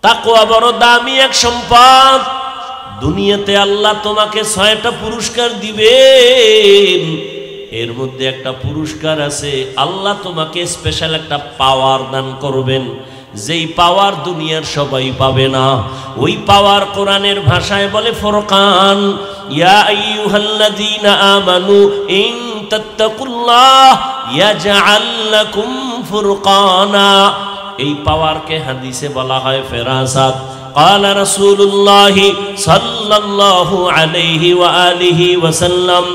তাকওয়া বড় দামি এক সম্পদ। দুনিয়াতে আল্লাহ তোমাকে 6টা পুরস্কার দিবেন, এর মধ্যে একটা পুরস্কার আছে, আল্লাহ তোমাকে স্পেশাল একটা পাওয়ার দান করবেন, যেই পাওয়ার দুনিয়ার সবাই পাবে না। ওই পাওয়ার কোরআনের ভাষায় বলে ফুরকান। ইয়া আইয়ুহাল্লাযীনা আমানু ইন তাত্তাকুল্লাহ ইয়াজআল লাকুম ফুরকানা। এই পাওয়ারকে হাদিসে বলা হয় ফেরাসাত। قال رسول الله صلى الله عليه وآله وسلم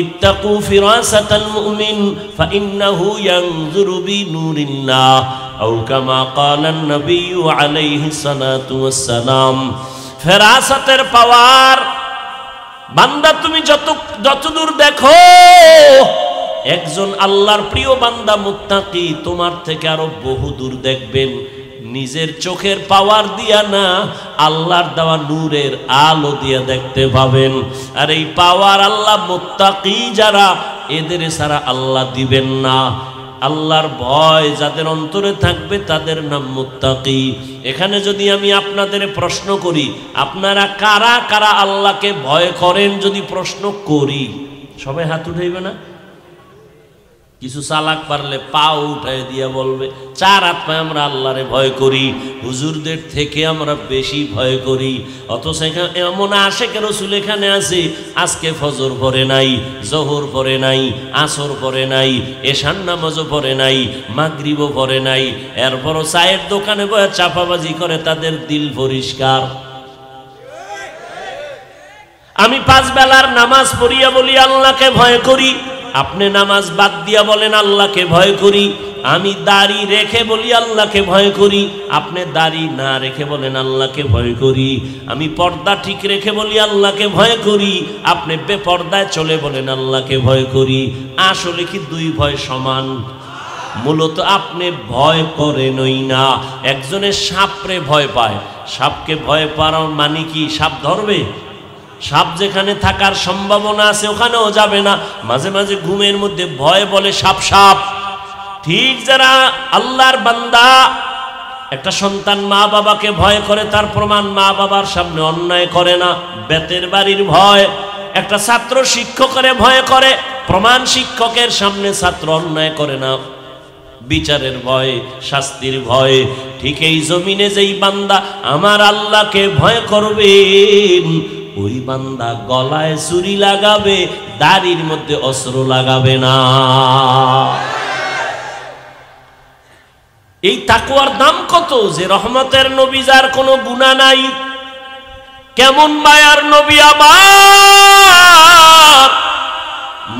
اتقوا فراسة المؤمن فإنه ينظر بنور الله أو كما قال النبي عليه الصلاة والسلام। ফেরাসাতের পাওয়ার বান্দা তুমি যতদূর দেখো, একজন আল্লাহর প্রিয় বান্দা মুত্তাকি তোমার থেকে আরো বহু দূর দেখবেন। নিজের চোখের পাওয়ার দিয়া না, আল্লাহর দেওয়া নূরের আলো দিয়া দেখতে পাবেন। আর এই পাওয়ার আল্লাহ মুত্তাকি যারা, এদের ছাড়া আল্লাহ দিবেন না। আল্লাহর ভয় যাদের অন্তরে থাকবে তাদের নাম মুত্তাকি। এখানে যদি আমি আপনাদের প্রশ্ন করি, আপনারা কারা কারা আল্লাহকে ভয় করেন, যদি প্রশ্ন করি, সবাই হাত উঠাইবে না? কিছু চালাক পারলে পা উঠাই দিয়া বলবে 4 হাত পায়ে আমরা আল্লাহরে ভয় করি, হুজুরদের থেকে আমরা বেশি ভয় করি। অথচ এমন আশেকের রাসূল এখানে আছে, আজকে ফজর পড়ে নাই, জোহর পড়ে নাই, আসর পড়ে নাই, এশার নামাজও পড়ে নাই, মাগরিবও পড়ে নাই, এরপরও চায়ের দোকানে বসে চাপাবাজি করে, তাদের দিল পরিষ্কার। আমি 5 বেলার নামাজ পড়িয়া বলি আল্লাহকে ভয় করি, আপনি নামাজ বাদ দিয়া বলেন আল্লাহকে ভয় করি। আমি দাড়ি রেখে বলি আল্লাহকে ভয় করি, আপনি দাড়ি না রেখে বলেন আল্লাহকে ভয় করি। আমি পর্দা ঠিক রেখে বলি আল্লাহকে ভয় করি, আপনি বেপর্দায় চলে বলেন আল্লাহকে ভয় করি। আসলে কি 2 ভয় সমান? মূলত আপনি ভয় করেনই না। একজনের সাপরে ভয় পায়, সাপকে ভয় পাওয়ার মানে কি সাপ ধরবে? সাপ যেখানে থাকার সম্ভাবনা আছে ওখানেও যাবে না। মাঝে মাঝে ঘুমের মধ্যে ভয় বলে সাপ সাপ। ঠিক যারা আল্লাহর বান্দা, একটা সন্তান মা বাবাকে ভয় করে, তার প্রমাণ মা বাবার সামনে অন্যায় করে না, বেতের বাড়ির ভয়। একটা ছাত্র শিক্ষকের ভয় করে, প্রমাণ শিক্ষকের সামনে ছাত্র অন্যায় করে না, বিচারের ভয়, শাস্তির ভয়। ঠিক এই জমিনে যেই বান্দা আমার আল্লাহকে ভয় করবেন, ওই বান্দা গলায় ছুরি লাগাবে, দাড়ির মধ্যে অস্ত্র লাগাবে না। এই তাকওয়ার দাম কত? যে রহমতের নবী, যার কোনো গুনাহ নাই। কেমন মায়ার নবী আমার!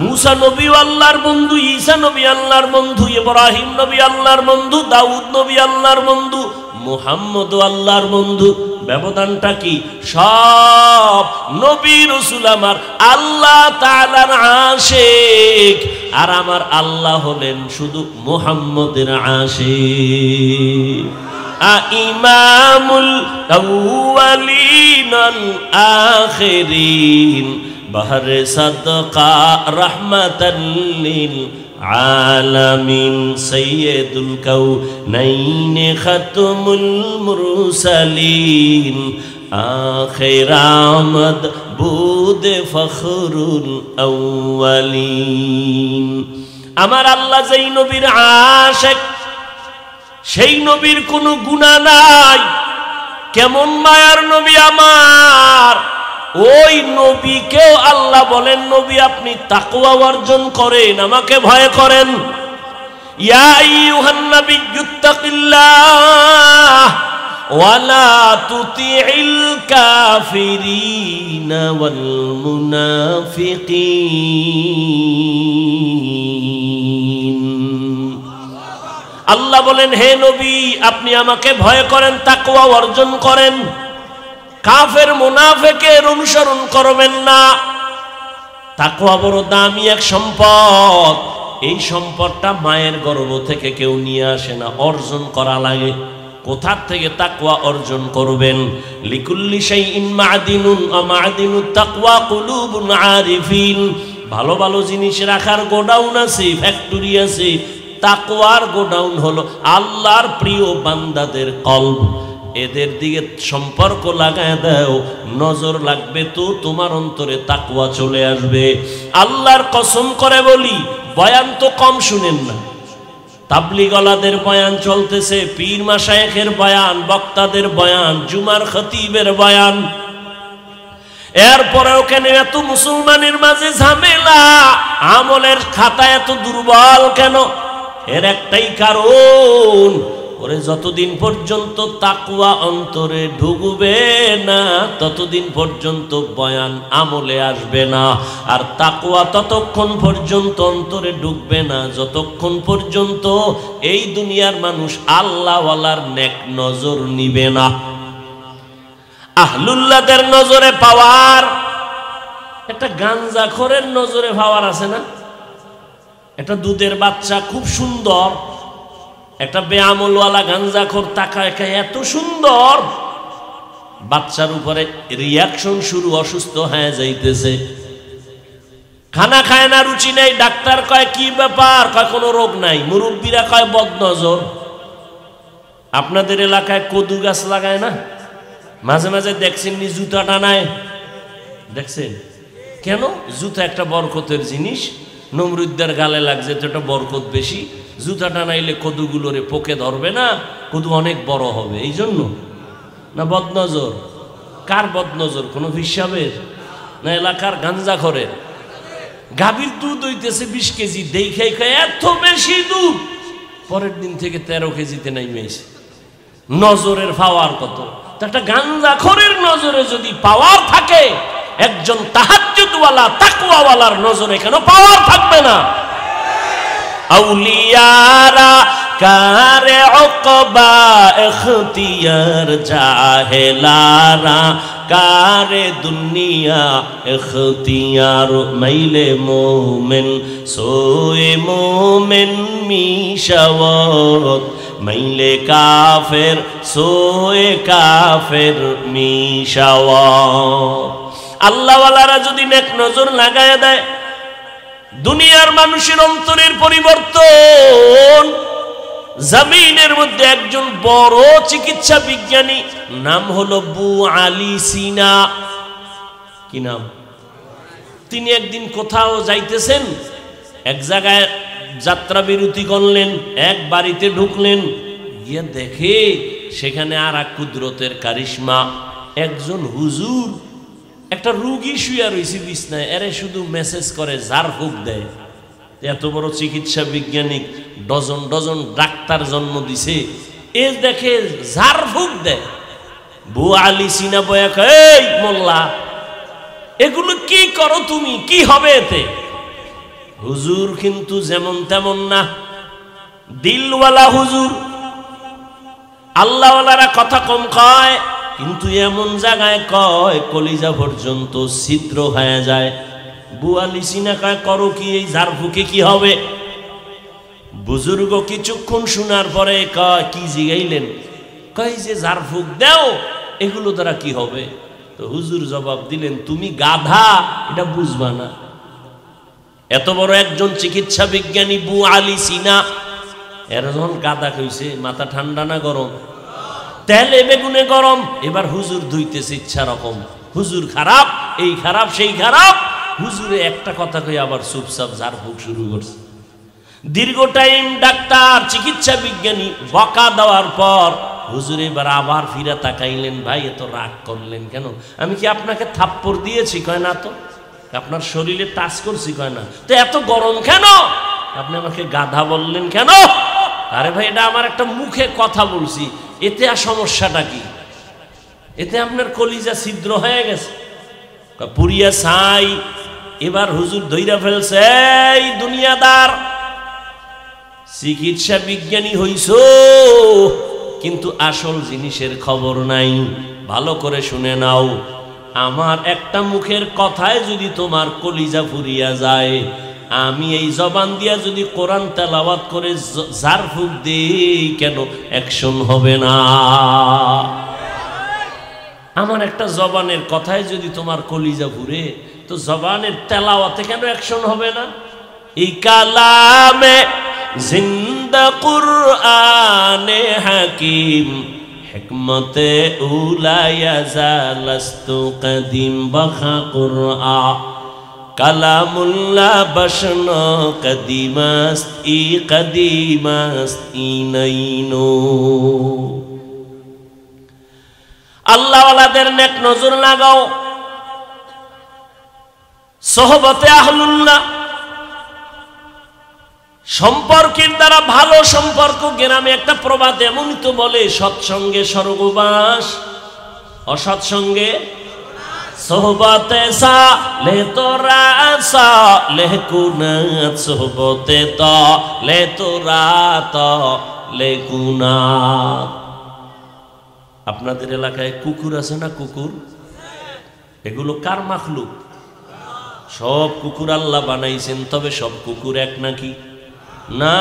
মুসা নবী আল্লাহর বন্ধু, ঈসা নবী আল্লাহর বন্ধু, ইব্রাহিম নবী আল্লাহর বন্ধু, দাউদ নবী আল্লাহর বন্ধু, মুহাম্মদ আল্লাহর বন্ধু। ব্যবধানটা কি? সব নবী রাসূল আমার আল্লাহ তাআলার আশিক, আর আমার আল্লাহ হলেন শুধু মুহাম্মদের আশিক। ইমামুল আউয়ালিন আল আখিরিন, বাহরে সাদকা রাহমাতাল লিল আলামিন, সাইয়্যিদুল কাউনাইন খাতমুল মুরসালিন, আখির আমদ বুদ ফখরুল আউয়ালিন। আমার আল্লাহ যেই নবীর আশিক, সেই নবীর কোনো গুনাহ নাই। কেমন মায়ার নবী আমার! ওই নবীকেও আল্লাহ বলেন, নবী আপনি তাকওয়া অর্জন করেন, আমাকে ভয় করেন। ইয়া আইয়ুহান নাবিয়্যুত্তাকিল্লাহ ওয়া লা তুতিইল কাফিরিনা ওয়াল মুনাফিকিন। আল্লাহ বলেন, হে নবী আপনি আমাকে ভয় করেন, তাকওয়া অর্জন করেন, কাফের মুনাফিকের অনুসরণ করবেন না। তাকওয়া বড় দামি এক সম্পদ। এই সম্পদটা মায়ের গর্ভ থেকে কেউ নিয়ে আসে না, অর্জন করা লাগে। কোথা থেকে তাকওয়া অর্জন করবেন? লিকুল্লি শাইইন মা'দিনুন ওয়া মা'দিনুত তাকওয়া কুলুবুন আরিফিন। ভালো ভালো জিনিস রাখার গোডাউন আছে, ফ্যাক্টরি আছে। তাকওয়ার গোডাউন হলো আল্লাহর প্রিয় বান্দাদের কলব। এদের দিকে সম্পর্ক লাগায় দাও, নজর লাগবে তো তোমার অন্তরে তাকওয়া চলে আসবে। আল্লাহর কসম করে বলি, বয়ান তো কম শুনেন না। তাবলিগওয়ালাদের বয়ান চলতেছে, পীর মাশায়েখের বয়ান, বক্তাদের বয়ান, জুমার খতিবের বয়ান, এরপরেও কেন এত মুসলমানের মাঝে ঝামেলা, আমলের খাতা এত দুর্বল কেন? এর একটাই কারণ, ওরে যতদিন পর্যন্ত তাকওয়া অন্তরে ঢুকবে না ততদিন পর্যন্ত বয়ান আমলে আসবে না। আর তাকওয়া ততক্ষণ পর্যন্ত অন্তরে ঢুকবে না যতক্ষণ পর্যন্ত এই দুনিয়ার মানুষ আল্লাহওয়ালার নেক নজর নিবে না। আহলুল্লাহদের নজরে পাওয়ার, একটা গাঞ্জাখোরের নজরে পাওয়ার আছে না? একটা দুধের বাচ্চা খুব সুন্দর, একটা বেআমলওয়ালা গাঞ্জাখোর তাকায় এত সুন্দর, বাচ্চার উপরে রিয়াকশন শুরু, অসুস্থ হয়ে যাইতেছে, খানা খায় না, রুচি নাই। ডাক্তার কয় কি ব্যাপার? কয় কোনো রোগ নাই। মুরব্বীরা কয় বদনজর। আপনাদের এলাকায় কদু গাছ লাগায় না? মাঝে মাঝে দেখছেন নি জুতা টানায়? দেখছেন কেন? জুতা একটা বরকতের জিনিস, নমরুদ্দের গালে লাগছে তো একটা বরকত বেশি, জুতা টানাইলে কদুগুলোরে পোকে ধরবে না, কদু অনেক বড় হবে, এই জন্য। না বদনজর? কার বদনজর? কোনো হিসাবের না এলাকার গাঞ্জাখোরের? গাভীর দুধ হইতেছে 20 কেজি, দেখাই খায় এত বেশি দুধ, পরের দিন থেকে 13 কেজিতে নাইমেছে। নজরের পাওয়ার কত! একটা গাঞ্জাখোরের নজরে যদি পাওয়ার থাকে, একজন তাহাজ্জুদওয়ালা তাকওয়াওয়ালার নজরে কেন পাওয়ার থাকবে না? আউলিয়ারা কারে উকবা ইখতিয়ার, জাহেলারা কারে দুনিয়া ইখতিয়ার, মাইলে মোমেন সোয়ে মোমেন মিশাওয়াত, মাইলে কাফের সোয়ে কাফের মিশাওয়াত। আল্লাহওয়ালারা যদি নেক নজর লাগায় দেয়, দুনিয়ার মানুষের অন্তরের পরিবর্তন। জমিনের মধ্যে একজন বড় চিকিৎসা বিজ্ঞানী, নাম হলো আবু আলী সিনা। কি নাম? তিনি একদিন কোথাও যাইতেছেন, এক জায়গায় যাত্রা বিরতি করলেন, এক বাড়িতে ঢুকলেন, গিয়ে দেখে সেখানে আর এক কুদরতের কারিশমা, একজন হুজুর একটা রুগী শুয়া রয়েছে বিছনায়, এরে শুধু মেসেজ করে, ঝাড়ফুঁক দেয়। এত বড় চিকিৎসা বিজ্ঞানী, ডজন ডজন ডাক্তার জন্ম দিছে, এ দেখে ঝাড়ফুঁক দেয়। আবু আলী সিনা বয়া কয়, এই মোল্লা, এগুলো কি করো তুমি? কি হবে এতে? হুজুর কিন্তু যেমন তেমন না, দিলওয়ালা হুজুর। আল্লাহওয়ালারা কথা কম কয়, কিন্তু এমন জায়গায় কয় কলিজা পর্যন্ত ছিদ্র হয়ে যায়। আবু আলী সিনা কয়, করো কি? এই ঝাড়ফুঁকে কি হবে? বুজুর্গ কিছুক্ষণ শোনার পরে কয়, কি জিগাইলেন? কয় যে ঝাড়ফুঁক দাও, এগুলো দ্বারা কি হবে? তো হুজুর জবাব দিলেন, তুমি গাধা, এটা বুঝবা না। এত বড় একজন চিকিৎসা বিজ্ঞানী আবু আলী সিনা, এর যখন গাধা কইছে, মাথা ঠান্ডা না গরম? তেলে বেগুনে গরম। এবার হুজুর ধুইতেছে ইচ্ছা রকম, হুজুর খারাপ, এই খারাপ সেই খারাপ। হুজুরে একটা কথা কই আবার চুপচাপ ঝাড়ফুঁক শুরু করছে। দীর্ঘ টাইম ডাক্তার চিকিৎসা বিজ্ঞানী বকা দেওয়ার পর হুজুর এবার আবার ফিরে তাকাইলেন, ভাই এত রাগ করলেন কেন? আমি কি আপনাকে থাপ্পড় দিয়েছি? কয় না তো। আপনার শরীরে টাচ করছি? কয় না তো। এত গরম কেন? আপনি আমাকে গাধা বললেন কেন? আরে ভাই, এটা আমার একটা মুখে কথা বলছি, এতে আর সমস্যাটা কি? এতে আপনার কলিজা ছিদ্র হয়ে গেছে, পুরিয়া ছাই। এবার হুজুর ধইরা ফেলছে, এই দুনিয়াদার, চিকিৎসা বিজ্ঞানী হইছো কিন্তু আসল জিনিসের খবর নাই। ভালো করে শুনে নাও, আমার একটা মুখের কথায় যদি তোমার কলিজা ফুরিয়া যায়, আমি এই জবান দিয়া যদি কোরআন তেলাওয়াত করে ঝাড়ফুঁক দেই, কেন অ্যাকশন হবে না? আমার একটা জবানের কথায় যদি তোমার কলিজা ফুরে, তো জবানের তেলাওয়াতে কেন অ্যাকশন হবে না? এই কালামে জিন্দা কুরআনে হাকিম হিকমতে উলায়া জালাস্তু কদিম বখা কুরআ কালামুল্লাহ বশন কদিমাস্ত ইনাইনো। আল্লাহওয়ালাদের নেক নজর লাগাও, সোহবতে আহলুল্লাহ, সম্পর্কের দ্বারা ভালো সম্পর্ক। গ্রামে একটা প্রবাদ এমনই তো বলে, সৎসঙ্গে স্বর্গবাস, অসৎসঙ্গে সোহবতে সালেহ তোরা সালেহ কুনাত, সোহবতে তালেহ তোরা তালেহ কুনাত। আপনাদের এলাকায় কুকুর আছে না? কুকুর, এগুলো কার মাখলুক? সব কুকুর আল্লাহ বানাইছেন, তবে সব কুকুর এক নাকি? না,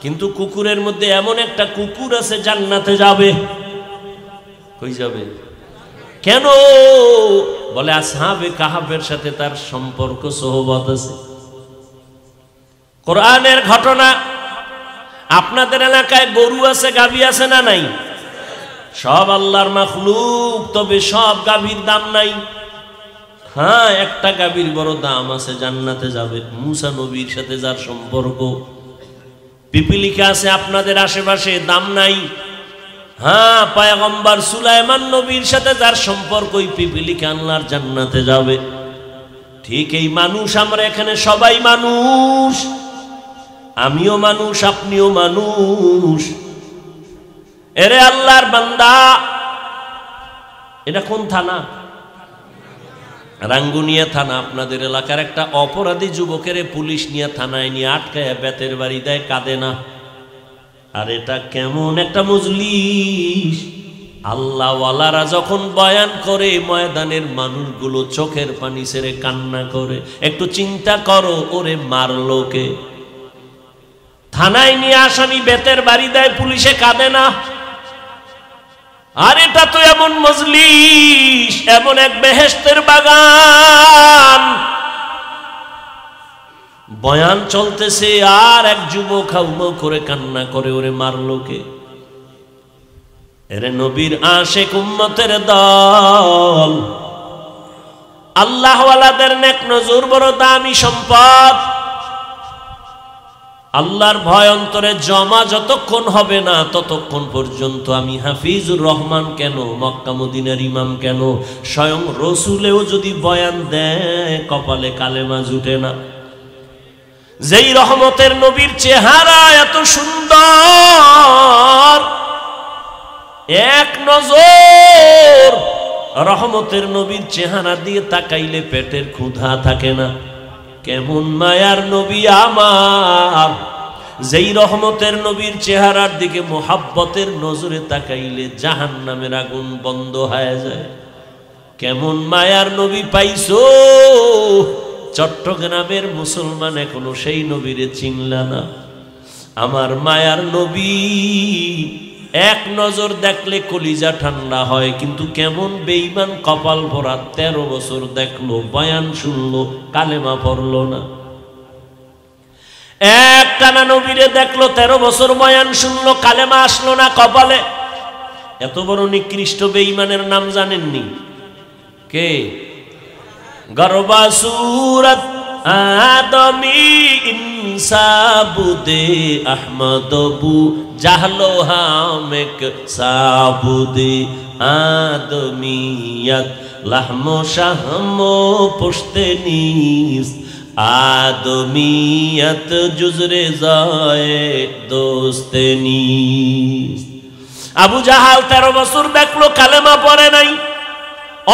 কিন্তু কুকুরের মধ্যে এমন একটা কুকুর আছে জান্নাতে যাবে। কই যাবে? কেন? বলে আসহাবে কাহাফের সাথে তার সম্পর্ক, সোহবত আছে। কোরআনের ঘটনা। আপনাদের এলাকায় গরু আছে, গাভী আছে না নাই? সব আল্লাহর মাখলুক, তবে সব গাভীর দাম নাই। হ্যাঁ, একটা গাভীর বড় দাম আছে, জান্নাতে যাবে। মুসা নবীর সাথে যার সম্পর্ক, পিপিলিকা আছে আপনাদের আশেপাশে, দাম নাই। হ্যাঁ, পয়গম্বর সুলাইমান নবীর সাথে যার সম্পর্ক, ওই পিপিলিকা আল্লাহর জান্নাতে যাবে। ঠিক এই মানুষ, আমরা এখানে সবাই মানুষ, আমিও মানুষ, আপনিও মানুষ। এরে আল্লাহর বান্দা, এটা কোন থানা? রাঙ্গুনিয়া থানা। আপনাদের এলাকার একটা অপরাধী যুবকের পুলিশ নিয়ে থানায় নিয়ে আটকায় বেতের বাড়ি দেয়, কাঁদে না। আর এটা কেমন একটা মজলিস! আল্লাহওয়ালারা যখন বয়ান করে, ময়দানের মানুষগুলো চোখের পানি ছেড়ে কান্না করে। একটু চিন্তা করো, ওরে মারলো কে? থানায় নিয়ে আসামি বেতের বাড়ি দেয়, পুলিশে কাঁদে না। আর এটা তো এমন মজলিস, এমন এক বেহেশতের বাগান, বয়ান চলতেছে, আর এক যুবক হাউমাউ করে কান্না করে, ওরে মারলো কে? এরে নবীর আশিক উম্মতের দল, আল্লাহওয়ালাদের নেক নজর বড় দামি সম্পদ। আল্লাহর ভয় অন্তরে জমা যতক্ষণ হবে না, ততক্ষণ পর্যন্ত আমি হাফিজুর রহমান কেন, মক্কা মদিনার ইমাম কেন, স্বয়ং রসুলেও যদি বয়ান দেয়, কপালে কালেমা জুটে না। যেই রহমতের নবীর চেহারা এত সুন্দর, এক নজর রহমতের নবীর চেহারা দিয়ে তাকাইলে পেটের ক্ষুধা থাকে না। কেমন মায়ার নবী আমার! যেই রহমতের নবীর চেহারার দিকে মোহাব্বতের নজরে তাকাইলে জাহান্নামের আগুন বন্ধ হয়ে যায়। কেমন মায়ার নবী পাইছো! চট্টগ্রামের মুসলমান এখনো সেই নবীরে চিনলা না। আমার মায়ার নবী এক নজর দেখলে কলিজা ঠান্ডা হয়, কিন্তু কেমন বেঈমান কপাল ভরা, 13 বছর দেখলো, বয়ান শুনলো, কালেমা পড়লো না। এক টানা নবীরে দেখলো, 13 বছর বয়ান শুনলো, কালেমা আসলো না কপালে। এত বড় নিকৃষ্ট বেঈমানের নাম জানেননি? কে? গরবা সুরত আদমি ইনসাবুদে আহমদবু জাহলো হামেক সাবুদে আদমিয়ত লাহমো শাহমো পুশতে নিস আদমিয়ত জুজরে যায় দোস্তে নিস। আবু জাহাল 13 বছর দেখলো, কালেমা পড়ে নাই।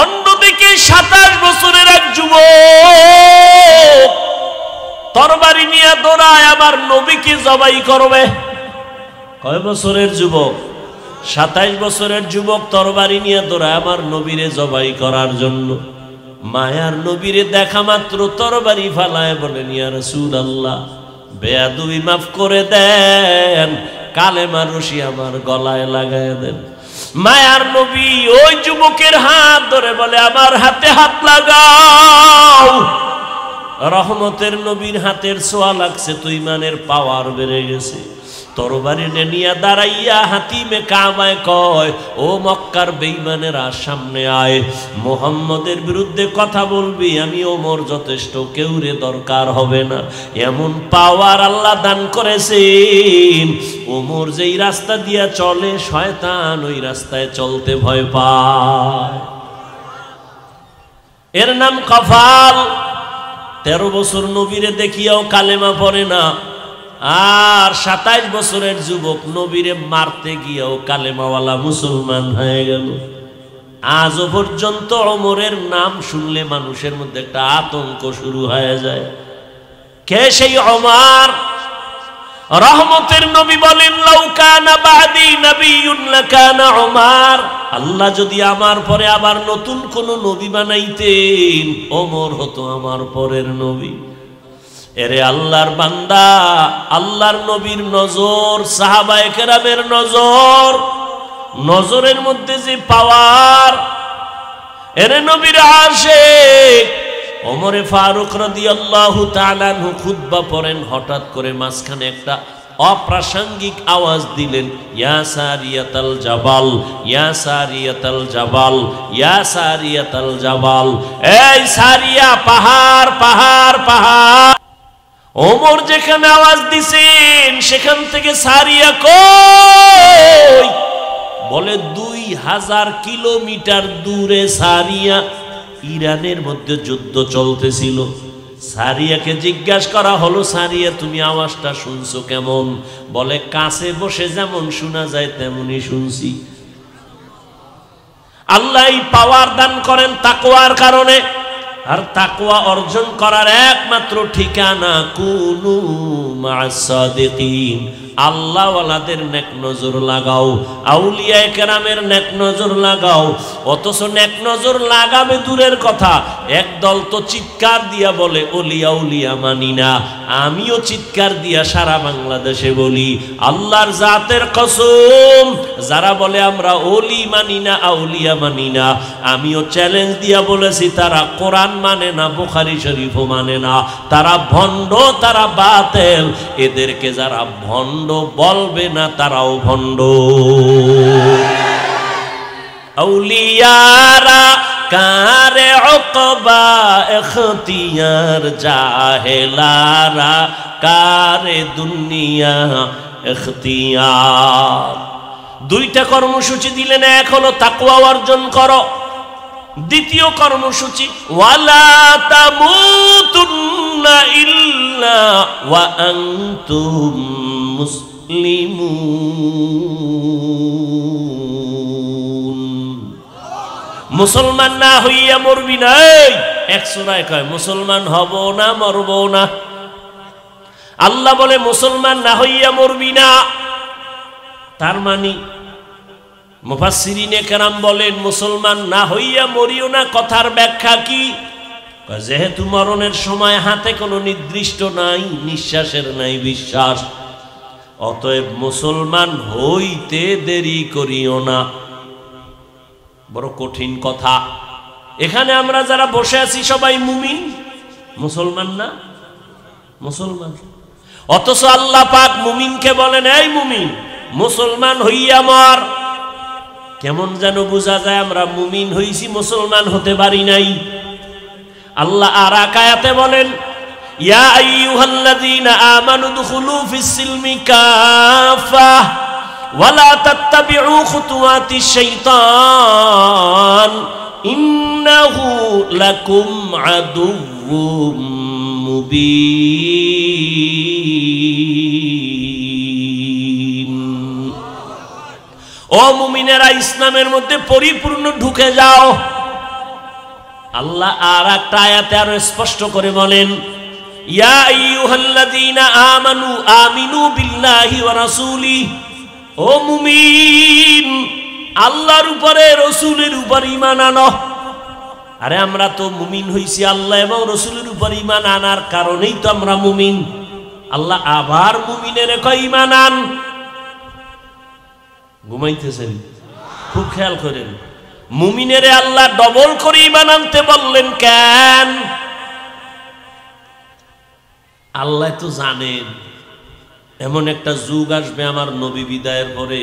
অন্যদিকে 27 বছরের এক যুবক তরবারি নিয়ে দৌড়ায়, আবার নবীকে জবাই করবে। কয় বছরের যুবক? 27 বছরের যুবক তরবারি নিয়ে দৌড়ায় আমার নবীরে জবাই করার জন্য। মায়ার নবীরে দেখা মাত্র তরবারি ফালায়, বলেন ইয়া রাসূলুল্লাহ, বেয়াদবি মাফ করে দেন, কালেমা রশি আমার গলায় লাগায় দেন। মায়ার নবী ওই যুবকের হাত ধরে বলে, আমার হাতে হাত লাগাও। রহমতের নবীর হাতের ছোঁয়া লাগছে তো ইমানের পাওয়ার বেড়ে গেছে। তরবারি নিয়ে দাঁড়াইয়া হাতিমে কাবায় কয়, ও মক্কার বেঈমানেরা সামনে আয়, মুহাম্মদের বিরুদ্ধে কথা বলবি, আমি ওমর যথেষ্ট, কেউরে দরকার হবে না। এমন পাওয়ার আল্লাহ দান করেছেন, ওমর যেই রাস্তা দিয়া চলে শয়তান ওই রাস্তায় চলতে ভয় পায়। এর নাম কফাল। 13 বছর নবীরে দেখিয়াও কালেমা পড়ে না, আর 27 বছরের যুবক নবীরে মারতে গিয়েও কালেমাওয়ালা মুসলমান হয়ে গেল। আজও পর্যন্ত ওমরের নাম শুনলে মানুষের মধ্যে একটা আতঙ্ক শুরু হয়ে যায়। কে সেই ওমর? রহমতের নবী বলেন, লাউ কানা বাদি নবিয়্যুন লাকানা ওমর। আল্লাহ যদি আমার পরে আবার নতুন কোন নবী বানাইতেন, ওমর হতো আমার পরের নবী। এরে আল্লাহর বান্দা, আল্লাহর নবীর নজর, সাহাবায়ে কেরামের নজর, নজরের মধ্যে যে পাওয়ার। এরে নবীর আশিক ওমরে ফারুক রাদিয়াল্লাহু তাআলা আনহু খুতবা পড়েন, হঠাৎ করে মাঝখানে একটা অপ্রাসঙ্গিক আওয়াজ দিলেন, ইয়া সারিয়াতাল জাবাল, ইয়া সারিয়াতাল জাবাল, ইয়া সারিয়াতাল জাবাল। এই সারিয়া, পাহাড় পাহাড় পাহাড়। ওমর যেখানে আওয়াজ দিছেন সেখান থেকে সারিয়া কই? বলে 2000 কিলোমিটার দূরে সারিয়া। ইরানের মধ্যে যুদ্ধ চলতেছিল। সারিয়াকে জিজ্ঞাসা করা হলো, সারিয়া তুমি আওয়াজটা শুনছো কেমন? বলে কাছে বসে যেমন শোনা যায় তেমনি শুনছি। আল্লাহ পাওয়ার দান করেন তাকওয়ার কারণে। আর তাকওয়া অর্জন করার একমাত্র ঠিকানা কুনু মা'আস সাদিকিন। আল্লাহওয়ালাদের নেক নজর লাগাও, আউলিয়ায়ে কেরামের নেক নজর লাগাও। অথচ নেক নজর লাগাবে দূরের কথা, একদল তো চিৎকার দিয়া বলে ওলিয়া উলিয়া মানি না। আমিও চিৎকার দিয়া সারা বাংলাদেশে বলি, আল্লাহর জাতের কসম, যারা বলে আমরা ওলি মানি না, আউলিয়া মানি না, আমিও চ্যালেঞ্জ দিয়া বলেছি তারা কোরআন মানে না, বুখারী শরীফও মানে না, তারা ভণ্ড, তারা বাতেল। এদেরকে যারা ভণ্ড বলবে না তারাও ভণ্ড। আউলিয়ারা কারে উকবা ইখতিয়ার, জাহেলারা কারে দুনিয়া ইখতিয়ার। দুইটা কর্মসূচি দিলেন, এক হলো তাকওয়া অর্জন করো, দ্বিতীয় কর্মসূচি ওয়ালা তামুতুন্না ইল্লা ওয়া আনতুম মুসলিমুন। মুসলমান না হইয়া মরবি না। এক সূরায় কয় মুসলমান হব না, মরব না। আল্লাহ বলে মুসলমান না হইয়া মরবি না। তার মানে মুফাসসিরিনে কেরাম বলেন মুসলমান না হইয়া মরিও না কথার ব্যাখ্যা কি? যেহেতু মরণের সময় হাতে কোনো নির্দিষ্ট নাই, নিঃশ্বাসের নাই বিশ্বাস, অতএব মুসলমান হইতে দেরি করিও না। বড় কঠিন কথা। এখানে আমরা যারা বসে আছি সবাই মুমিন, মুসলমান না? মুসলমান। অথচ আল্লাহ পাক মুমিনকে বলেন, এই মুমিন মুসলমান হইয়া মর। কেমন যেন বোঝা যায় আমরা মুমিন হইছি, মুসলমান হতে পারি নাই। আল্লাহ আর এক আয়াতে বলেন, ইয়া আইয়ুহাল্লাযীনা আমানু দুখুলু ফিস-সিলমি কাফা ওয়া লা তাত্তাবিউ খুতুওয়াতিশ শাইতান ইন্নাহু লাকুম আদুউম মুবিন। ও মুমিনেরা, ইসলামের মধ্যে পরিপূর্ণ ঢুকে যাও। আল্লাহ আর একটা আয়াতে আরো স্পষ্ট করে বলেন, ইয়া আইয়ুহাল্লাযীনা আমানু আমিনু বিল্লাহি ওয়া রাসূলিহি। ও মুমিন, আল্লাহর উপরে রাসূলের উপর ঈমান আনো। আরে আমরা তো মুমিন হইছি আল্লাহ এবং রাসূলের উপর ঈমান আনার কারণেই তো আমরা মুমিন। আল্লাহ আবার মুমিনের কয় ঈমান আন। ঘুমাইতেছেন? খুব খেয়াল করেন, মুমিনেরে আল্লাহ ডবল করে ঈমান আনতে বললেন কেন? আল্লাহ তো জানেন এমন একটা যুগ আসবে আমার নবী বিদায়ের পরে,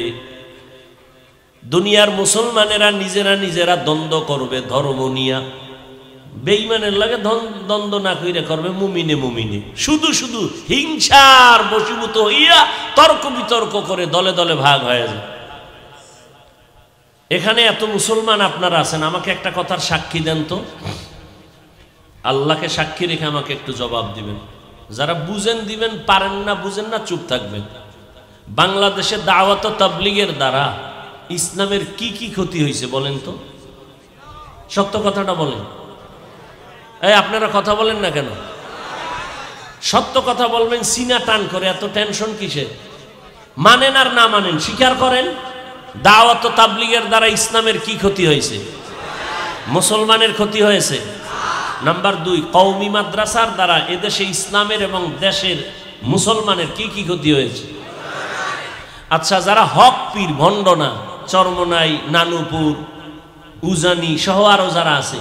দুনিয়ার মুসলমানেরা নিজেরা দ্বন্দ্ব করবে ধর্ম নিয়া, বেঈমানের লাগে দ্বন্দ্ব না কইরা করবে মুমিনে মুমিনে, শুধু শুধু হিংসার বশীভূত হইয়া তর্ক বিতর্ক করে দলে দলে ভাগ হয়ে যায়। এখানে এত মুসলমান আপনারা আছেন, আমাকে একটা কথার সাক্ষী দেন তো, আল্লাহকে সাক্ষী রেখে আমাকে একটু জবাব দিবেন। যারা বুঝেন দিবেন, পারেন না বুঝেন না চুপ থাকবেন। বাংলাদেশে দাওয়াত ও তাবলীগের দ্বারা ইসলামের কি কি ক্ষতি হয়েছে বলেন তো, সত্য কথাটা বলেন। এই আপনারা কথা বলেন না কেন? সত্য কথা বলবেন, সিনা টান করে এত টেনশন কিসের? মানেন আর না মানেন স্বীকার করেন। দাওয়াত ও তাবলীগের দ্বারা ইসলামের কি ক্ষতি হয়েছে? মুসলমানের ক্ষতি হয়েছে। নাম্বার 2, কওমি মাদ্রাসার দ্বারা এদেশে ইসলামের এবং দেশের মুসলমানের কি কি ক্ষতি হয়েছে? আচ্ছা, যারা হক পীর ভণ্ডনা, চরমনাই, নানুপুর, উজানি সহ আরো যারা আছে,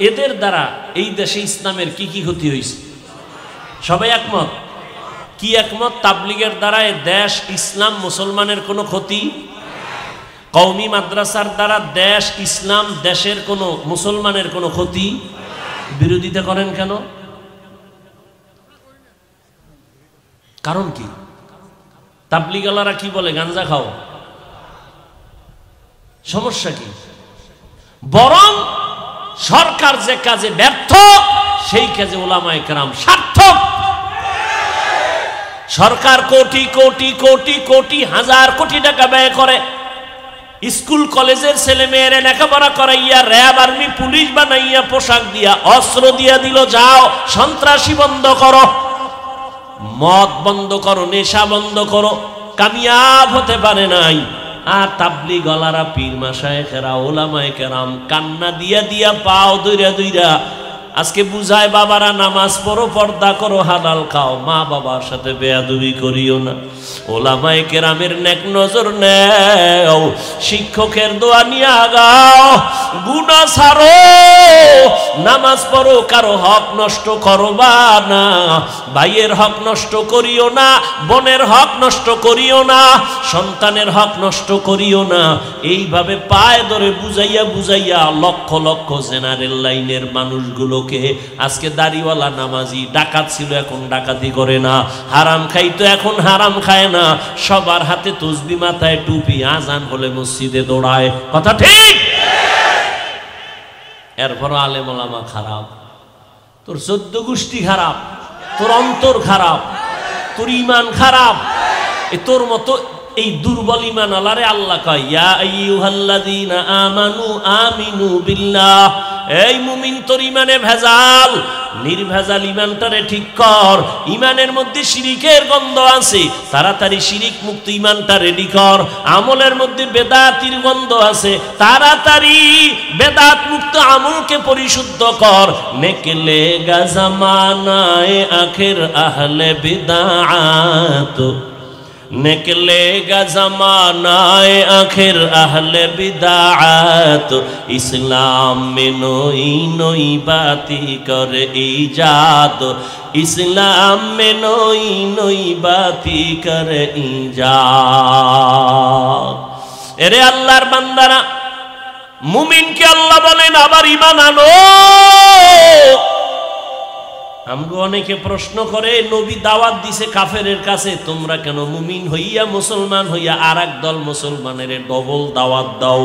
এদের দ্বারা এই দেশে ইসলামের কি কি ক্ষতি হয়েছে? সবাই একমত? কি একমত? তাবলীগের দ্বারা এ দেশ, ইসলাম, মুসলমানের কোনো ক্ষতি? কওমি মাদ্রাসার দ্বারা দেশ, ইসলাম, দেশের কোনো মুসলমানের কোনো ক্ষতি? বিরোধিতা করেন কেন? কারণ কি? তাবলীগওয়ালারা কি বলে? গাঞ্জা খাও। সমস্যা কি? বরং সরকার যে কাজে ব্যর্থ, সেই কাজে উলামায়ে কেরাম সার্থক। সরকার কোটি কোটি কোটি কোটি হাজার কোটি টাকা ব্যয় করে স্কুল কলেজের ছেলে মেয়েরা লেখাপড়া করাইয়া র্যাব আর্মি পুলিশ বানাইয়া পোশাক দিয়া অস্ত্র দিয়া দিল, যাও সন্ত্রাসী বন্ধ করো, মদ বন্ধ করো, নেশা বন্ধ করো, কামিয়াব হতে পারে নাই। আর তাবলীগওয়ালারা, পীর মাশায়েখেরা, উলামায়ে কেরাম কান্না দিয়া দিয়া পাও দইরা দইরা আজকে বুঝায়, বাবারা নামাজ পড়ো, পর্দা করো, হালাল খাও, মা বাবার সাথে বেয়াদবি করিও না, উলামায়ে কেরামের নেক নজর নেও, শিক্ষকের দোয়া নিয়ে আগাও, গুনাহ ছাড়ো, নামাজ পড়ো, কারো হক নষ্ট করবা না, ভাইয়ের হক নষ্ট করিও না, বোনের হক নষ্ট করিও না, সন্তানের হক নষ্ট করিও না। এইভাবে পায়ে ধরে বুঝাইয়া বুঝাইয়া লক্ষ লক্ষ জেনারেল লাইনের মানুষগুলো আজকে দাড়িওয়ালা নামাজি, ডাকাত ছিল এখন ডাকাতি করে না, হারাম খাইতো এখন হারাম খায় না, সবার হাতে তসবিহ, মাথায় টুপি, আজান হলে মসজিদে দৌড়ায়। কথা ঠিক? এরপর আলেম ওলামা খারাপ, তোর 14 গোষ্ঠী খারাপ, তোর অন্তর খারাপ, তোর ঈমান খারাপ। তোর মতো এই দুর্বল ঈমান আল্লাহরে আল্লাহ কয়, ইয়া আইয়ুহাল্লাযীনা আমানু আমিনু বিল্লাহ, এই মুমিন তোর ঈমানে ভেজাল, নির্ভেজাল ঈমানটারে ঠিক কর। ঈমানের মধ্যে শিরিকের গন্ধ আছে, তাড়াতাড়ি শিরিক মুক্ত ঈমানটা রেডি কর। আমলের মধ্যে বেদাতির গন্ধ আছে, তাড়াতাড়ি বেদাত মুক্ত আমলকে পরিশুদ্ধ কর। নেকলে গা জামানায়ে আখির আহলে বিদআত, निकलेगा ज़मानाए आखिर अहले बिदाअत, इस्लाम में नई नई बाती कर ईजाद, इस्लाम में नई नई बाती कर ईजाद। एरे अल्लाहर बंदारा, मुमिन के अल्लाह बोलेन आबार ईमान आनो। আমগো অনেকে প্রশ্ন করে, নবী দাওয়াত দিছে কাফেরের কাছে, তোমরা কেন মুমিন হইয়া মুসলমান হইয়া আরেক দল মুসলমানের ডবল দাওয়াত দাও?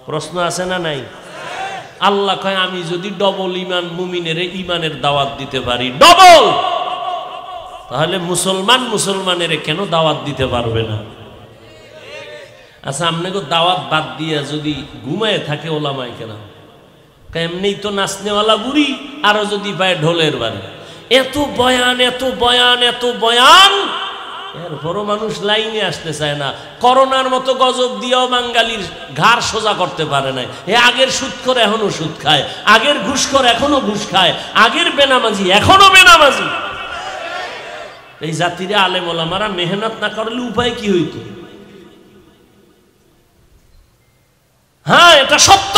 প্রশ্ন আছে না নাই? আল্লাহ কয়, আমি যদি ডবল ঈমান মুমিনের ঈমানের দাওয়াত দিতে পারি ডবল, তাহলে মুসলমান মুসলমানের কেন দাওয়াত দিতে পারবে না? আচ্ছা, আপনাকে দাওয়াত বাদ দিয়া যদি ঘুমায় থাকে ওলামায়ে কেরাম, এমনি তো নাচনেওয়ালা বুড়ি, আরো যদি পায় ঢোলের বাড়ি, এত বয়ান এত বয়ান এত বয়ান, এরপরও মানুষ লাইনে আসতে চায় না। করোনার মতো গজব দিয়েও বাঙালির ঘাড় সোজা করতে পারে নাই। এ আগের সুদ করে এখনো সুদ খায়, আগের ঘুষ করে এখনো ঘুষ খায়, আগের বেনামাজি এখনো বেনামাজি। এই জাতিরে আলেম ওলামারা মেহনত না করলে উপায় কি হইতো? হ্যাঁ, এটা সত্য,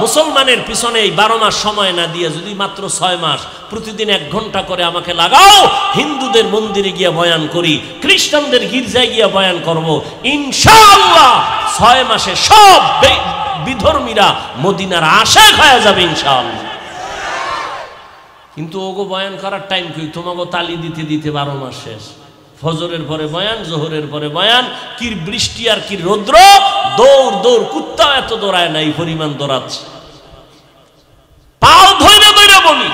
মুসলমানের পিছনে এই 12 মাস সময় না দিয়ে যদি মাত্র 6 মাস প্রতিদিন 1 ঘন্টা করে আমাকে লাগাও, হিন্দুদের মন্দিরে গিয়ে বয়ান করি, খ্রিস্টানদের গির্জায় গিয়ে বয়ান করব, ইনশাআল্লাহ 6 মাসে সব বিধর্মীরা মদিনার আশিক হয়ে যাবে ইনশাআল্লাহ। কিন্তু ওগো বয়ান করার টাইম কি? তোমাকে তালি দিতে দিতে 12 মাস শেষ। ফজরের পরে বয়ান, জোহরের পরে বয়ান, কি বৃষ্টি আর কি রৌদ্র, দৌড় দৌড়, কুত্তা এত দৌড়ায় না, এই পরিমাণ দৌড়াচ্ছে, পাও ধইরা ধইরা বলি।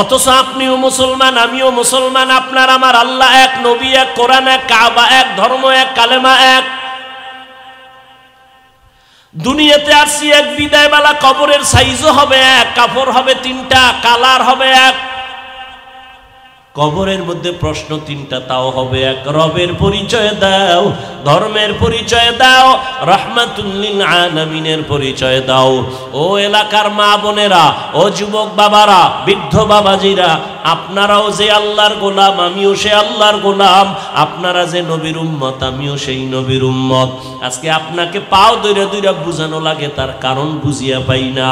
অথচ আপনিও মুসলমান, আমিও মুসলমান, আপনার আমার আল্লাহ এক, নবী এক, কোরআন এক, কাবা এক, ধর্ম এক, কালেমা এক। দুনিয়াতে আসছি এক, বিদায় বেলা কবরের সাইজও হবে এক, কাপড় হবে 3টা, কালার হবে এক, কবরের মধ্যে প্রশ্ন 3টা তাও হবে এক। রবের পরিচয় দাও, ধর্মের পরিচয় দাও, রাহমাতুল লিল আলামিনের পরিচয় দাও। ও এলাকার মা বোনেরা, ও যুবক বাবারা, বৃদ্ধ বাবাজিরা, আপনারাও যে আল্লাহর গোলাম, আমিও সে আল্লাহর গোলাম। আপনারা যে নবীর উম্মত, আমিও সেই নবীর উম্মত। আজকে আপনাকে পাও দইরা দইরা বুঝানো লাগে, তার কারণ বুঝিয়া পাই না।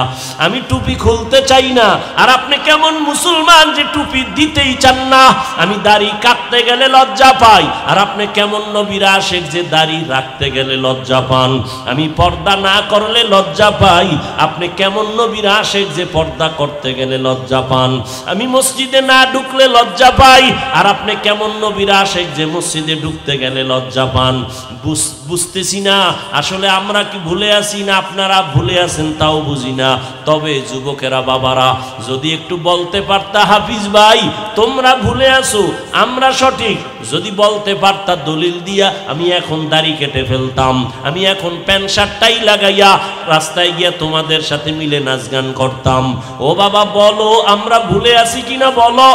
আমি টুপি খুলতে চাই না, আর আপনি কেমন মুসলমান যে টুপি দিতেই চান না। আমি দাড়ি কাটতে গেলে লজ্জা পাই, আর আপনি কেমন নবীর আশিক যে দাড়ি রাখতে গেলে লজ্জা পান। আমি পর্দা না করলে লজ্জা পাই, আপনি কেমন নবীর আশিক যে পর্দা করতে গেলে লজ্জা পান। আমি মসজিদে না ঢুকলে লজ্জা পাই, আর আপনি কেমন নবীর আশিক যে মসজিদে ঢুকতে গেলে লজ্জা পান। বুঝতেছি না আসলে আমরা কি ভুলে আছি না আপনারা ভুলে আছেন তাও বুঝি না। তবে যুবকেরা, বাবারা, যদি একটু বলতে পারতা হাফিজ ভাই তোমরা ভুলে আছো, আমরা সঠিক, যদি বলতে পারতা দলিল দিয়া, আমি এখন দাড়ি কেটে ফেলতাম, আমি এখন প্যান্ট শার্টটাই লাগাইয়া রাস্তায় গিয়া তোমাদের সাথে মিলে নাচ গান করতাম। ও বাবা বলো, আমরা ভুলে আছি কিনা বলো।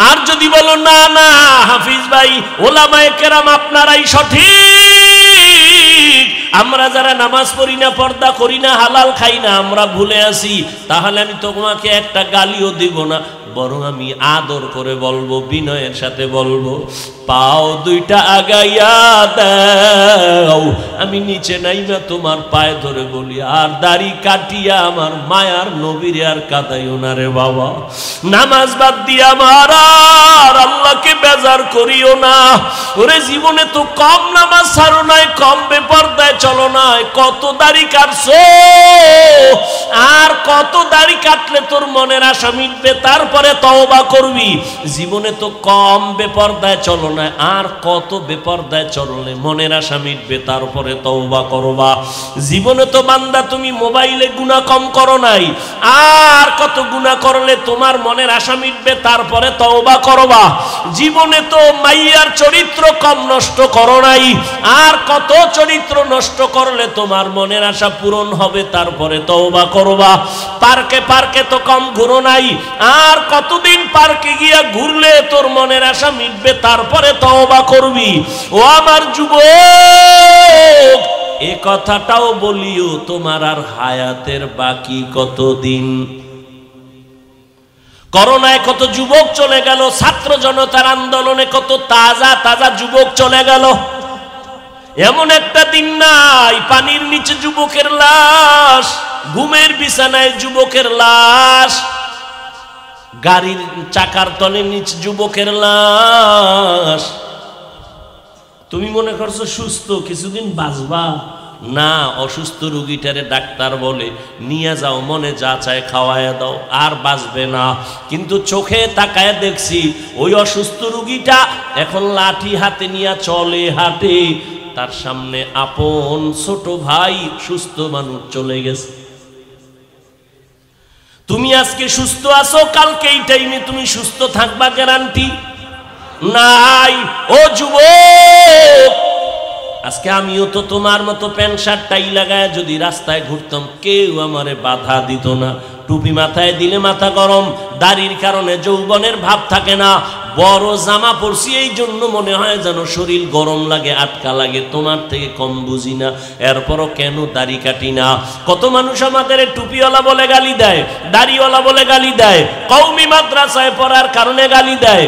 আর যদি বলো না না হাফিজ ভাই, ওলামায়ে কেরাম আপনারাই সঠিক, আমরা যারা নামাজ পড়ি না, পর্দা করি না, হালাল খাই না, আমরা ভুলে আছি, তাহলে আমি তোমাকে একটা গালিও দিব না, বরং আমি আদর করে বলবো, বিনয়ের সাথে বলবো, পাও 2টা আগাইয়া দাও। আমি নিচে নাইমা তোমার পায়ে ধরে বলি, আর দাড়ি কাটিয়া আমার মায়ার নবীরে আর কাদাইও না রে বাবা। নামাজ বাদ দিয়া আমার আর আল্লাহকে বেজার করিও না। ওরে জীবনে তো কম নামাজ ছাড়ো নাই, কম বেপরদায় চলো নাই, কত দাড়ি কাটছো, আর কত দাড়ি কাটলে তোর মনের আশা মিটবে, তারপরে তওবা করবি। জীবনে তো কম বেপরদায় চলো না, আর কত বেপরদায় চললে মনের আশা মিটবে, তারপরে তওবা করবা। জীবনে তো বান্দা তুমি মোবাইলে গুনাহ কম করো নাই, আর কত গুনাহ করলে তোমার মনের আশা মিটবে, তারপরে তওবা করবা। জীবনে তো মাইয়ার চরিত্র কম নষ্ট করো নাই, আর কত চরিত্র নষ্ট করলে তোমার মনের আশা পূরণ হবে, তারপরে তওবা করবা। পার্কে পার্কে তো কম ঘুরো নাই, আর কতদিন পার্কে গিয়া ঘুরলে তোর মনের আশা মিটবে, তারপরে তওবা করবি। ও আমার যুবক, এ কথাটাও বলিও, তোমার আর হায়াতের বাকি কতদিন। করোনায় কত যুবক চলে গেল, ছাত্র জনতার আন্দোলনে কত তাজা তাজা যুবক চলে গেল। এমন একটা দিন নাই পানির নিচে যুবকের লাশ, ঘুমের বিছানায় যুবকের লাশ, গাড়ির চাকার তলে নিচে যুবকের লাশ। তুমি মনে করছো সুস্থ, কিছুদিন বাঁচবা না। অসুস্থ রোগীটারে ডাক্তার বলে নিয়ে যাও, মনে যা চায় খাওয়ায় দাও, আর বাঁচবে না। কিন্তু চোখে তাকায় দেখছি ওই অসুস্থ রোগীটা এখন লাঠি হাতে নিয়ে চলে, হাঁটে, তার সামনে আপন ছোট ভাই সুস্থ মানুষ চলে গেছে। তুমি আজকে সুস্থ আছো, কালকে এই টাইমে তুমি সুস্থ থাকবা গ্যারান্টি নাই। ও যুবক, আজকে আমিও তো তোমার মতো প্যান্ট শার্ট টাই লাগায় যদি রাস্তায় ঘুরতাম, কেউ আমারে বাধা দিত না। টুপি মাথায় দিলে মাথা গরম, দাড়ির কারণে যৌবনের ভাব থাকে না, বড় জামা পরছি এই জন্য মনে হয় যেন শরীর গরম লাগে, আটকা লাগে। তোমার থেকে কম বুঝি না, এরপরও কেন দাড়ি কাটি না? কত মানুষ আমাদের টুপিওয়ালা বলে গালি দেয়, দাড়িওয়ালা বলে গালি দেয়, কওমি মাদ্রাসায় পড়ার কারণে গালি দেয়।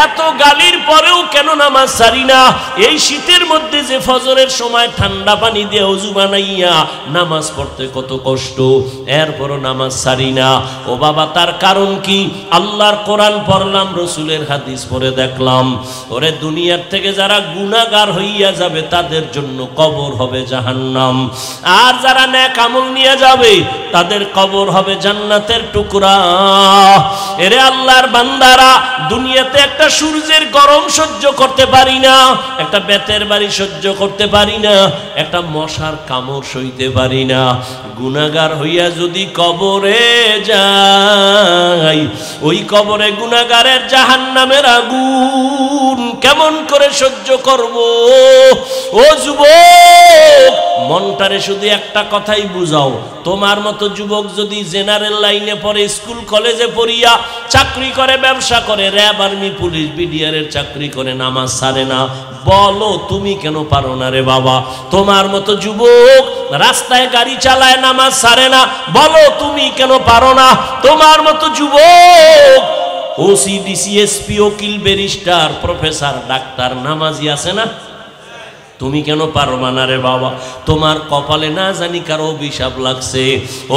এত গালির পরেও কেন নামাজ ছাড়ি না? এই শীতের মধ্যে যে ফজরের সময় ঠান্ডা পানি দিয়ে ওযু বানাইয়া নামাজ পড়তে কত কষ্ট, এরপরও নামাজ ছাড়ি না। ও বাবা, তার কারণ কি? আল্লাহর কোরআন পড়লাম, রসুলের হাদিস পড়ে দেখলাম, ওরে দুনিয়ার থেকে যারা গুনাহগার হইয়া যাবে তাদের জন্য কবর হবে জাহান্নাম, আর যারা নেক আমল নিয়ে যাবে তাদের কবর হবে জান্নাতের টুকরা। এরে আল্লাহর বান্দারা, দুনিয়াতে একটা সূর্যের গরম সহ্য করতে পারি না, একটা বেতের বাড়ি সহ্য করতে পারি না, একটা মশার কামড় সইতে পারি না। গুনাহগার হইয়া যদি কবরে যাই, ওই কবরে গুনাহগারের জাহান্নামের আগুন কেমন করে সহ্য করব? ও যুবক, মনটারে শুধু একটা কথাই বুঝাও, তোমার মতো যুবক যদি জেনারেল লাইনে পড়ে, স্কুল কলেজে পড়িয়া চাকরি করে, ব্যবসা করে, র্যাব, আর্মি, পুলিশ, বিডিআরের চাকরি করে, নামাজ ছাড়ে না, বলো তুমি কেন পারো না রে বাবা? তোমার মতো যুবক রাস্তায় গাড়ি চালায়, নামাজ ছাড়ে না, বলো তুমি কেন পারো না? তোমার মতো যুবক ওসি, ডিসি, এসপি, উকিল, ব্যারিস্টার, প্রফেসর, ডাক্তার, নামাজি আছে না? তুমি কেন পারবা না রে বাবা? তোমার কপালে না জানি কারো অভিশাপ লাগছে।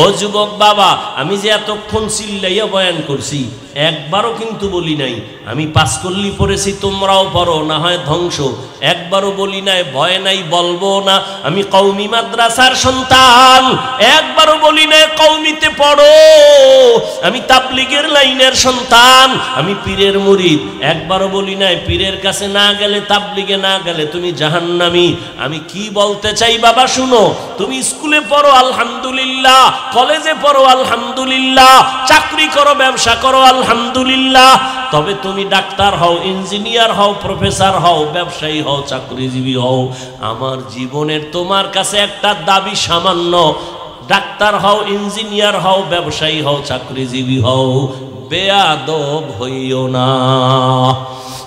ও যুবক বাবা, আমি যে এতক্ষণ চিল্লাইয়া বয়ান করছি, একবারও কিন্তু বলি নাই আমি পাঁচকল্লি পড়েছি তোমরাও পড়ো, না হয় ধ্বংস। একবারও বলি নাই, ভয় নাই, বলবো না আমি কওমি মাদ্রাসার সন্তান। একবারও বলি নাই কওমিতে পড়ো, আমি তাবলীগের লাইনের সন্তান, আমি পীরের মুরিদ। একবারও বলি নাই পীরের কাছে না গেলে, তাবলীগে না গেলে তুমি জাহান্নামী। আমি কি বলতে চাই বাবা শুনো, তুমি স্কুলে পড়ো আলহামদুলিল্লাহ, কলেজে পড়ো আলহামদুলিল্লাহ, চাকরি করো, ব্যবসা করো আলহামদুলিল্লাহ, তবে তুমি ডাক্তার হও, ইঞ্জিনিয়ার হও, প্রফেসর হও, ব্যবসায়ী হও, চাকরিজীবী হও, আমার জীবনের তোমার কাছে একটা দাবি সামান্য, ডাক্তার হও, ইঞ্জিনিয়ার হও, ব্যবসায়ী হও, চাকরিজীবী হও, বেয়াদব হইও না।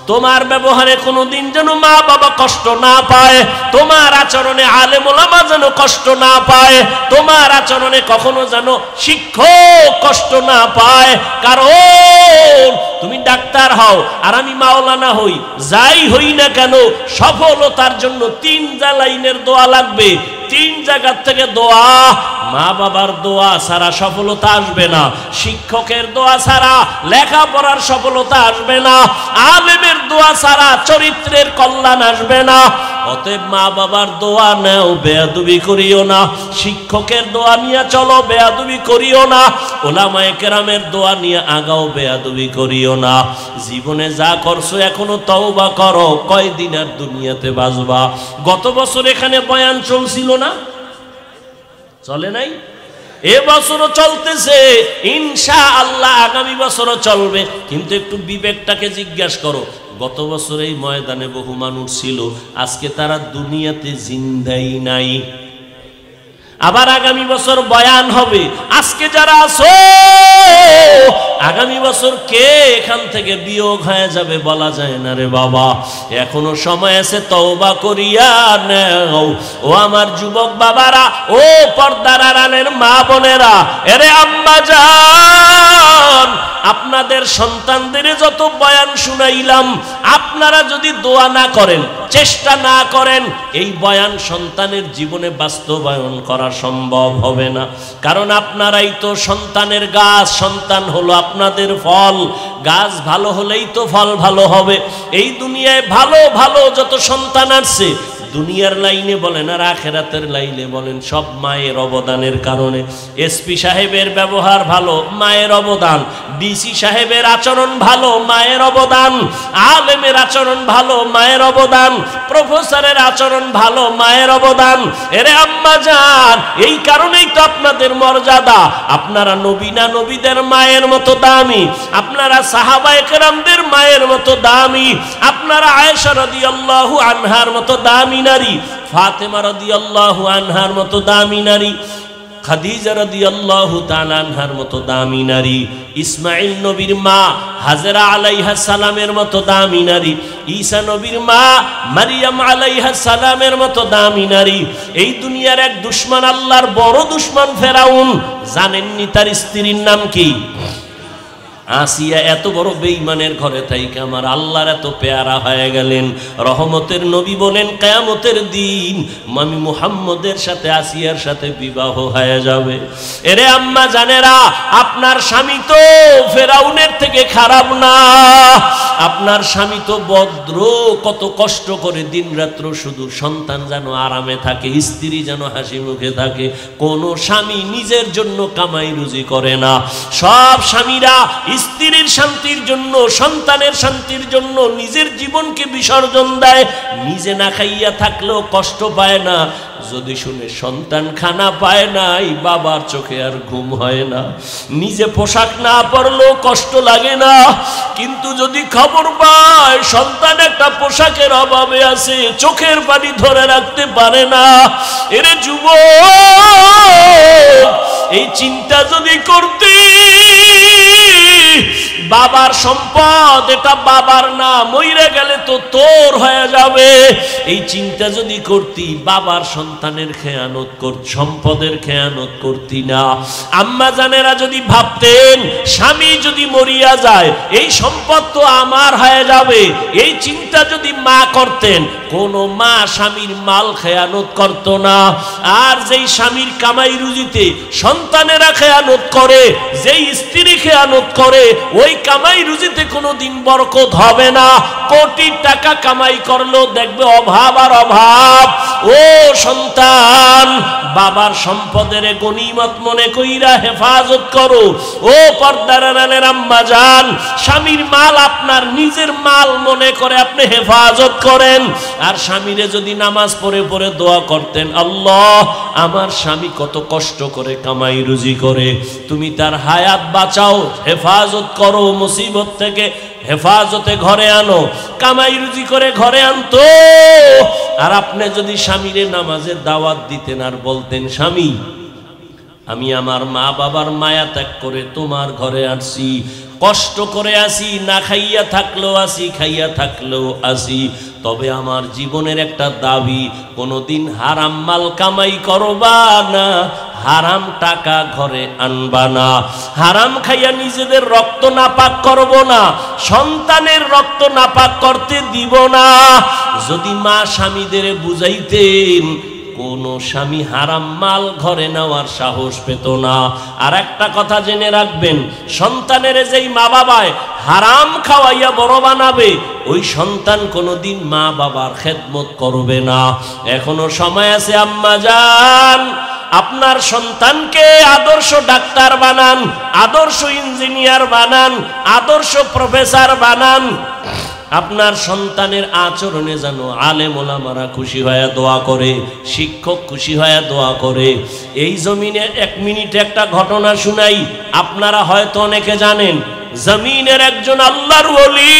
তোমার ব্যবহারে কোনোদিন যেন মা বাবা কষ্ট না পায়, তোমার আচরণে আলেম ওলামা যেন কষ্ট না পায়, তোমার আচরণে কখনো যেন শিক্ষক কষ্ট না পায়। কারণ তুমি ডাক্তার হও আর আমি মাওলানা হই, যাই হই না কেন, সফলতার জন্য 3 লাইনের দোয়া লাগবে। 3 জায়গা থেকে দোয়া। মা বাবার দোয়া ছাড়া সফলতা আসবে না, শিক্ষকের দোয়া ছাড়া লেখাপড়ার সফলতা আসবে না, আলেমের দোয়া ছাড়া চরিত্রের কল্যাণ আসবে না। অতএব মা বাবার দোয়া নাও, বেয়াদবি করিও না। শিক্ষকের দোয়া নিয়ে চলো, বেয়াদবি করিও না। ওলামায়ে কেরামের দোয়া নিয়ে আগাও, বেয়াদবি করিও না। জীবনে যা করছো এখনো তওবা করো, কয়দিন আর দুনিয়াতে বাঁচবা? গত বছর এখানে বয়ান চলছিল না? চলে নাই? এবছরও চলতেছে, ইনশাআল্লাহ আগামী বছরও চলবে। কিন্তু একটু বিবেকটাকে জিজ্ঞাসা করো, গত বছর এই ময়দানে বহু মানুষ ছিল, আজকে তারা দুনিয়াতে জিন্দাই নাই। আবার আগামী বছর বয়ান হবে, আজকে যারা আছো আগামী বছর কে এখান থেকে বিয়োগ হয়ে যাবে বলা যায় না রে বাবা। এখনো সময় আছে, তওবা করিয়া নাও। ও আমার যুবক বাবারা, ও পর্দার আড়ালের মা বোনেরা, এরে আম্মা জান, আপনাদের সন্তানদের যত বয়ান শুনাইলাম, আপনারা যদি দোয়া না করেন, চেষ্টা না করেন, এই বয়ান সন্তানের জীবনে বাস্তবায়ন করা সম্ভব হবে না। কারণ আপনারাই তো সন্তানের গাছ, সন্তান হলো আপনাদের ফল। গাছ ভালো হলেই তো ফল ভালো হবে। এই দুনিয়ায় ভালো ভালো যত সন্তান আসছে, দুনিয়ার লাইনে বলেন আর আখেরাতের লাইনে বলেন, সব মায়ের অবদানের কারণে। এসপি সাহেবের ব্যবহার ভালো, মায়ের অবদান। ডিসি সাহেবের আচরণ ভালো, মায়ের অবদান। আলেমের আচরণ ভালো, মায়ের অবদান। প্রফেসরের আচরণ ভালো, মায়ের অবদান। এরে আম্মা জান, এই কারণেই তো আপনাদের মর্যাদা। আপনারা নবী না নবীদের মায়ের মতো দামি, আপনারা সাহাবায়ে কেরামদের মায়ের মতো দামি, আপনারা আয়েশা রাদিয়াল্লাহু আনহার মতো দামি নারী, ফাতেমা রাদিয়াল্লাহু আনহার মতো দামি নারী, খাদিজা রাদিয়াল্লাহু তাআলা আনহার মতো দামি নারী, ইসমাইল নবীর মা হাজেরা আলাইহিস সালামের মতো দামি নারী, ঈসা নবীর মা মারিয়াম আলাইহিস সালামের মতো দামি নারী। এই দুনিয়ার এক দুশমন, আল্লাহর বড় দুশমন ফেরাউন, জানেননি তার স্ত্রীর নাম কি? আসিয়া। এত বড় বেঈমানের ঘরে থাইকে আমার আল্লাহর এত পেয়ারা হয়ে গেলেন। রহমতের নবী বলেন কিয়ামতের দিন আমি মুহাম্মদের সাথে আসিয়ার সাথে বিবাহ হয়ে যাবে। এরে আম্মা জানেরা, আপনার স্বামী তো ফেরাউনের থেকে খারাপ না, আপনার স্বামী তো ভদ্র। কত কষ্ট করে দিনরাত্র শুধু সন্তান যেন আরামে থাকে, স্ত্রী যেন হাসি মুখে থাকে। কোন স্বামী নিজের জন্য কামাই রুজি করে না। সব স্বামীরা স্ত্রীর শান্তির জন্য, সন্তানের শান্তির জন্য নিজের জীবনকে বিসর্জন দেয়। নিজে না খাইয়া থাকলেও কষ্ট পায় না, যদি শুনে সন্তান খানা পায় না, এই বাবার চোখে আর ঘুম হয় না। নিজে পোশাক না পরলেও কষ্ট লাগে না, কিন্তু যদি খবর পায় সন্তান একটা পোশাকের অভাবে আছে, চোখের পানি ধরে রাখতে পারে না। এরে যুবক, এই চিন্তা যদি করতে, বাবার সম্পদ এটা বাবার না, মইরা গেলে তো তোর হয়ে যাবে, এই চিন্তা যদি করতি, বাবার সন্তানের খেয়ানত করত, সম্পদের খেয়ানত করতি না। আম্মা জানেরা যদি ভাবতেন স্বামী যদি মরিয়া যায় এই সম্পদ তো আমার হয়ে যাবে, এই চিন্তা যদি মা করতেন, কোন মা স্বামীর মাল খেয়ানত করত না। আর যেই স্বামীর কামাই রুজিতে সন্তানেরা খেয়ানত করে, যেই স্ত্রী খেয়ানত করে, ওই কামাই রুজিতে কোনোদিন বরকত হবে না। কোটি টাকা কামাই করলেও দেখবে অভাব আর অভাব। ও সন্তান, বাবার সম্পদের গনিমত মনে কইরা হেফাজত করো। ও পর্দার আড়ালের আম্মা জান, স্বামীর মাল আপনার নিজের মাল মনে করে আপনি হেফাজত করেন। আর স্বামীরে যদি নামাজ পড়ে পড়ে দোয়া করতেন, আল্লাহ আমার স্বামী কত কষ্ট করে কামাই রুজি করে, তুমি তার হায়াত বাঁচাও, হেফাজত করো, মুসিবত থেকে হেফাজতে ঘরে আনো। কামাই রুজি করে ঘরে আনতো। আর আপনি যদি স্বামীরে নামাজের দাওয়াত দিতেন আর বলতেন, স্বামী আমি আমার মা বাবার মায়া ত্যাগ করে তোমার ঘরে আসছি, কষ্ট করে আসি, না খাইয়া থাকলেও আসি, খাইয়া থাকলেও আসি, তবে আমার জীবনের একটা দাবি, কোনোদিন হারাম মাল কামাই করবা না, হারাম টাকা ঘরে আনবা না, হারাম খাইয়া নিজেদের রক্ত নাপাক করব না, সন্তানের রক্ত নাপাক করতে দিব না। যদি মা স্বামীদের বুঝাইতেন, কোন স্বামী হারাম মাল ঘরে নেওয়ার সাহস পেত না। আর একটা কথা জেনে রাখবেন, সন্তানের যেই মা বাবায় হারাম খাওয়াইয়া বড় বানাবে, ওই সন্তান কোনোদিন মা বাবার খেদমত করবে না। এখনো সময় আছে আম্মা জান, আপনার সন্তানকে আদর্শ ডাক্তার বানান, আদর্শ ইঞ্জিনিয়ার বানান, আদর্শ প্রফেসর বানান। আপনার সন্তানের আচরণে যেন আলেম ওলামারা খুশি হয়ে দোয়া করে, শিক্ষক খুশি হয়ে দোয়া করে। এই জমিনে এক মিনিটে একটা ঘটনা শুনাই, আপনারা হয়তো অনেকে জানেন। জমিনের একজন আল্লাহর ওলি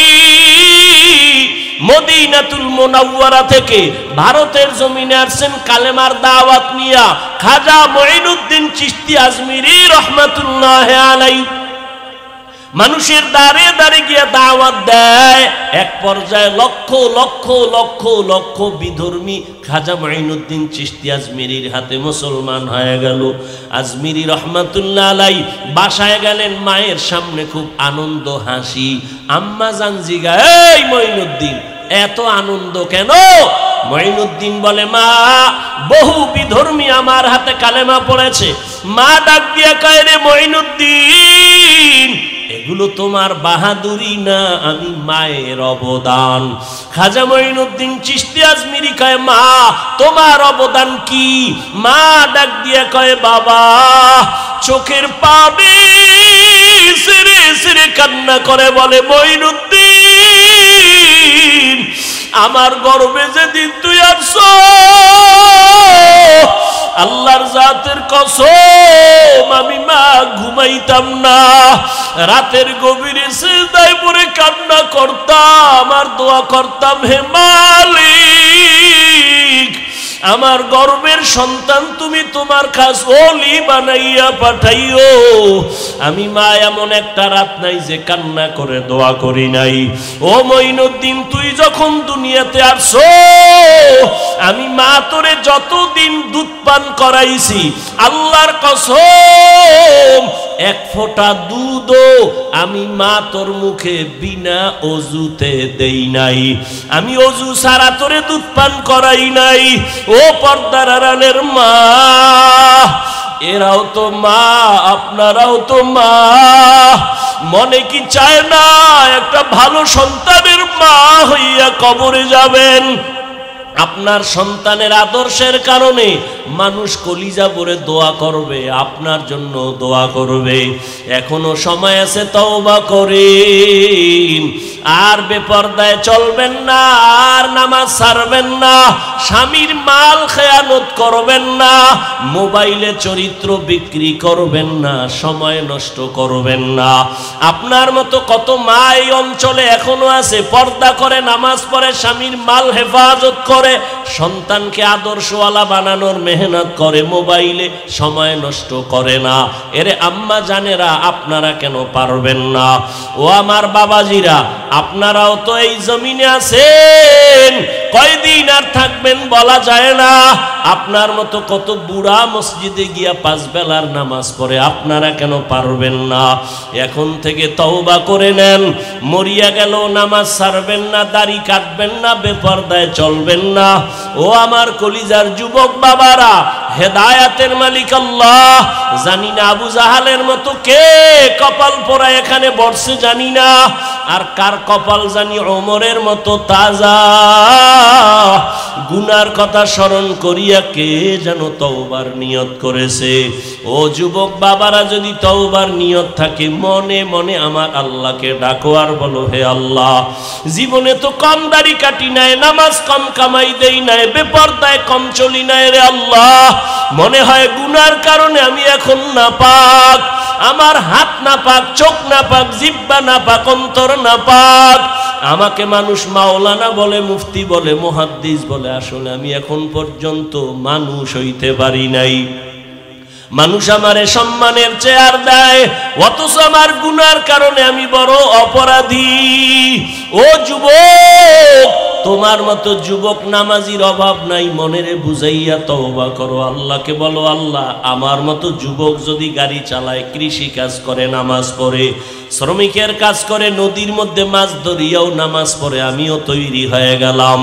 মদিনাতুল মুনাওয়ারা থেকে ভারতের জমিনে আসছেন কালেমার দাওয়াত নিয়া। খাজা মঈনুদ্দিন চিশতি আজমিরি রহমাতুল্লাহি আলাইহি মানুষের দ্বারে দ্বারে গিয়ে দাওয়াত দেয়। এক পর্যায়ে লক্ষ লক্ষ লক্ষ লক্ষ বিধর্মী খাজা মঈনুদ্দিন চিশতি আজমিরির হাতে মুসলমান হয়ে গেল। আজমিরি রহমাতুল্লাহ আলাইহি বাসায় গেলেন, মায়ের সামনে খুব আনন্দ হাসি। আম্মা জান জিগায়, এই মঈনুদ্দিন এত আনন্দ কেন? মঈনুদ্দিন বলে, মা বহু বিধর্মী আমার হাতে কালেমা পড়েছে। মা ডাক দিয়া কয়, রে মঈনুদ্দিন এগুলো তোমার বাহাদুরি না, আমি মায়ের অবদান। খাজা মঈনুদ্দিন চিশতি আজমিরি কয়, মা তোমার অবদান কি? মা ডাক দিয়া কয়, বাবা চোখের পানি ছেড়ে ছেড়ে কান্না করে বলে, মঈনুদ্দিন আমার গর্বে যেদিন তুই আসছো, আল্লাহর জাতের কসম আমি মা ঘুমাইতাম না, রাতের গভীরে সিজদায় পড়ে কান্না করতাম আর দোয়া করতাম, হে মালিক আমার গর্বের সন্তান তুমি তোমার খাস ওলি বানাইয়া পাঠাইও। আমি মা এমন একটা রাত নাই যে কান্না করে দোয়া করি নাই। ও মঈনুদ্দিন, তুই যখন দুনিয়াতে আসছো আমি মা তোরে যতদিন দুধ পান করাইছি আল্লাহর কসম এক ফোঁটা দুধও আমি মা তোর মুখে বিনা অজুতে দেই নাই। আমি অজু ছাড়া তোরে দুধ পান করাই নাই। ও পর্দার আড়ালের মা, এরাও তো মা, আপনারাও তো মা। মনে কি চায় না একটা ভালো সন্তানের মা হইয়া কবরে যাবেন? আপনার সন্তানের আদর্শের কারণে মানুষ কলিজা ভরে দোয়া করবে, আপনার জন্য দোয়া করবে। এখনো সময় আছে, তওবা করেন। আর বেপরদায় চলবেন না, আর নামাজ ছাড়বেন না, স্বামীর মাল খেয়ানত করবেন না, মোবাইলে চরিত্র বিক্রি করবেন না, সময় নষ্ট করবেন না। আপনার মতো কত মা এই অঞ্চলে এখনো আছে, পর্দা করে, নামাজ পড়ে, স্বামীর মাল হেফাজত করে, সন্তানকে আদর্শওয়ালা বানানোর মেহনত করে, মোবাইলে সময় নষ্ট করে না। এরে আম্মা জানেরা, আপনারা কেন পারবেন না? ও আমার বাবাজিরা, আপনারাও তো এই জমিনে আছেন, কয়দিন আর থাকবেন বলা যায় না। আপনার মতো কত বুড়া মসজিদে গিয়া 5 বেলার নামাজ পড়ে, আপনারা কেন পারবেন না? এখন থেকে তওবা করে নেন। মরিয়া গেল নামাজ ছাড়বেন না, দাড়ি কাটবেন না, বেপরদায় চলবেন না। ও আমার কলিজার যুবক বাবারা, হেদায়াতের মালিক আল্লাহ। জানি না আবু জাহালের মতো কে কপাল পোড়া এখানে বসছে জানি না, আর কার কপাল জানি ওমরের মতো তাজা। গুনার কথা স্মরণ করিয়া কে যেন তওবার নিয়ত করেছে। ও যুবক বাবারা, যদি তওবার নিয়ত থাকে, মনে মনে আমার আল্লাহকে ডাকো আর বলো, হে আল্লাহ, জীবনে তো কম দাড়ি কাটি নাই, নামাজ কম কামাই দেই নাই, বেপরদায় কম চলি নাই রে আল্লাহ। মনে হয় গুনার কারণে আমি এখন নাপাক, আমার হাত নাপাক, চোখ নাপাক, জিহ্বা নাপাক, অন্তর নাপাক। আমাকে মানুষ মাওলানা বলে, মুফতি বলে, মুহাদ্দিস বলে, আসলে আমি এখন পর্যন্ত মানুষ হইতে পারি নাই। মানুষ আমারে সম্মানের চেয়ার দেয়, অথচ আমার গুনার কারণে আমি বড় অপরাধী। ও যুবক, তোমার মতো যুবক নামাজির অভাব নাই, মনেরে বুঝাইয়া তওবা করো, আল্লাহকে বলো, আল্লাহ আমার মতো যুবক যদি গাড়ি চালায়, কৃষি কাজ করে, নামাজ পড়ে, শ্রমিকের কাজ করে, নদীর মধ্যে মাছ ধরিয়াও নামাজ পড়ে, আমিও তৈরি হয়ে গেলাম।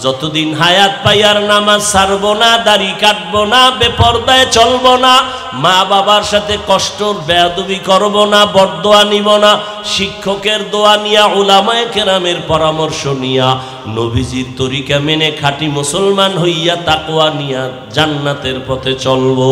যতদিন হায়াত পাই আর নামাজ ছাড়বো না, দাড়ি কাটবো না, বেপরদায় চলবো না, মা বাবার সাথে কষ্ট বেয়াদবি করবো না, বরদোয়া নিব না, শিক্ষকের দোয়া নিয়া, উলামায়ে কেরামের পরামর্শ নিয়া, নবীজির তরিকা মেনে খাঁটি মুসলমান হইয়া তাকওয়া নিয়া জান্নাতের পথে চলবো।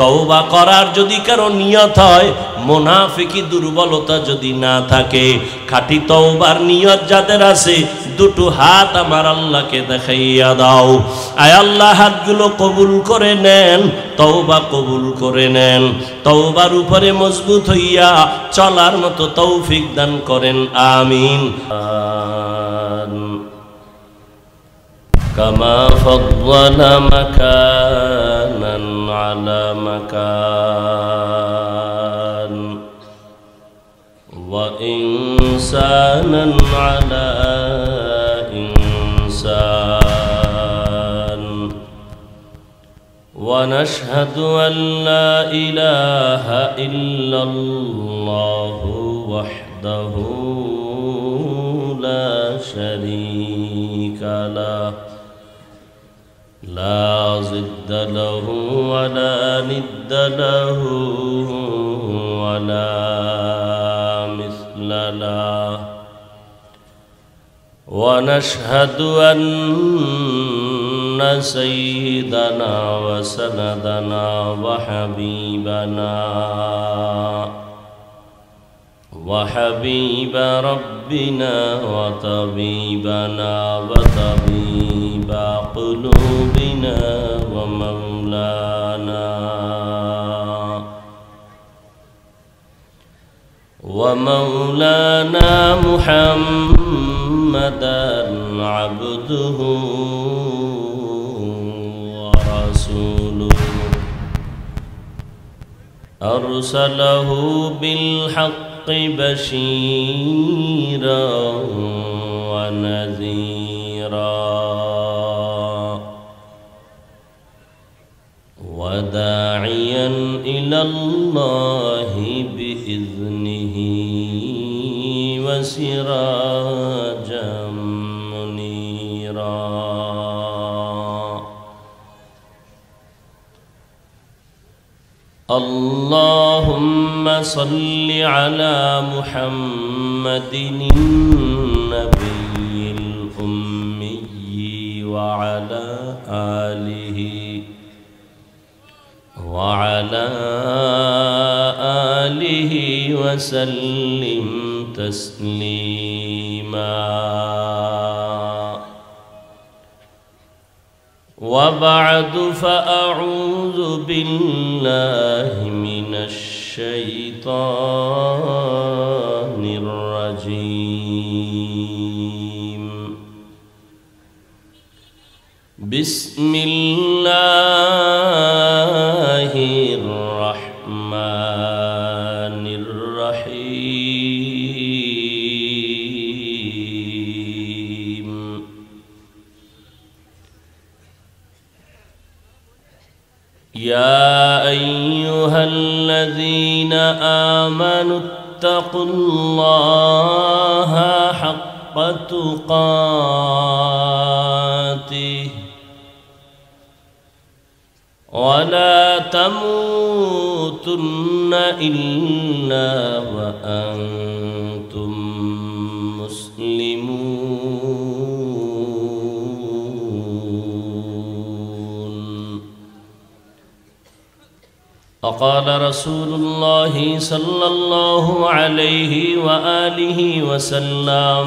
তওবা করার যদি কারো নিয়ত হয়, মুনাফিকি দুর্বলতা যদি না থাকে, খাঁটি তওবার নিয়ত যাদের আছে, দুটো হাত আমার আল্লাহকে দেখাইয়া দাও। আয় আল্লাহ, হাতগুলো কবুল করে নেন, তওবা কবুল করে নেন, তওবার উপরে মজবুত হইয়া চলার মতো তৌফিক দান করেন, আমিন। কামা ফাদ্দালা মাকানান আলা মাকান ওয়া ইনসানান আলা ইনসান ওয়া নাশহাদু আন লা ইলাহা ইল্লাল্লাহু ওয়াহদাহু লা শারীকা লাহু لا ضد له ولا ند له ولا مثل له ونشهد أن سيدنا وسندنا وحبيب ربنا وطبيبنا وطبيب قلوبنا ومولانا محمدا عبده أرسله بالحق بشيرا ونذيرا وداعيا إلى الله بإذنه وسراجا منيرا اللهم صل على محمد النبي الأمي وعلى آله وسلم تسليما. وبعد فأعوذ بالله من الشيطان الرجيم. بسم الله الرحمن الرحيم. يا أيها الذين آمنوا اتقوا الله حق تقاته ولا تموتن إلا وأنتم مسلمون. وقال رسول الله صلى الله عليه وآله وسلم: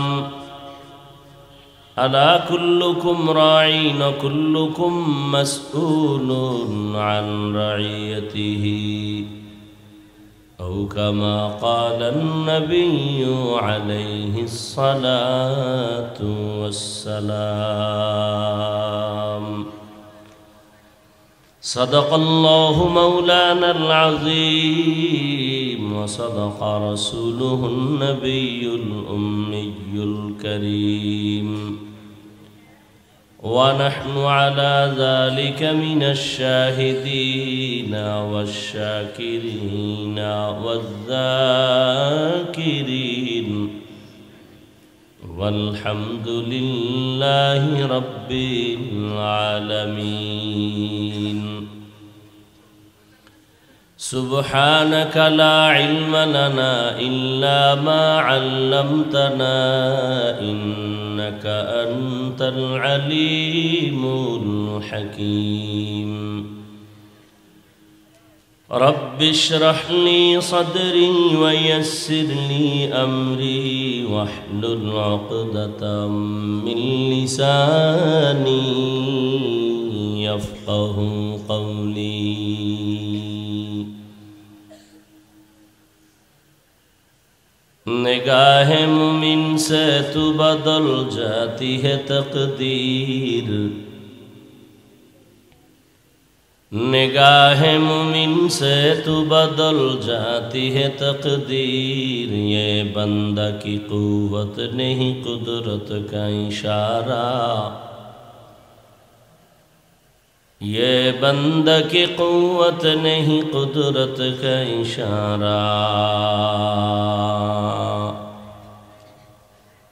ألا كلكم راعٍ وكلكم مسؤول عن رعيته، أو كما قال النبي عليه الصلاة والسلام. صدق الله مولانا العظيم وصدق رسوله النبي الأمي الكريم، ونحن على ذلك من الشاهدين والشاكرين والذاكرين، والحمد لله رب العالمين. سبحانك لا علم لنا إلا ما علمتنا إنك أنت العليم الحكيم. رب اشرح لي صدري ويسر لي أمري واحلل عقدة من لساني يفقه قولي. निगाह मुमिन से तो बदल जाती है तकदीर, निगाह मुमिन से तो बदल जाती है तकदीर। ये बंदा की कुव्वत नहीं कुदरत का इशारा, ये बंदा की कुव्वत नहीं कुदरत का इशारा।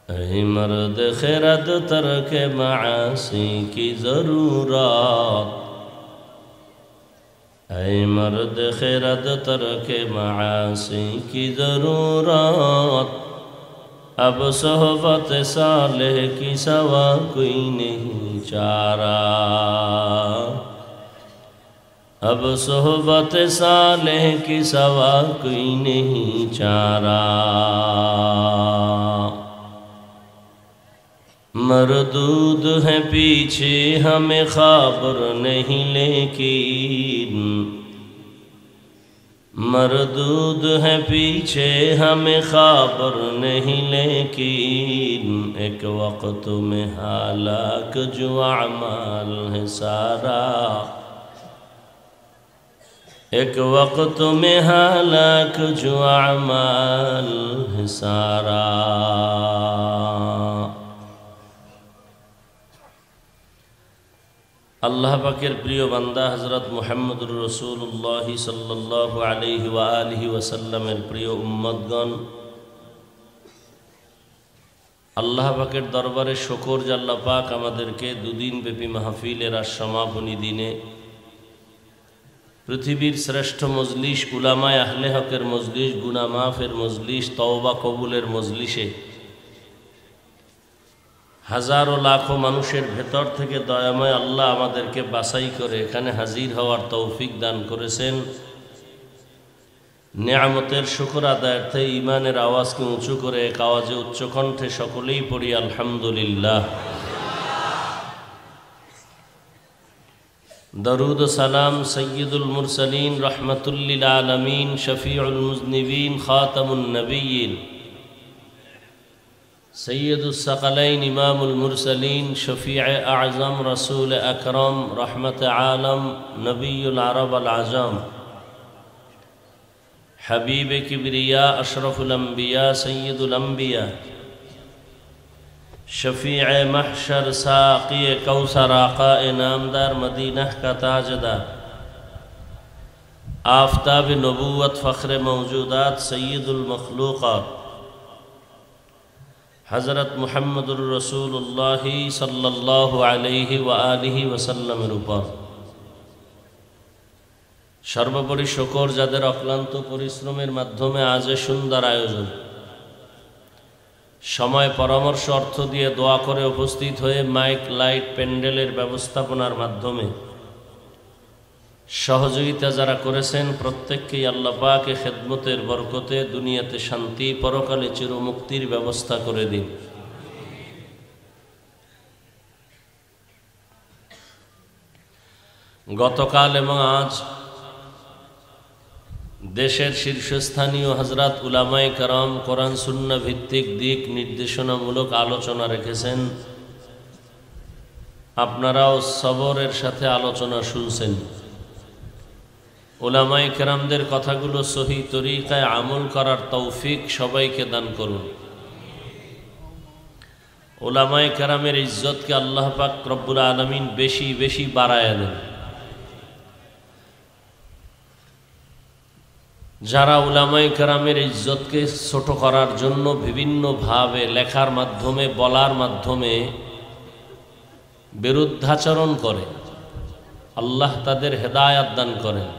ऐ मर्द खिरद तर्क मासी की ज़रूरत, ऐ मर्द खिरद तर्क मासी की ज़रूरत। अब सोहबत सालेह की सवा कोई नहीं चारा, अब सोहबत सालेह की सवा कोई नहीं चारा। मरदूद है पीछे हमें खबर नहीं, लेकिन मरदूद है पीछे हमें खबर नहीं, लेकिन एक वक्त में हालाक जो अमाल है सारा, एक वक्त में हालाक जो अमाल है सारा। अल्लाह पाकेर प्रिय बंदा हज़रत मुहम्मदुर रसूलुल्लाह सल्लल्लाहु अलैहि व आलिहि वसल्लमेर प्रिय उम्मतगण, আল্লাহ পাকের দরবারে শুকর যে আল্লাহ পাক আমাদেরকে দুদিন ব্যাপী মাহফিলের আর সমাপনী দিনে পৃথিবীর শ্রেষ্ঠ মজলিস, উলামায়ে আহলে হকের মজলিস, গুনাহ মাফের মজলিস, তওবা কবুলের মজলিসে হাজারো লাখো মানুষের ভেতর থেকে দয়াময় আল্লাহ আমাদেরকে বাছাই করে এখানে হাজির হওয়ার তৌফিক দান করেছেন। নেয়ামতের শুকর আদায়ার্থে ইমানের আওয়াজকে উঁচু করে এক আওয়াজে উচ্চকণ্ঠে সকলেই পড়ি আলহামদুলিল্লাহ। দরুদ ও সালাম সৈয়দুল মুরসালিন রহমাতুল লিল আলামিন শফিউল মুজনিবিন খাতামুন নবিয়্যিন সৈয়দুস সাকালাইন ইমামুল মুরসালিন শফিয়ে আযম রাসূল আকরাম রহমতে আলম নবিয়ুল আরব আল আজম हबीब किबरिया अशरफुल अंबिया सय्यदुल अंबिया शफीअ महशर साक़ी कौसर आक़ा नामदार मदीना का ताजदार आफ़ताब नबूवत फ़ख्र मौजूदात सय्यदुल मखलूक़ात हज़रत मुहम्मदुर रसूलुल्लाह सल्लल्लाहु अलैहि व आलिहि वसल्लमेर ऊपर সর্বোপরি শুকর যাদের অক্লান্ত পরিশ্রমের মাধ্যমে আজ সুন্দর আয়োজন, সময় পরামর্শ অর্থ দিয়ে দোয়া করে উপস্থিত হয়ে মাইক লাইট প্যান্ডেলের ব্যবস্থাপনার মাধ্যমে সহযোগিতা যারা করেছেন প্রত্যেককেই আল্লাহ পাক খেদমতের বরকতে দুনিয়াতে শান্তি, পরকালে চিরমুক্তির ব্যবস্থা করে দিন। গতকাল এবং আজ দেশের শীর্ষস্থানীয় হযরত উলামায়ে কেরাম কোরআন সুন্নাহ ভিত্তিক দিক নির্দেশনামূলক আলোচনা রেখেছেন। আপনারাও সবরের সাথে আলোচনা শুনছেন। উলামায়ে কেরামদের কথাগুলো সহি তরিকায় আমল করার তৌফিক সবাইকে দান করুন। উলামায়ে কেরামের ইজ্জতকে আল্লাহ পাক রব্বুল আলামিন বেশি বেশি বাড়ায়া দেন। যারা উলামায়ে কেরামের ইজ্জতকে ছোট করার জন্য বিভিন্নভাবে লেখার মাধ্যমে, বলার মাধ্যমে বিরুদ্ধাচরণ করে, আল্লাহ তাদের হেদায়াত দান করেন।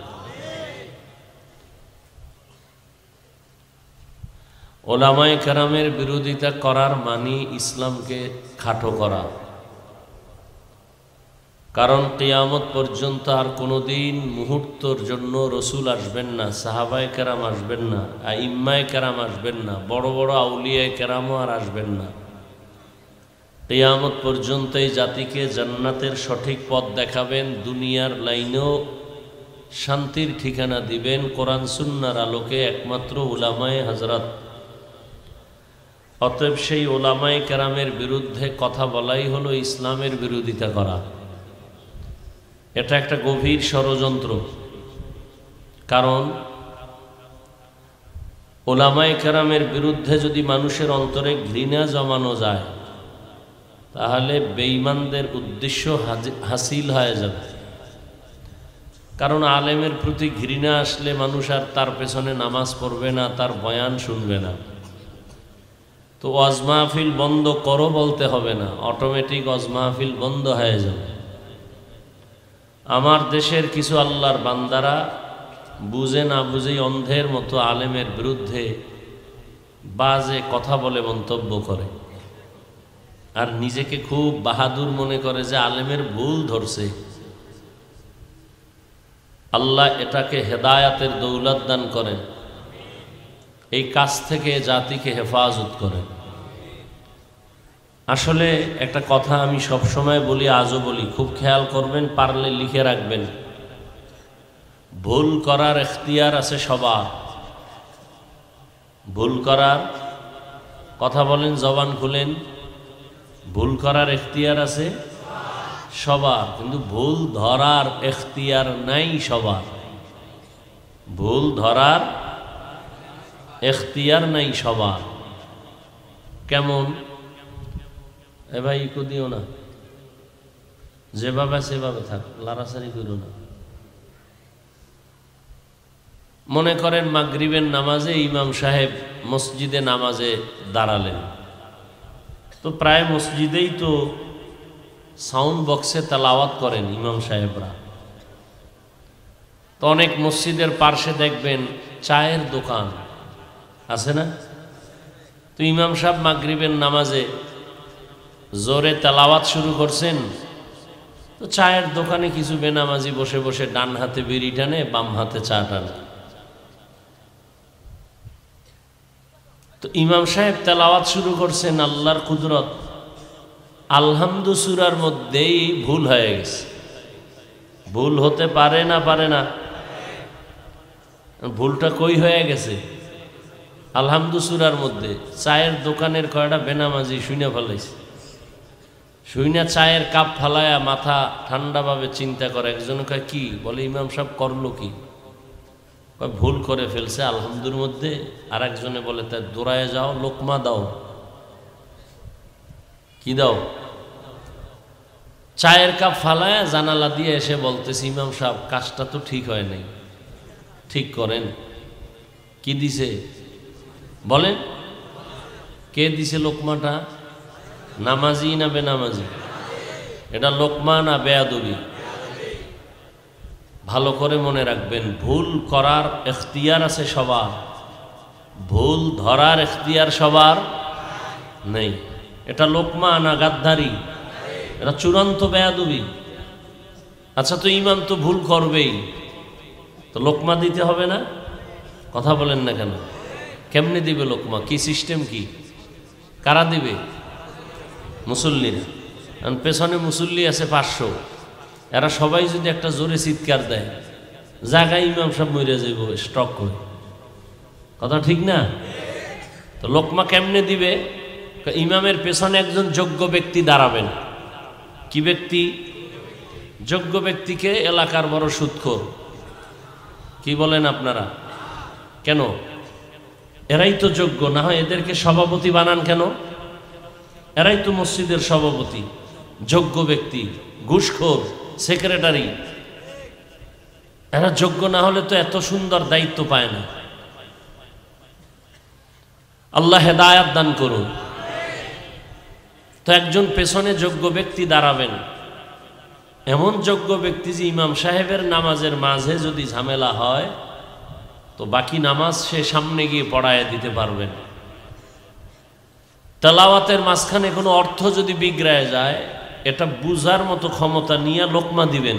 উলামায়ে কেরামের বিরোধিতা করার মানে ইসলামকে খাটো করা। কারণ কিয়ামত পর্যন্ত আর কোনোদিন মুহূর্তের জন্য রসুল আসবেন না, সাহাবায়ে কেরাম আসবেন না, আইম্মায়ে কেরাম আসবেন না, বড় বড় আউলিয়ায়ে কেরামও আর আসবেন না। কিয়ামত পর্যন্ত এই জাতিকে জান্নাতের সঠিক পথ দেখাবেন, দুনিয়ার লাইনেও শান্তির ঠিকানা দিবেন কোরআন সুন্নাহর আলোকে একমাত্র উলামায়ে হযরত। অতএব সেই উলামায়ে কেরামের বিরুদ্ধে কথা বলাই হলো ইসলামের বিরোধিতা করা। এটা একটা গভীর ষড়যন্ত্র। কারণ উলামায়ে কেরামের বিরুদ্ধে যদি মানুষের অন্তরে ঘৃণা জমানো যায় তাহলে বেঈমানদের উদ্দেশ্য হাসিল হয়ে যাবে। কারণ আলেমের প্রতি ঘৃণা আসলে মানুষ আর তার পেছনে নামাজ পড়বে না, তার বয়ান শুনবে না। তো ওয়াজ মাহফিল বন্ধ করো বলতে হবে না, অটোমেটিক ওয়াজ মাহফিল বন্ধ হয়ে যাবে। আমার দেশের কিছু আল্লাহর বান্দারা বুঝে না বুঝেই অন্ধের মতো আলেমের বিরুদ্ধে বাজে কথা বলে মন্তব্য করে, আর নিজেকে খুব বাহাদুর মনে করে যে আলেমের ভুল ধরছে। আল্লাহ এটাকে হেদায়াতের দৌলত দান করেন, এই কাজ থেকে জাতিকে হেফাজত করেন। আসলে একটা কথা আমি সব সময় বলি, আজও বলি, খুব খেয়াল করবেন, পারলে লিখে রাখবেন। ভুল করার এখতিয়ার আছে সবার। ভুল করার কথা বলেন, জবান খুলেন, ভুল করার এখতিয়ার আছে সবার, কিন্তু ভুল ধরার এখতিয়ার নাই সবার। ভুল ধরার এখতিয়ার নাই সবার। কেমন? এ ভাই ইকো দিও না, যেভাবে সেভাবে থাক, লাড়াছাড়ি করো না। মনে করেন মাগরিবের নামাজে ইমাম সাহেব মসজিদে নামাজে দাঁড়ালেন, তো প্রায় মসজিদেই তো সাউন্ড বক্সে তেলাওয়াত করেন ইমাম সাহেবরা। তো অনেক মসজিদের পার্শ্বে দেখবেন চায়ের দোকান আছে না? তো ইমাম সাহেব মাগরিবের নামাজে জোরে তেলাওয়াত শুরু করছেন, তো চায়ের দোকানে কিছু বেনামাজি বসে বসে ডান হাতে বিড়ি টানে, বাম হাতে চা টানে। তো ইমাম সাহেব তেলাওয়াত শুরু করছেন, আল্লাহর কুদরত, আলহামদু সূরার মধ্যেই ভুল হয়ে গেছে। ভুল হতে পারে না? পারে না? ভুলটা কই হয়ে গেছে? আলহামদু সূরার মধ্যে। চায়ের দোকানের কয়টা বেনামাজি শুনে ফেলাইছে, শুইনা চায়ের কাপ ফালায়া মাথা ঠান্ডাভাবে চিন্তা করে। একজন কয় কি? বলে ইমাম সাহেব করলো কি? ভুল করে ফেলছে আলহামদুর মধ্যে। আর একজনে বলে তাই দৌড়ায় যাও, লোকমা দাও। কি দাও? চায়ের কাপ ফালায়া জানালা দিয়ে এসে বলতেছে, ইমাম সাহেব কাজটা তো ঠিক হয় নাই, ঠিক করেন। কি দিছে বলেন? কে দিছে লোকমাটা? নামাজি না বেনামাজি? এটা লোকমা না বেয়াদবি? ভালো করে মনে রাখবেন, ভুল করার এখতিয়ার আছে সবার, ভুল ধরার এখতিয়ার সবার নেই। এটা লোকমা না গাদ্দারি? এটা চূড়ান্ত বেয়াদবি। আচ্ছা, তো ইমাম তো ভুল করবেই, তো লোকমা দিতে হবে না? কথা বলেন না কেন? কেমনে দিবে লোকমা? কি সিস্টেম কি? কারা দিবে? মুসল্লিরা। কারণ পেছনে মুসল্লি আছে 500, এরা সবাই যদি একটা জোরে চিৎকার দেয়, জায়গায় ইমাম সব মরে যাইব স্ট্রক করে। কথা ঠিক না? তো লোকমা কেমনে দিবে? ইমামের পেছনে একজন যোগ্য ব্যক্তি দাঁড়াবেন। কি ব্যক্তি? যোগ্য ব্যক্তিকে এলাকার বড় সুদখোর। কি বলেন আপনারা? কেন? এরাই তো যোগ্য, না হয় এদেরকে সভাপতি বানান কেন? এরাই তো মসজিদের সভাপতি, যোগ্য ব্যক্তি, ঘুষখোর সেক্রেটারি। এরা যোগ্য না হলে তো এত সুন্দর দায়িত্ব পায় না। আল্লাহ হেদায়াত দান করুন। তো একজন পেছনে যোগ্য ব্যক্তি দাঁড়াবেন, এমন যোগ্য ব্যক্তি যে ইমাম সাহেবের নামাজের মাঝে যদি ঝামেলা হয়, তো বাকি নামাজ সে সামনে গিয়ে পড়ায় দিতে পারবেন। তেলাওয়াতের মাঝখানে কোনো অর্থ যদি বিগড়ায় যায়, এটা বুঝার মতো ক্ষমতা নিয়ে লোকমা দিবেন।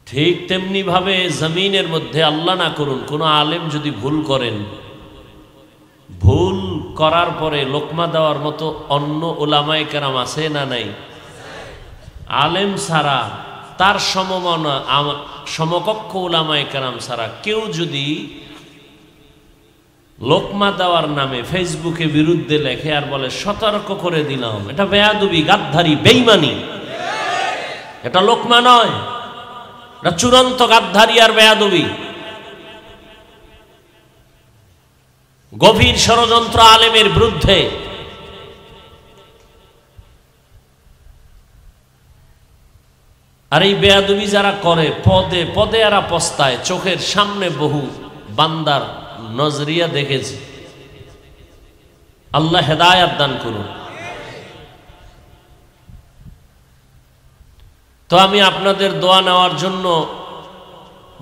ঠিক তেমনি ভাবে জমিনের মধ্যে আল্লাহ না করুন কোনো আলেম যদি ভুল করেন, ভুল করার পরে লোকমা দেওয়ার মতো অন্য ওলামায়ে কেরাম আছে না নাই? আলেম ছাড়া, তার সমকক্ষ ওলামায়ে কেরাম ছাড়া কেউ যদি লোকমা দেওয়ার নামে ফেসবুকে বিরুদ্ধে লেখে আর বলে সতর্ক করে দিলাম, এটা বেয়াদবি, গাদ্দারি, বেঈমানি। এটা লোকমা নয়, এটা চূড়ান্ত গাদ্দারি আর বেয়াদবি। গভীর ষড়যন্ত্র আলেমের বিরুদ্ধে। আর এই বেয়াদবি যারা করে, পদে পদে এরা পস্তায়। চোখের সামনে বহু বান্দার নজরিয়া দেখেছি। আল্লাহ হেদায়াত দান করুন। তো আমি আপনাদের দোয়া নেওয়ার জন্য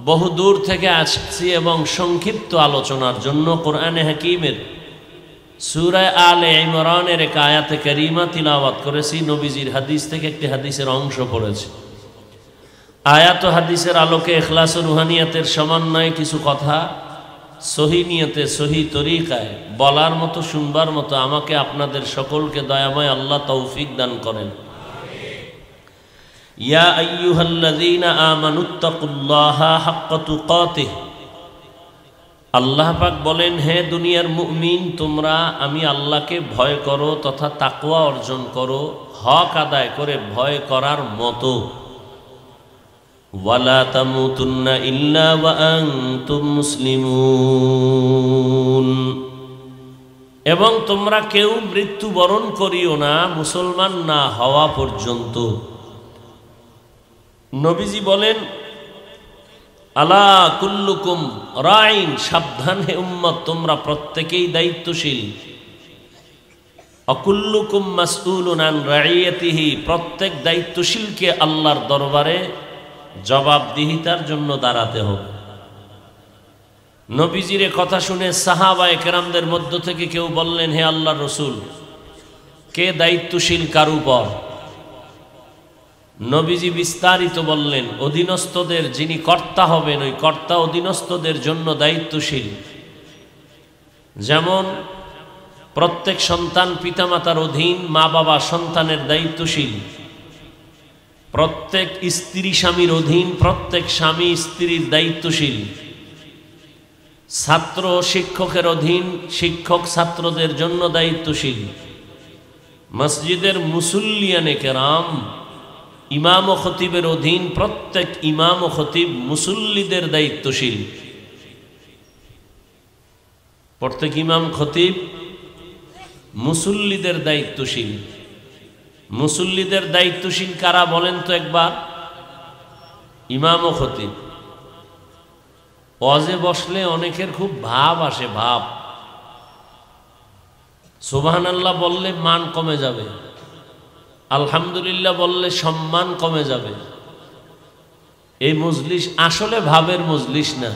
বহু দূর থেকে আসছি এবং সংক্ষিপ্ত আলোচনার জন্য কোরআনে হাকিমের সূরা আলে ইমরানের এক আয়াতে কারিমা তিলাওয়াত করেছি। নবীজির হাদিস থেকে একটি হাদিসের অংশ পড়েছি। আয়াত ও হাদিসের আলোকে ইখলাস ও রুহানিয়াতের সমন্বয়ে কিছু কথা সহি নিয়তে, সহি তরিকায় বলার মতো, শুনবার মতো আমাকে আপনাদের সকলকে দয়াময় আল্লাহ তৌফিক দান করেন। ইয়া আইয়ুহাল্লাযীনা আমানুত্তাকুল্লাহা হাক্কা তুকাতিহ। আল্লাহ পাক বলেন, হে দুনিয়ার মুমিন, তোমরা আমি আল্লাহকে ভয় করো তথা তাকওয়া অর্জন করো, হক আদায় করে ভয় করার মতো। ওয়ালা তামুতুন্না ইল্লা ওয়া আনতুম মুসলিমুন, এবং তোমরা কেউ মৃত্যুবরণ করিও না মুসলমান না হওয়া পর্যন্ত। নবীজি বলেন, আলা কুল্লুকুম রাইন, সাবধান হে উম্মত, তোমরা প্রত্যেকেই দায়িত্বশীল। অকুল্লুকুম মাসউলুন আন রাইয়াতিহি, প্রত্যেক দায়িত্বশীলকে আল্লাহর দরবারে জবাবদিহিতার জন্য দাঁড়াতে হবে। নবীজির কথা শুনে সাহাবায়ে কেরামদের মধ্য থেকে কেউ বললেন, হে আল্লাহর রাসূল, কে দায়িত্বশীল কার উপর? নবীজি বিস্তারিত বললেন, অধীনস্থদের যিনি কর্তা হবেন ওই কর্তা অধীনস্থদের জন্য দায়িত্বশীল। যেমন প্রত্যেক সন্তান পিতামাতার অধীন, মা বাবা সন্তানের দায়িত্বশীল। প্রত্যেক স্ত্রী স্বামীর অধীন, প্রত্যেক স্বামী স্ত্রীর দায়িত্বশীল। ছাত্র শিক্ষকের অধীন, শিক্ষক ছাত্রদের জন্য দায়িত্বশীল। মসজিদের মুসল্লিয়ানে কেরাম ইমাম ও খতিবের অধীন, প্রত্যেক ইমাম ও খতিব মুসল্লিদের দায়িত্বশীল। প্রত্যেক ইমাম খতিব মুসল্লিদের দায়িত্বশীল। মুসল্লিদের দায়িত্বশীল কারা বলেন তো একবার? ইমাম ও খতিব। ওয়াজে বসলে অনেকের খুব ভাব আসে, ভাব। সুবহানাল্লাহ বললে মান কমে যাবে, আলহামদুলিল্লাহ বললে সম্মান কমে যাবে। এই মজলিস আসলে ভাবের মজলিস না,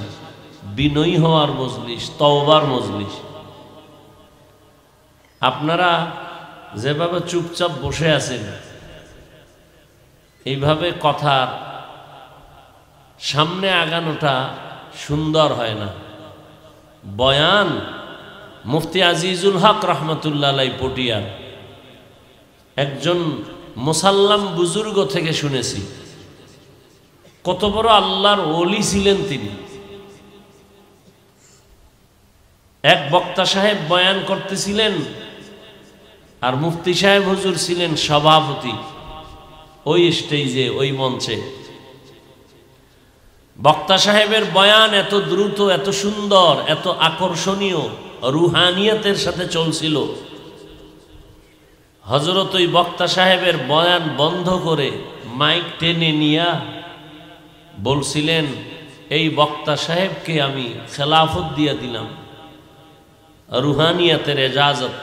বিনয়ী হওয়ার মজলিস, তওবার মজলিস। আপনারা যেভাবে চুপচাপ বসে আছেন, এইভাবে কথার সামনে আগানোটা সুন্দর হয় না। বয়ান মুফতি আজিজুল হক রহমতুল্লাহ আলাইহি পটিয়ার একজন মুসাল্লাম বুজুর্গ থেকে শুনেছি, কত বড় আল্লাহর ওলি ছিলেন তিনি। এক বক্তা সাহেব বয়ান করতেছিলেন, আর মুফতি সাহেব হুজুর ছিলেন সভাপতি ওই স্টেজে, ওই মঞ্চে। বক্তা সাহেবের বয়ান এত দ্রুত, এত সুন্দর, এত আকর্ষণীয়, রুহানিয়তের সাথে চলছিল। হযরত ওই বক্তা সাহেবের বয়ান বন্ধ করে মাইক টেনে নিয়া বলছিলেন, এই বক্তা সাহেবকে আমি খেলাফত দিয়ে দিলাম, রুহানিয়তের এজাজত।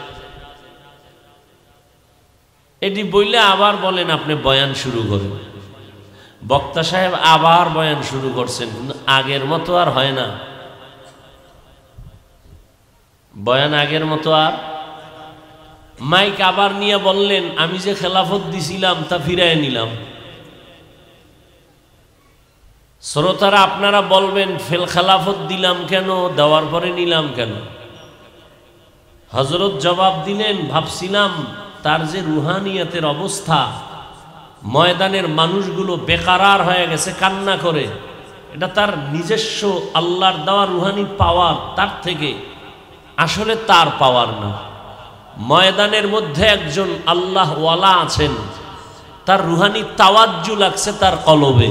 এটি বললে আবার বলেন আপনি বয়ান শুরু করেন। বক্তা সাহেব আবার বয়ান শুরু করছেন, কিন্তু আগের মতো আর হয় না। বয়ান আগের মতো আর। মাইক আবার নিয়ে বললেন, আমি যে খেলাফত দিছিলাম তা ফিরায় নিলাম। শ্রোতারা আপনারা বলবেন, ফেল খেলাফত দিলাম কেন, দেওয়ার পরে নিলাম কেন? হযরত জবাব দিলেন, ভাবছিলাম তার যে রুহানিয়তের অবস্থা, ময়দানের মানুষগুলো বেকারার হয়ে গেছে কান্না করে, এটা তার নিজস্ব আল্লাহর দেওয়া রুহানি পাওয়ার, তার থেকে আসলে তার পাওয়ার না। ময়দানের মধ্যে একজন আল্লাহ ওয়ালা আছেন, তার রুহানি তাওয়াজ্জু লাগছে তার কলবে,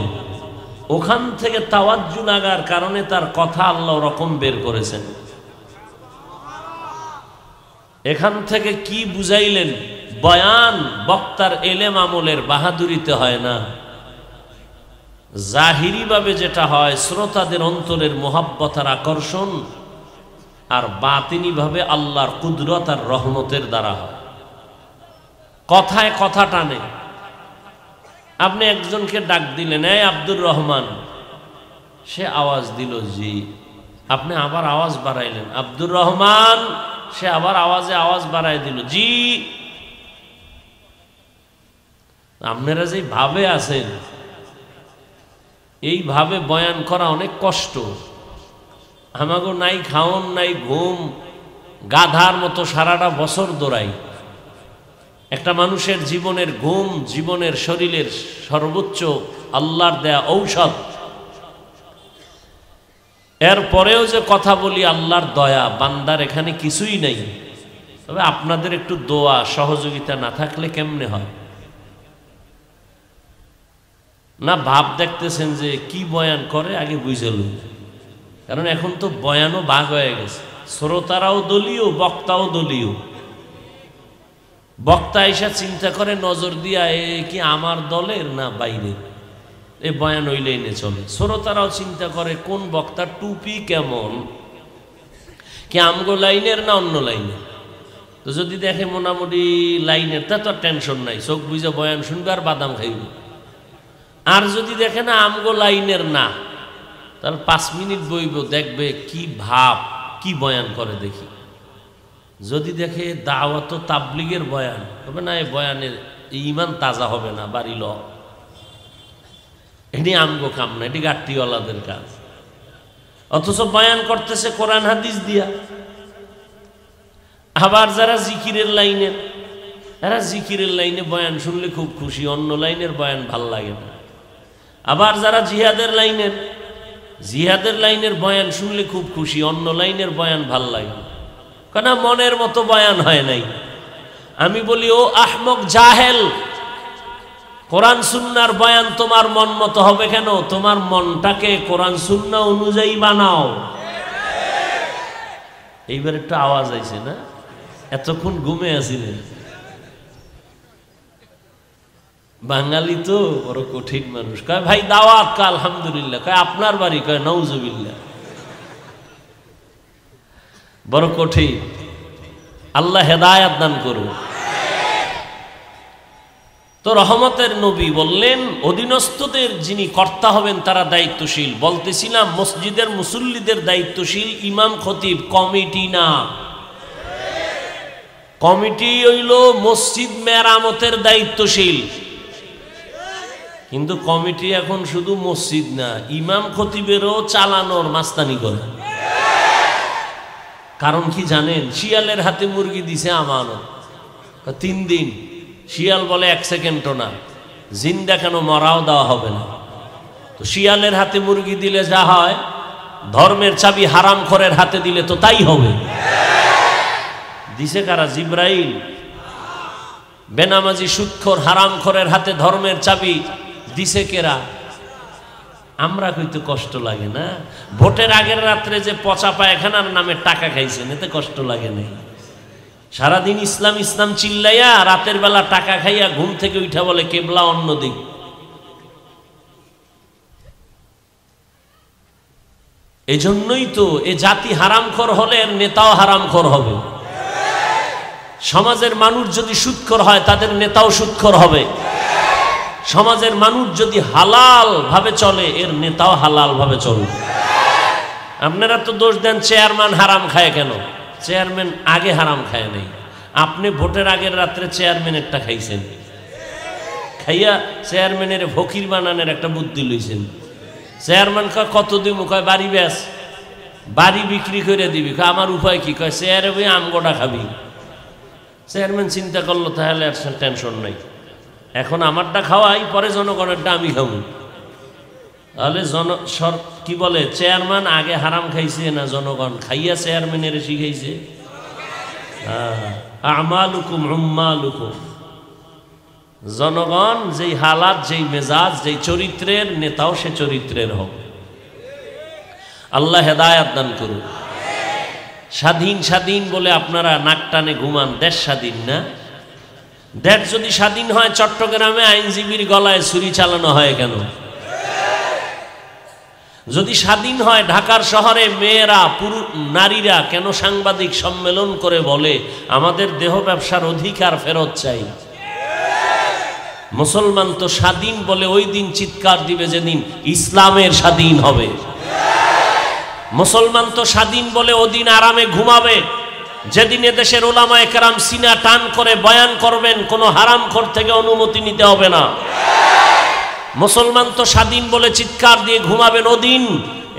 ওখান থেকে তাওয়াজ্জু লাগার কারণে তার কথা আল্লাহ রকম বের করেছেন। এখান থেকে কি বুঝাইলেন? বয়ান বক্তার এলেম আমলের বাহাদুরিতে হয় না, জাহিরিভাবে যেটা হয় শ্রোতাদের অন্তরের মোহাব্বত আর আকর্ষণ, আর বাতিনিভাবে আল্লাহর কুদরত আর রহমতের দ্বারা হয়। কথায় কথা টানে। আপনি একজনকে ডাক দিলেন, এই আব্দুর রহমান, সে আওয়াজ দিল জি, আপনি আবার আওয়াজ বাড়াইলেন, আব্দুর রহমান, সে আবার আওয়াজে আওয়াজ বাড়াই দিল জি। আপনারা যে ভাবে আছেন, এইভাবে বয়ান করা অনেক কষ্ট। আমাগো নাই খাওন, নাই ঘুম, গাধার মতো সারাটা বছর দৌড়াই। একটা মানুষের জীবনের ঘুম, জীবনের শরীরের সর্বোচ্চ আল্লাহর দেয়া ঔষধ। এরপরেও যে কথা বলি আল্লাহর দয়া, বান্দার এখানে কিছুই নেই। তবে আপনাদের একটু দোয়া সহযোগিতা না থাকলে কেমনে হয়? না ভাব দেখতেছেন যে কি বয়ান করে আগে বুঝে লুন, কারণ এখন তো বয়ানও ভাগ হয়ে গেছে, শ্রোতারাও দলীয় বক্তাও দলীয়। বক্তা এসে চিন্তা করে নজর দিয়া এ কি আমার দলের না বাইরের, এই বয়ান ওই লাইনে চলে। শ্রোতারাও চিন্তা করে কোন বক্তার টুপি কেমন, কি আমগো লাইনের না অন্য লাইনের। তো যদি দেখে মোটামুটি লাইনের তা তো টেনশন নাই, চোখ বুঝে বয়ান শুনবে আর বাদাম খাইব। আর যদি দেখে না আমগো লাইনের না, তাহলে 5 মিনিট বইব, দেখবে কি ভাব কি বয়ান করে দেখি। যদি দেখে দাওয়াত তাবলিগের বয়ান হবে না, এই বয়ানের ইমান তাজা হবে না, বাড়ি ল, এটি আমগো কাম না, এটি গাট্টিওয়ালাদের কাজ। অথচ বয়ান করতেছে কোরআন হাদিস দিয়া। আবার যারা জিকিরের লাইনের, এরা জিকিরের লাইনে বয়ান শুনলে খুব খুশি, অন্য লাইনের বয়ান ভাল লাগে না। আবার যারা জিহাদের লাইনের বয়ান শুনলে খুব খুশি, অন্য লাইনের বয়ান ভাল লাগে না, কেন মনের মতো বয়ান হয় নাই। আমি বলি ও আহমক জাহেল, কোরআন সুন্নাহর বয়ান তোমার মন মতো হবে কেন? তোমার মনটাকে কোরআন সুন্নাহ অনুযায়ী বানাও। এইবার একটু আওয়াজ আইছে না, এতক্ষণ ঘুমে আছিলেন। বাঙালি তো বড় কঠিন মানুষ, কয় ভাই দাওয়াত, কয় আলহামদুলিল্লাহ, কয় আপনার বাড়ি, কয় নাউজুবিল্লাহ। বড় কঠিন, আল্লাহ হেদায়েত দান করুন। তো রহমতের নবী বললেন অধীনস্থদের যিনি কর্তা হবেন তারা দায়িত্বশীল। বলতেছিলাম মসজিদের মুসল্লিদের দায়িত্বশীল ইমাম খতিব, কমিটি না। কমিটি হইল মসজিদ মেরামতের দায়িত্বশীল, কিন্তু কমিটি এখন শুধু মসজিদ না, ইমাম খতিবেরও চালানোর মাস্তানি করে। কারণ কি জানেন? শিয়ালের হাতে মুরগি দিছে আমানত 3 দিন, শিয়াল বলে 1 সেকেন্ডও না, জিন্দা কেন মরাও দেওয়া হবে না। তো শিয়ালের হাতে মুরগি দিলে যা হয়, ধর্মের চাবি হারামখোরের হাতে দিলে তো তাই হবে। দিছে কারা? জিব্রাইল। বেনামাজি সুদখোর হারামখোরের হাতে ধর্মের চাবি দিছে কেরা? আমরা কইতে কষ্ট লাগে না? ভোটের আগের রাত্রে যে পচা পায়খানার নামে টাকা খাইছেন, এতে কষ্ট লাগে নাই? সারাদিন ইসলাম ইসলাম চিল্লাইয়া রাতের বেলা টাকা খাইয়া ঘুম থেকে উঠা বলে কেবলা অন্যদিক। এই জন্যই তো এ জাতি হারামখোর হলে এর নেতাও হারামখোর হবে। সমাজের মানুষ যদি সুদখোর হয় তাদের নেতাও সুদখোর হবে। সমাজের মানুষ যদি হালাল ভাবে চলে এর নেতাও হালাল ভাবে চলবে। আপনারা তো দোষ দেন চেয়ারম্যান হারাম খায় কেন? চেয়ারম্যান আগে হারাম খায় নাই, আপনি ভোটের আগের রাত্রে চেয়ারম্যানেরটা খাইছেন, খাইয়া চেয়ারম্যানের ফকির বানানোর একটা বুদ্ধি লইছেন। চেয়ারম্যান কয় কত দিব? কয় বাড়ি ব্যাস, বাড়ি বিক্রি করে দিবি। কয় আমার উপায় কি? কয় চেয়ারে বই আমগোটা খাবি। চেয়ারম্যান চিন্তা করলো তাহলে আর টেনশন নাই, এখন আমারটা খাওয়াই, পরে জনগণেরটা আমি খাবো। তাহলে কি বলে, চেয়ারম্যান আগে হারাম খাইছে না জনগণ খাইয়া চেয়ারম্যানের শিখাইছে? আমালুকুম উম্মালুকুম। জনগণ যেই হালাত, যেই মেজাজ, যেই চরিত্রের, নেতাও সে চরিত্রের হবে। আল্লাহ হেদায়েত দান করুন। স্বাধীন স্বাধীন বলে আপনারা নাক টানে ঘুমান, দেশ স্বাধীন না? দেশ যদি স্বাধীন হয় চট্টগ্রামে আইনজীবীর গলায় ছুরি চালানো হয় কেন? যদি স্বাধীন হয় ঢাকার শহরে মেয়েরা নারীরা কেন সাংবাদিক সম্মেলন করে বলে আমাদের দেহ ব্যবসার অধিকার ফেরত চাই? মুসলমান তো স্বাধীন বলে ওই দিন চিৎকার দিবে যেদিন ইসলামের স্বাধীন হবে। মুসলমান তো স্বাধীন বলে ওদিন আরামে ঘুমাবে যেদিন এদেশের উলামায়ে কেরাম সিনা টান করে বয়ান করবেন, কোনো হারামখোর থেকে অনুমতি নিতে হবে না। মুসলমান তো স্বাধীন বলে চিৎকার দিয়ে ঘুমাবেন ওদিন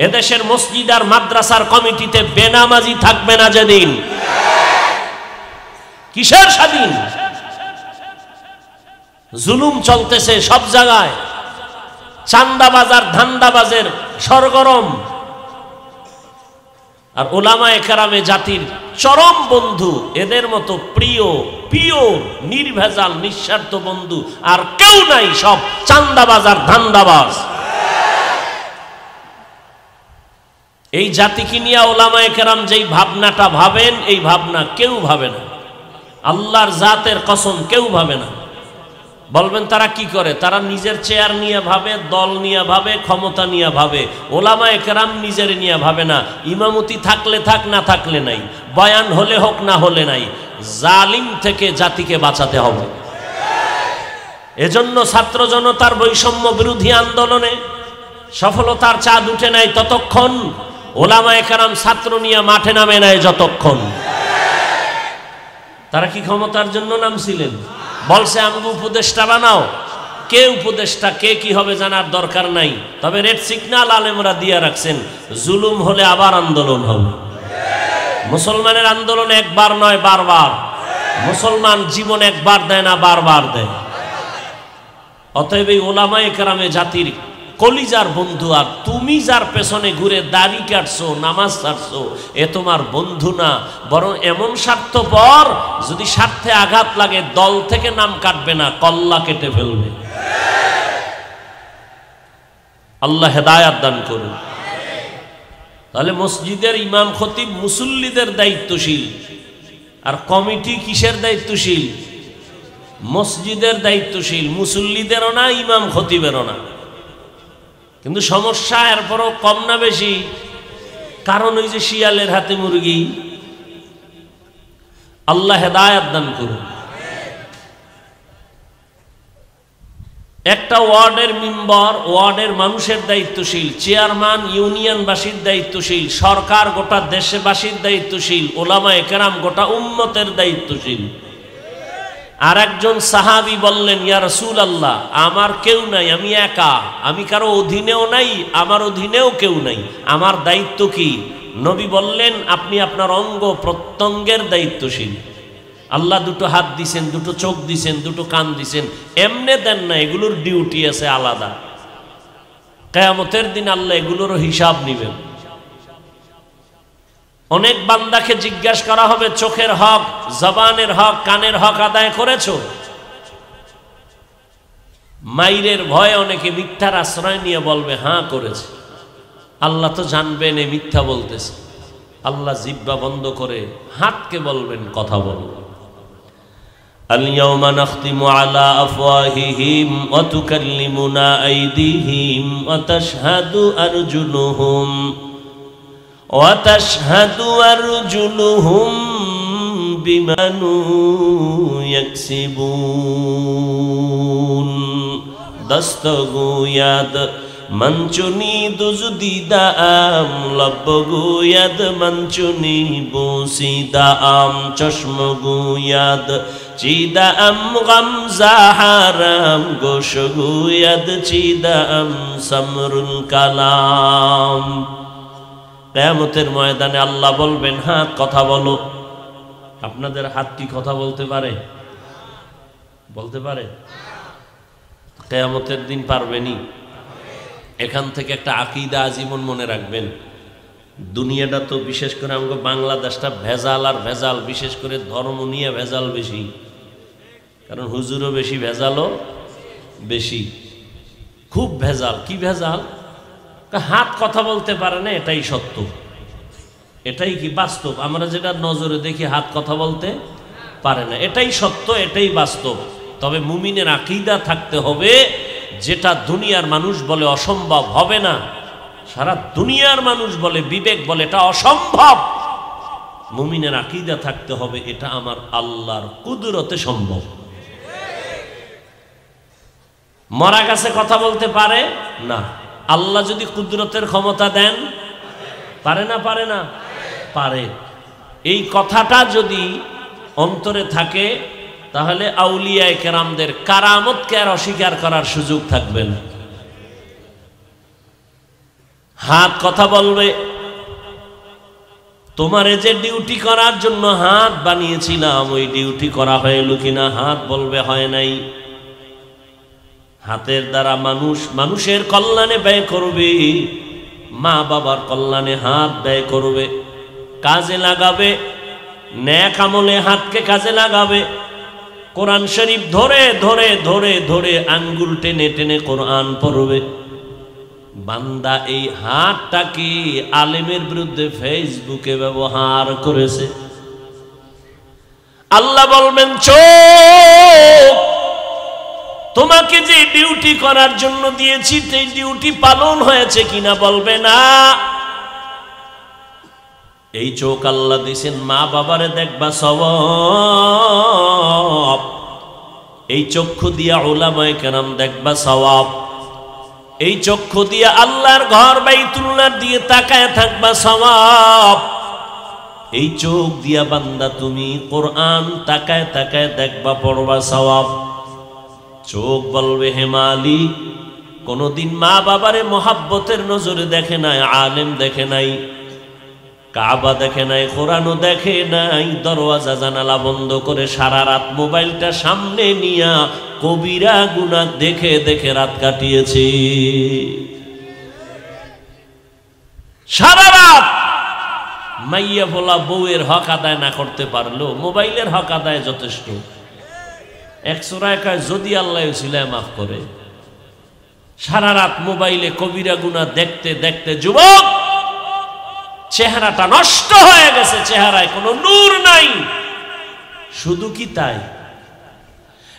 এদেশের মসজিদ আর মাদ্রাসার কমিটিতে বেনামাজি থাকবে না যেদিন। কিসের স্বাধীন? জুলুম চলতেছে সব জায়গায়, চান্দাবাজার ধান্দাবাজের সরগরম। আর ওলামায়ে কেরামে জাতির চরম বন্ধু, এদের মতো প্রিয় পিওর নির্ভেজাল নিঃস্বার্থ বন্ধু আর কেউ নাই, সব চান্দাবাজ আর ধান্দাবাজ। এই জাতিকে নিয়ে ওলামায়ে কেরাম যেই ভাবনাটা ভাবেন, এই ভাবনা কেউ ভাবে না, আল্লাহর জাতের কসম কেউ ভাবে না। বলবেন তারা কি করে? তারা নিজের চেয়ার নিয়ে ভাবে, দল নিয়ে ভাবে, ক্ষমতা নিয়ে ভাবে। ওলামায়ে কেরাম নিজের নিয়ে ভাবে না। ইমামতি থাকলে থাক, না থাকলে নাই, বয়ান হলে হোক, না হলে নাই, জালিম থেকে জাতিকে বাঁচাতে হবে। এজন্য ছাত্র জনতার বৈষম্য বিরোধী আন্দোলনে সফলতার চাঁদ উঠে নাই ততক্ষণ, ওলামায়ে কেরাম ছাত্র নিয়ে মাঠে নামে নাই যতক্ষণ। তারা কি ক্ষমতার জন্য নামছিলেন? বলছে আমাকে উপদেষ্টা বানাও। কে উপদেষ্টা, কে কি হবে জানার দরকার নাই, তবে রেড সিগন্যাল আলেমরা দিয়ে রাখছেন, জুলুম হলে আবার আন্দোলন হবে। মুসলমানের আন্দোলন একবার নয়, বারবার। মুসলমান জীবন একবার দেয় না, বারবার দেয়। অতএব এই ওলামায়ে কেরামে জাতির কলিজার বন্ধু, আর তুমি যার পেছনে ঘুরে দাড়ি কাটছো, নামাজ ছাড়ছো, এ তোমার বন্ধু না, বরং এমন স্বার্থপর, যদি স্বার্থে আঘাত লাগে দল থেকে নাম কাটবে না, কল্লা কেটে ফেলবে। আল্লাহ হেদায়াত দান করুন। তাহলে মসজিদের ইমাম খতিব মুসল্লিদের দায়িত্বশীল, আর কমিটি কিসের দায়িত্বশীল? মসজিদের দায়িত্বশীল, মুসল্লিদেরও না, ইমাম খতিবেরও না। কিন্তু সমস্যা এরপরও কম না বেশি? কারণ ওই যে শিয়ালের হাতে মুরগি। আল্লাহ হেদায়াত দান করুন। একটা ওয়ার্ডের মেম্বার ওয়ার্ডের মানুষের দায়িত্বশীল, চেয়ারম্যান ইউনিয়নবাসীর দায়িত্বশীল, সরকার গোটা দেশবাসীর দায়িত্বশীল, ওলামায়ে কেরাম গোটা উম্মতের দায়িত্বশীল। আর একজন সাহাবী বললেন, ইয়া রাসূলুল্লাহ, আমার কেউ নাই, আমি একা, আমি কারো অধীনেও নাই, আমার অধীনেও কেউ নাই, আমার দায়িত্ব কি? নবী বললেন, আপনি আপনার অঙ্গ প্রত্যঙ্গের দায়িত্বশীল। আল্লাহ দুটো হাত দিছেন, দুটো চোখ দিছেন, দুটো কান দিছেন, এমনে দেন না, এগুলোর ডিউটি আছে আলাদা। কিয়ামতের দিন আল্লাহ এগুলোরও হিসাব নেবেন। অনেক বান্দাকে জিজ্ঞাসা করা হবে, চোখের হক, জবানের হক, কানের হক আদায় করেছো? মাইরের ভয়ে অনেকে মিথ্যার আশ্রয় নিয়ে বলবে হ্যাঁ করেছে। আল্লাহ তো জানবেন এ মিথ্যা বলতেছে। আল্লাহ জিহ্বা বন্ধ করে হাতকে বলবেন কথা বলো। اليوم نختم على أفواههم وتكلمنا أيديهم وتشهد أرجلهم بما كانوا يكسبون دستگوید منچونی دزدیده ام لبگوید منچونی بوسیده ام چشمگوید چیده ام غمزه حرام گوشگوید چیده ام سمر الکلام। কিয়ামতের ময়দানে আল্লাহ বলবেন, হাত কথা বলো। আপনাদের হাত কি কথা বলতে পারে? বলতে পারে? কিয়ামতের দিন পারবেনি। এখান থেকে একটা আকীদা আজীবন মনে রাখবেন। দুনিয়াটা তো বিশেষ করে আমাদের বাংলাদেশটা ভেজাল আর ভেজাল, বিশেষ করে ধর্ম নিয়ে ভেজাল বেশি, কারণ হুজুরও বেশি, ভেজালও বেশি, খুব ভেজাল। কি ভেজাল? হাত কথা বলতে পারে না, এটাই সত্য, এটাই কি বাস্তব। আমরা যেটা নজরে দেখি হাত কথা বলতে পারে না, এটাই সত্য, এটাই বাস্তব। তবে মুমিনের আকীদা থাকতে হবে, যেটা দুনিয়ার মানুষ বলে অসম্ভব, হবে না, সারা দুনিয়ার মানুষ বলে, বিবেক বলে এটা অসম্ভব, মুমিনের আকীদা থাকতে হবে এটা আমার আল্লাহর কুদরতে সম্ভব। মরা গাছে কথা বলতে পারে না, আল্লাহ যদি কুদরতের ক্ষমতা দেন, পারে না? পারে না? পারে। এই কথাটা যদি অন্তরে থাকে, তাহলে আউলিয়ায়ে কেরামদের কারামতকে আর অস্বীকার করার সুযোগ থাকবে না। হাত কথা বলবে। তোমারে যে ডিউটি করার জন্য হাত বানিয়েছিলাম, ওই ডিউটি করা হইল কিনা? হাত বলবে হয় নাই। হাতের দ্বারা মানুষের কল্যাণে ব্যয় করবে, মা বাবার কল্যাণে হাত ব্যয় করবে, কাজে লাগাবে, নেক আমলে হাতকে কাজে লাগাবে, কোরআন শরীফ ধরে ধরে ধরে ধরে আঙ্গুল টেনে টেনে কোরআন পড়বে। বান্দা এই হাতটাকে আলেমের বিরুদ্ধে ফেসবুকে ব্যবহার করেছে। আল্লাহ বলবেন, চোখ তোমাকে যে ডিউটি করার জন্য দিয়েছি সেই ডিউটি পালন হয়েছে কিনা বলবে না। এই চোখ আল্লাহ দিয়েছেন মা বাবারে দেখবা সওয়াব, এই চক্ষু দিয়া উলামায়ে কেরাম দেখবা সওয়াব, এই চক্ষু দিয়া আল্লাহর ঘর বাইতুল্লাহর দিয়ে তাকায় থাকবা সওয়াব, এই চোখ দিয়া বান্দা তুমি কোরআন তাকায় তাকায় দেখবা পড়বা সওয়াব। চোখ বলবে, হে মালিক, কোনদিন মা বাবারে মোহাব্বতের নজরে দেখে নাই, আলেম দেখে নাই, কাবা দেখে নাই, কোরআনও দেখে নাই, দরওয়াজা জানালা বন্ধ করে সারা রাত মোবাইলটা সামনে নিয়া কবিরা গুনাহ দেখে দেখে রাত কাটিয়েছে। সারা রাত মাইয়া বলা বউয়ের হক আদায় না করতে পারলো মোবাইলের হক আদায় যথেষ্ট। এক সূরায় কয়, যদি আল্লাহ উসিলায় মাফ করে। সারা রাত মোবাইলে কবিরা গুনাহ দেখতে দেখতে যুবক চেহারাটা নষ্ট হয়ে গেছে, চেহারায় কোনো নূর নাই। শুধু কি তাই?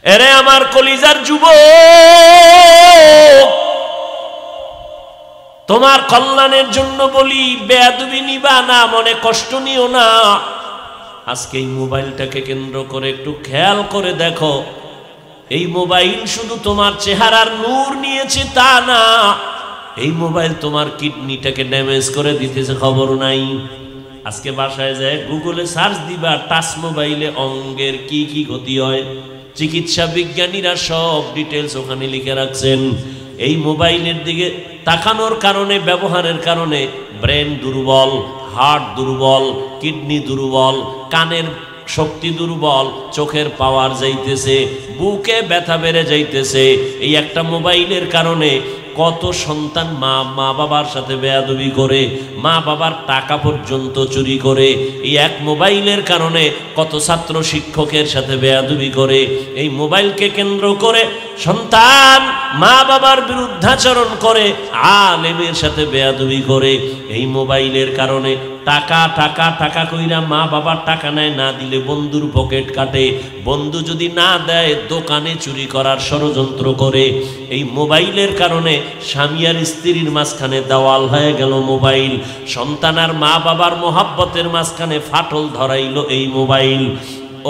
এরে আমার কলিজার যুবক, তোমার কল্যাণের জন্য বলি, বেয়াদবি নিবা না, মনে কষ্ট নিও না। আজকে এই মোবাইলটাকে কেন্দ্র করে একটু খেয়াল করে দেখো, এই মোবাইল শুধু তোমার চেহারার নূর নিয়েছে তা না, এই মোবাইল তোমার কিডনিটাকে ড্যামেজ করে দিতেছে, খবর নাই। আজকে বাসায় যায় গুগলে সার্চ দিবা, টাচ মোবাইলে অঙ্গের কি কি ক্ষতি হয়, চিকিৎসা বিজ্ঞানীরা সব ডিটেলস ওখানে লিখে রাখছেন। এই মোবাইলের দিকে তাকানোর কারণে, ব্যবহারের কারণে ব্রেন দুর্বল, হার্ট দুর্বল, কিডনি দুর্বল, কানের শক্তি দুর্বল, চোখের পাওয়ার যাইতেছে, বুকে ব্যথা বেড়ে যাইতেছে। এই একটা মোবাইলের কারণে কত সন্তান মা বাবার সাথে বেয়াদবি করে, মা বাবার টাকা পর্যন্ত চুরি করে। এই এক মোবাইলের কারণে কত ছাত্র শিক্ষকের সাথে বেয়াদবি করে। এই মোবাইলকে কেন্দ্র করে সন্তান মা বাবার বিরুদ্ধাচরণ করে, আলেমের সাথে বেয়াদবি করে। এই মোবাইলের কারণে টাকা টাকা টাকা কইরা মা বাবার টাকা নেয়, না দিলে বন্ধুর পকেট কাটে, বন্ধু যদি না দেয় দোকানে চুরি করার ষড়যন্ত্র করে। এই মোবাইলের কারণে স্বামী আর স্ত্রীর মাঝখানে দেওয়াল হয়ে গেল মোবাইল, সন্তান আর মা বাবার মোহাব্বতের মাঝখানে ফাটল ধরাইল এই মোবাইল।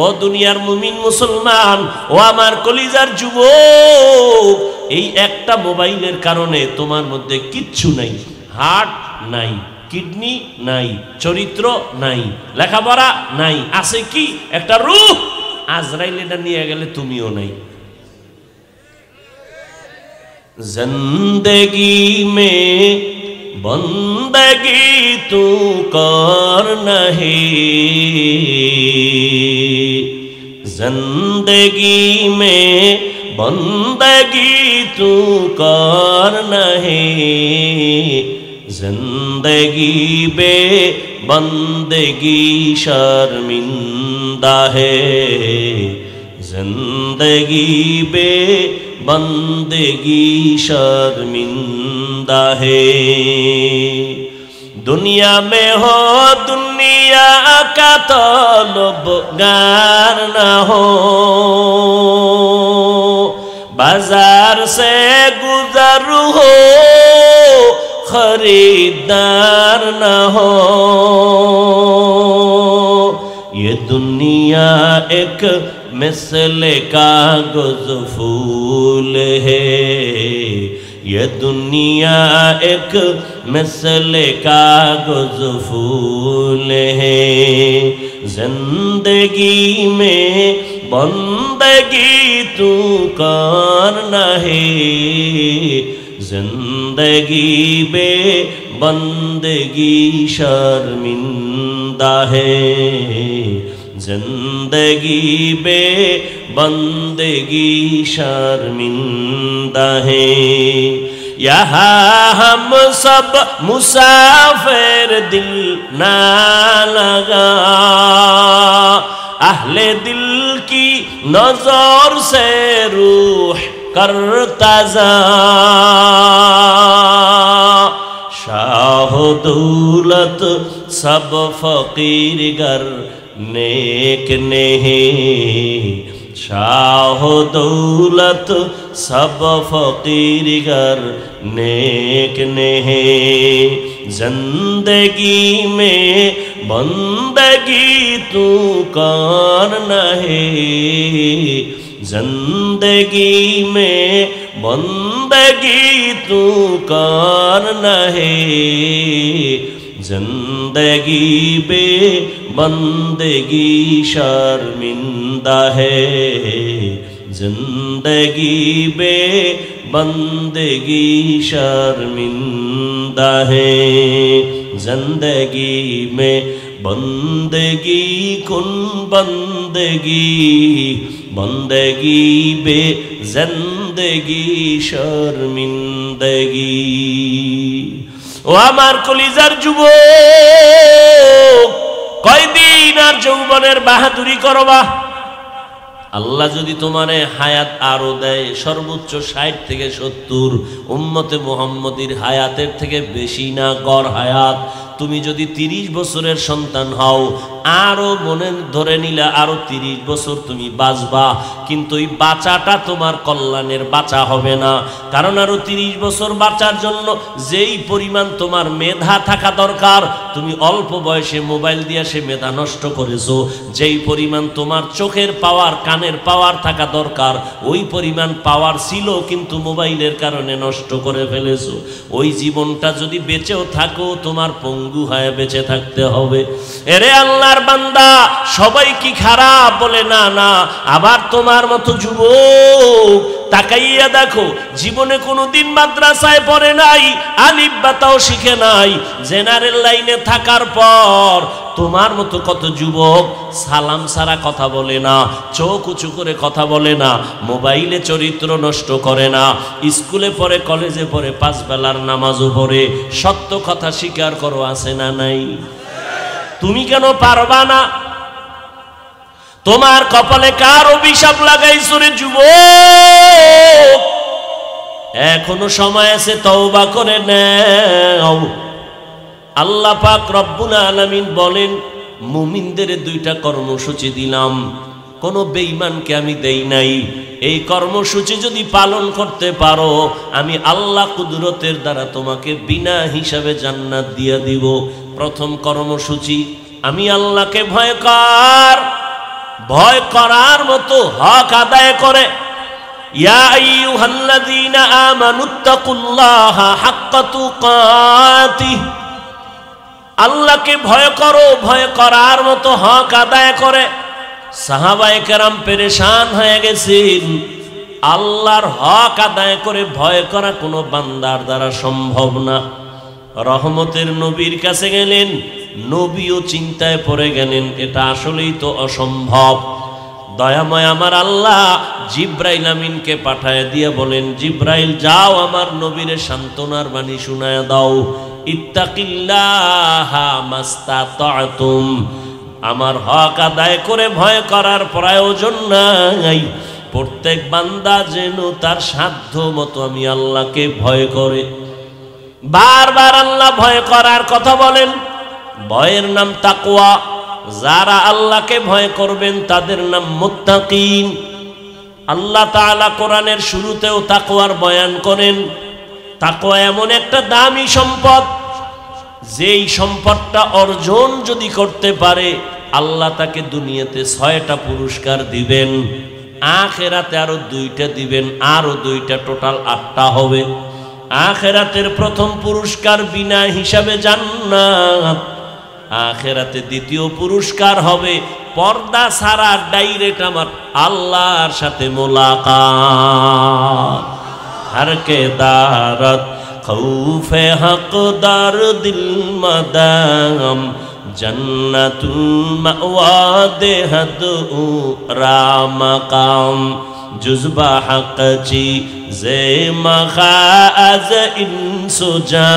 ও দুনিয়ার মুমিন মুসলমান, ও আমার কলিজার যুবক, এই একটা মোবাইলের কারণে তোমার মধ্যে কিচ্ছু নাই, হার্ট নাই, কিডনি নাই, চরিত্র নাই, লেখাপড়া নাই, আছে কি একটা রূহ। আজরাইল এটা নিয়ে গেলে তুমিও নাই। जिंदगी में बंदगी तू कर नहीं, जिंदगी में बंदगी तू कर नहीं, जिंदगी बे बंदगी शर्मिंदा है, जिंदगी बे बंदगी शर्मिंदा है। दुनिया में हो दुनिया का तलबगार न हो, बाजार से गुजर हो खरीदार न हो। ये दुनिया एक मिसले कागज फूल है, ये दुनिया एक मिसले कागज फूल है, जिंदगी में बंदगी तू करना है, जिंदगी बे बंदगी शर्मिंदा है, जिंदगी बे बंदगी शर्मिंदा है। यहाँ हम सब मुसाफिर दिल ना लगा, अहले दिल की नजर से रूह करता जा, शाह दौलत सब फकीर गर नेक नहीं, शाह दौलत सब फकीर गर नेक नहीं, जिंदगी में बंदगी तू कौन नहीं, जिंदगी में बंदगी तू कौन नहीं, जिंदगी बे बंदगी शर्मिंदा है, जिंदगी बे बंदगी शर्मिंदा है, जिंदगी में बंदगी कुन बंदगी, बंदगी बे जिंदगी शर्मिंदगी। ও আমার কলিজার যুবক, কয়দিন আর যৌবনের বাহাদুরি করবা? আল্লাহ যদি তোমারে হায়াত আরো দেয়, সর্বোচ্চ 60 থেকে 70, উম্মতে মুহাম্মদীর হায়াতের থেকে বেশি না গড় হায়াত। তুমি যদি 30 বছরের সন্তান হও, আরো মনে ধরে নিলে আরো 30 বছর তুমি বাঁচবা, কিন্তু এই বাঁচাটা তোমার কল্যাণের বাঁচা হবে না। কারণ আরো 30 বছর বাঁচার জন্য যেই পরিমাণ তোমার মেধা থাকা দরকার, তুমি অল্প বয়সে মোবাইল দিয়ে সে মেধা নষ্ট করেছো। যেই পরিমাণ তোমার চোখের পাওয়ার, কানের পাওয়ার থাকা দরকার, ওই পরিমাণ পাওয়ার ছিল কিন্তু মোবাইলের কারণে নষ্ট করে ফেলেছো। ওই জীবনটা যদি বেঁচেও থাকো, তোমার পঙ্গু হয়ে বেঁচে থাকতে হবে। এরে আল্লাহর বান্দা, সবাই কি খারাপ? বলে না না। আবার তোমার মতো যুবক তাকাইয়া দেখো, জীবনে কোনোদিন মাদ্রাসায় পড়ে নাই, আলিফ বাতাও শিখে নাই, জেনারেল লাইনে থাকার পর তোমার মতো কত যুবক সালাম ছাড়া কথা বলে না, চোখ উঁচু করে কথা বলে না, মোবাইলে চরিত্র নষ্ট করে না, স্কুলে পড়ে, কলেজে পড়ে, 5 বেলার নামাজও পড়ে। সত্য কথা স্বীকার করো, আছে না নাই? তুমি কেন পারবা না? তোমার কপালে কার অভিশাপ লাগাইছো রে যুবক? এখনো সময় আছে, তওবা করে নাও। আল্লাহ পাক রব্বুল আলামিন বলেন, মুমিনদের 2টা কর্মসূচি দিলাম, কোন বেঈমানকে আমি দেই নাই। এই কর্মসূচি যদি পালন করতে পারো, আমি আল্লাহ কুদরতের দ্বারা তোমাকে বিনা হিসাবে জান্নাত দিয়ে দিব। প্রথম কর্মসূচি, আমি আল্লাহকে ভয় কর, ভয় করার মতো হক আদায় করে। ইয়া আইয়ুহাল্লাযীনা আমানুত্তাকুল্লাহা হাক্কা তুকাতিহ, আল্লাহকে ভয় করো, ভয় করার মতো হক আদায় করে। সাহাবায়ে কেরাম পেরেশান হয়ে গেছেন, আল্লাহর হক আদায় করে ভয় করা কোনো বান্দার দ্বারা সম্ভব না। রহমতের নবীর কাছে গেলেন, নবীও চিন্তায় পড়ে গেলেন, এটা আসলেই তো অসম্ভব। দয়াময় আমার আল্লাহ জিব্রাইল আমিনকে পাঠায় দিয়ে বলেন, জিব্রাইল যাও, আমার নবীরে সান্ত্বনার বাণী শোনায় দাও। ইত্তাকিল্লাহা মাস্তাতাতুম, আমার হক আদায় করে ভয় করার প্রয়োজন নাই। প্রত্যেক বান্দা যেন তার সাধ্য মতো আমি আল্লাহকে ভয় করে। বারবার আল্লাহ ভয় করার কথা বলেন। ভয়ের নাম তাকওয়া। যারা আল্লাহকে ভয় করবেন তাদের নাম মুত্তাকিন। আল্লাহ তাআলা কোরআনের শুরুতেও তাকওয়ার বয়ান করেন। তাকওয়া এমন একটা দামি সম্পদ, যেই সম্পদটা অর্জন যদি করতে পারে, আল্লাহ তাকে দুনিয়াতে 6টা পুরস্কার দিবেন, আখিরাতে আরো 2টা দিবেন, আরো 2টা, টোটাল 8টা হবে। আখিরাতের প্রথম পুরস্কার বিনা হিসাবে জান্নাত। আখিরাতে দ্বিতীয় পুরস্কার হবে পর্দা ছাড়া ডাইরেক্ট আমার আল্লাহর সাথে মোলাকাত। हर के दारत खौफे हकदार दिल मदाम जन्नतुल मअवा देहद रामकाम जुज़बा हक़ची जे मखाज़ इंसुजा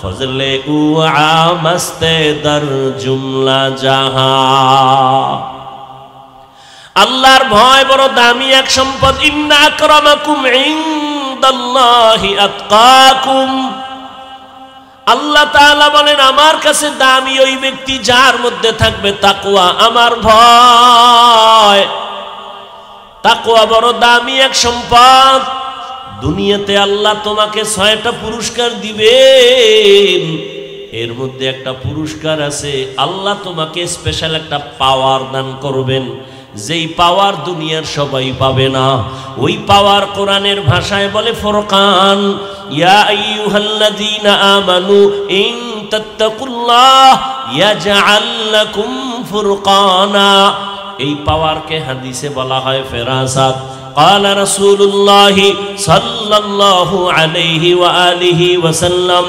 ফজলে উ আমস্তে দর জুমলা জাহা। আল্লাহর ভয় বড় দামি এক সম্পদ। ইন্না আকরামাকুম ইনদাল্লাহি আতকাকুম। আল্লাহ তাআলা বলেন আমার কাছে দামি ওই ব্যক্তি যার মধ্যে থাকবে তাকওয়া, আমার ভয়। তাকওয়া বড় দামি এক সম্পদ। দুনিয়াতে আল্লাহ তোমাকে 6টা পুরস্কার দিবেন, এর মধ্যে একটা পুরস্কার আছে আল্লাহ তোমাকে স্পেশাল একটা পাওয়ার দান করবেন, যেই পাওয়ার দুনিয়ার সবাই পাবে না। ওই পাওয়ার কোরআনের ভাষায় বলে ফুরকান। ইয়া আইয়ুহাল্লাযীনা আমানু ইন তাত্তাকুল্লাহ ইয়াজআল লাকুম ফুরকানা। এই পাওয়ারকে হাদিসে বলা হয় ফেরাসাত। قال رسول الله صلى الله عليه وآله وسلم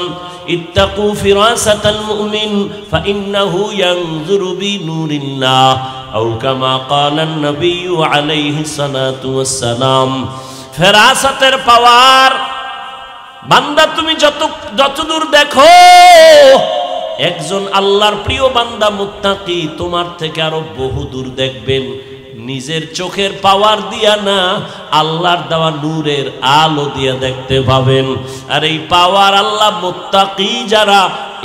اتقوا فراسة المؤمن فإنه ينظر بنور الله أو كما قال النبي عليه الصلاة والسلام। ফেরাসাতের পাওয়ার বান্দা তুমি যতদূর দেখো, একজন আল্লাহর প্রিয় বান্দা মুত্তাকি তোমার থেকে আরো বহু দূর দেখবেন। নিজের চোখের পাওয়ার দিয়া না, আল্লাহর দেওয়া নূরের আলো দিয়া দেখতে পাবেন। আর এই পাওয়ার আল্লাহ মুত্তাকি যারা,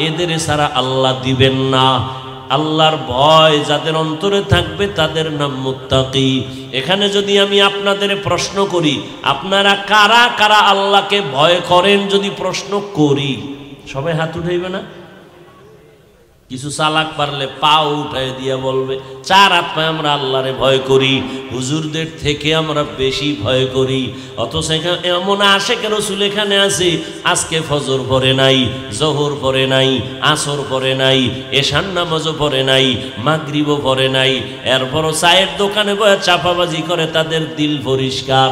এদের ছাড়া আল্লাহ দিবেন না। আল্লাহর ভয় যাদের অন্তরে থাকবে তাদের নাম মুত্তাকি। এখানে যদি আমি আপনাদের প্রশ্ন করি, আপনারা কারা কারা আল্লাহকে ভয় করেন, যদি প্রশ্ন করি সবাই হাত উঠাইবে না? কিছু চালাক পারলে পাও উঠাই দিয়া বলবে 4 হাত পায়ে আমরা আল্লাহরে ভয় করি, হুজুরদের থেকে আমরা বেশি ভয় করি। অথচ এমন আশেক রাসূল এখানে আছে, আজকে ফজর পড়ে নাই, জোহর পড়ে নাই, আসর পড়ে নাই, এশার নামাজও পড়ে নাই, মাগরিবও পড়ে নাই, এরপরও চায়ের দোকানে বসে চাপাবাজি করে, তাদের দিল পরিষ্কার।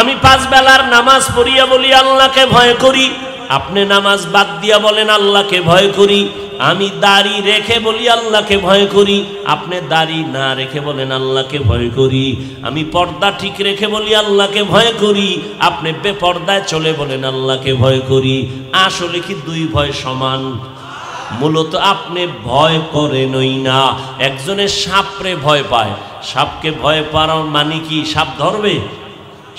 আমি 5 বেলার নামাজ পড়িয়া বলি আল্লাহকে ভয় করি, আপনি নামাজ বাদ দিয়া বলেন আল্লাহকে ভয় করি। আমি দাড়ি রেখে বলি আল্লাহকে ভয় করি, আপনি দাড়ি না রেখে বলেন আল্লাহকে ভয় করি। আমি পর্দা ঠিক রেখে বলি আল্লাহকে ভয় করি, আপনি বেপর্দায় চলে বলেন আল্লাহকে ভয় করি। আসলে কি 2 ভয় সমান? মূলত আপনি ভয় করেনই না। একজনে সাপরে ভয় পায়, সাপকে ভয় পাওয়ার মানে কি সাপ ধরবে?